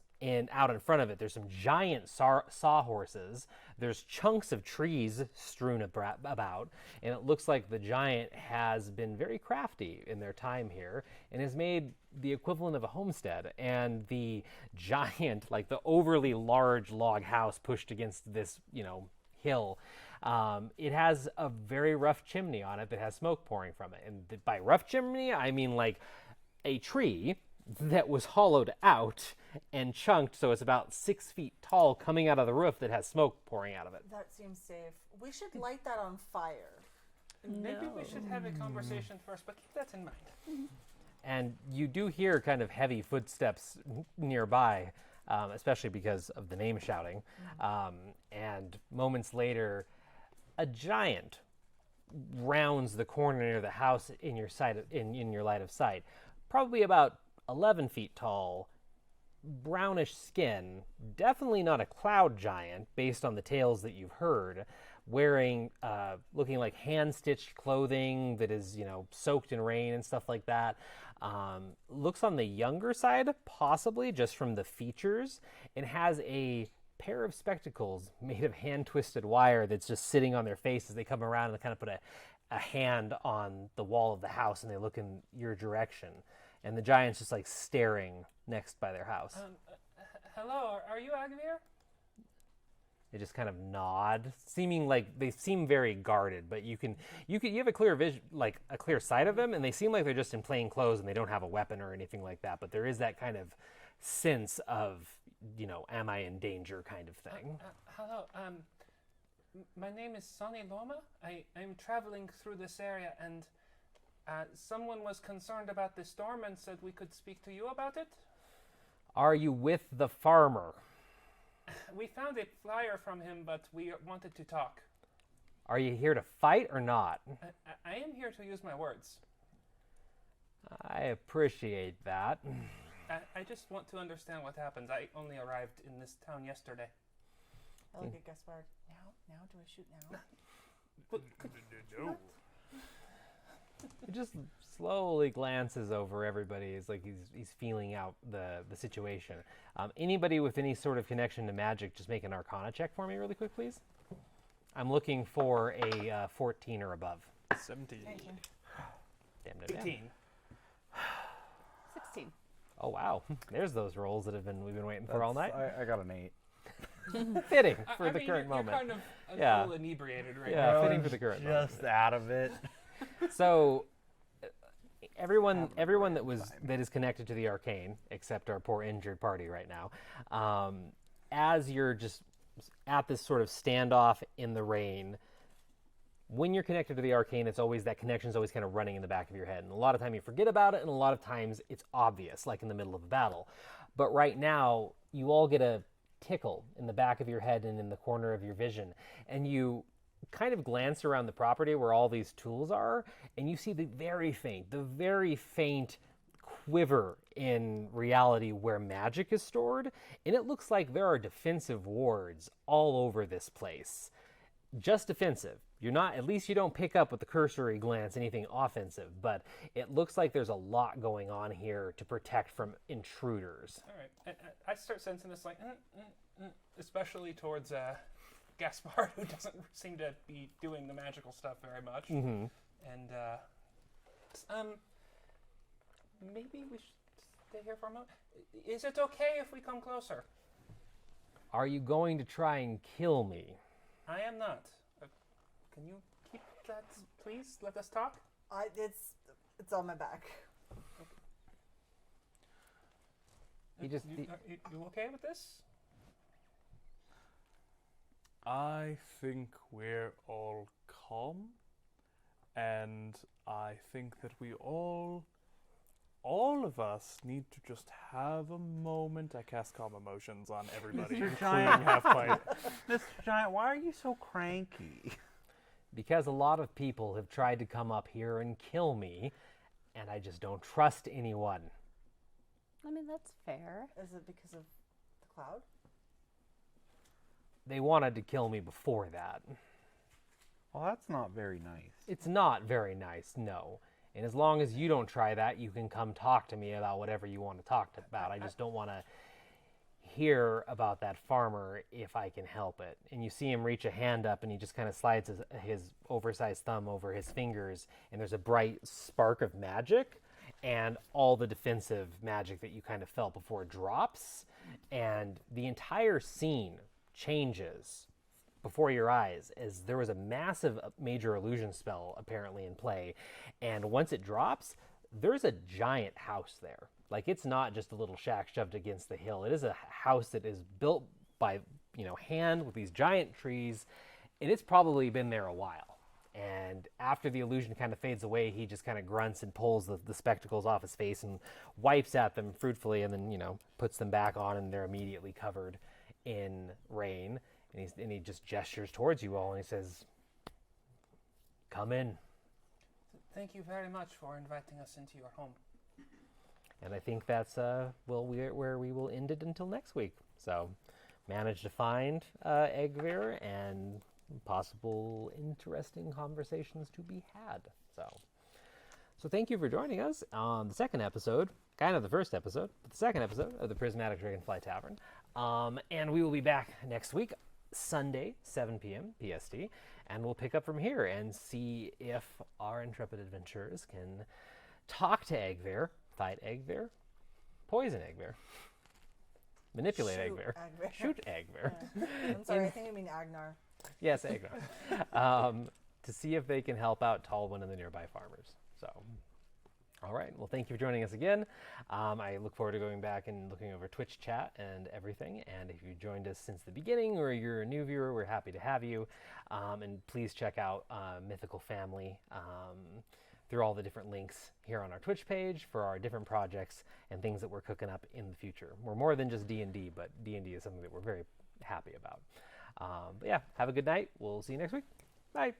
out in front of it. There's some giant sawhorses. There's chunks of trees strewn about. And it looks like the giant has been very crafty in their time here and has made the equivalent of a homestead. And the giant, the overly large log house pushed against this, hill, it has a very rough chimney on it that has smoke pouring from it. And by rough chimney, I mean a tree that was hollowed out and chunked so it's about 6 feet tall coming out of the roof that has smoke pouring out of it. That seems safe. We should light that on fire. Maybe we should have a conversation first, but keep that in mind. And you do hear kind of heavy footsteps nearby, especially because of the name shouting. And moments later, a giant rounds the corner near the house in your line of sight. Probably about 11 feet tall, brownish skin, definitely not a cloud giant based on the tales that you've heard, wearing, looking like hand-stitched clothing that is, soaked in rain and stuff like that. Looks on the younger side, possibly, just from the features, and has a pair of spectacles made of hand-twisted wire that's just sitting on their face as they come around and kind of put a hand on the wall of the house, and they look in your direction. And the giant's just like staring next by their house. Hello, are you Agvir? They just kind of nod, seeming like they seem very guarded, but you have a clear vision, like a clear sight of them, and they seem like they're just in plain clothes and they don't have a weapon or anything like that. But there is that kind of sense of, am I in danger kind of thing. Hello, my name is Sonny Loma. I'm traveling through this area, and someone was concerned about the storm and said we could speak to you about it. Are you with the farmer? We found a flyer from him, but we wanted to talk. Are you here to fight or not? I am here to use my words. I appreciate that. I just want to understand what happened. I only arrived in this town yesterday. I look at Gaspard. Now, do I shoot now? No. He just slowly glances over everybody. It's like he's feeling out the situation. Anybody with any sort of connection to magic, just make an Arcana check for me really quick, please. I'm looking for a 14 or above. 17. 19. Damn. 18. 16. Oh wow, there's those rolls that we've been waiting for all night. I got an 8. Fitting for I the mean, current you're moment. kind of a Yeah. little inebriated right Yeah, now. fitting for the current moment. Just out of it. So everyone that is connected to the arcane, except our poor injured party right now, as you're just at this sort of standoff in the rain, when you're connected to the arcane, it's always that connection is always kind of running in the back of your head, and a lot of time you forget about it, and a lot of times it's obvious, like in the middle of a battle. But right now, you all get a tickle in the back of your head and in the corner of your vision, and you kind of glance around the property where all these tools are, and you see the very faint quiver in reality where magic is stored, and it looks like there are defensive wards all over this place. Just defensive. You're not, at least you don't pick up with the cursory glance anything offensive, but it looks like there's a lot going on here to protect from intruders. All right. I start sensing this, like, especially towards Gaspard, who doesn't seem to be doing the magical stuff very much. Mm-hmm. And maybe we should stay here for a moment. Is it okay if we come closer? Are you going to try and kill me? I am not. Can you keep that, please? Let us talk. It's on my back. He just You okay with this? I think we're all calm, and I think that we all of us need to just have a moment. I cast calm emotions on everybody, Mr. including Giant. Half-Pint. Mr. Giant, why are you so cranky? because a lot of people have tried to come up here and kill me, and I just don't trust anyone. I mean, that's fair. Is it because of the cloud? They wanted to kill me before that. Well, that's not very nice. It's not very nice, no. And as long as you don't try that, you can come talk to me about whatever you want to talk about. I just don't want to hear about that farmer if I can help it. And you see him reach a hand up, and he just kind of slides his oversized thumb over his fingers, and there's a bright spark of magic, and all the defensive magic that you kind of felt before drops, and the entire scene changes before your eyes as there was a massive major illusion spell apparently in play, and once it drops, there's a giant house there. Like, it's not just a little shack shoved against the hill. It is a house that is built by hand with these giant trees, and it's probably been there a while. And after the illusion kind of fades away, he just kind of grunts and pulls the spectacles off his face and wipes at them fruitfully, and then puts them back on, and they're immediately covered in rain. And he just gestures towards you all, and he says, "Come in." Thank you very much for inviting us into your home. And I think that's where we will end it until next week. So, manage to find Egvir and possible interesting conversations to be had. So thank you for joining us on the second episode, kind of the first episode, but the second episode of the Prismatic Dragonfly Tavern. And we will be back next week Sunday, 7 p.m. PST, and we'll pick up from here and see if our intrepid adventurers can talk to Eggbear, fight Eggbear, poison Eggbear, manipulate Shoot Eggbear, Eggbear. shoot Eggbear. I'm sorry, I think I mean Agnar. Yes, Agnar. To see if they can help out Talwyn and the nearby farmers. So, all right. Well, thank you for joining us again. I look forward to going back and looking over Twitch chat and everything. And if you joined us since the beginning or you're a new viewer, we're happy to have you. And please check out Mythical Family through all the different links here on our Twitch page for our different projects and things that we're cooking up in the future. We're more than just D&D, but D&D is something that we're very happy about. But yeah, have a good night. We'll see you next week. Bye.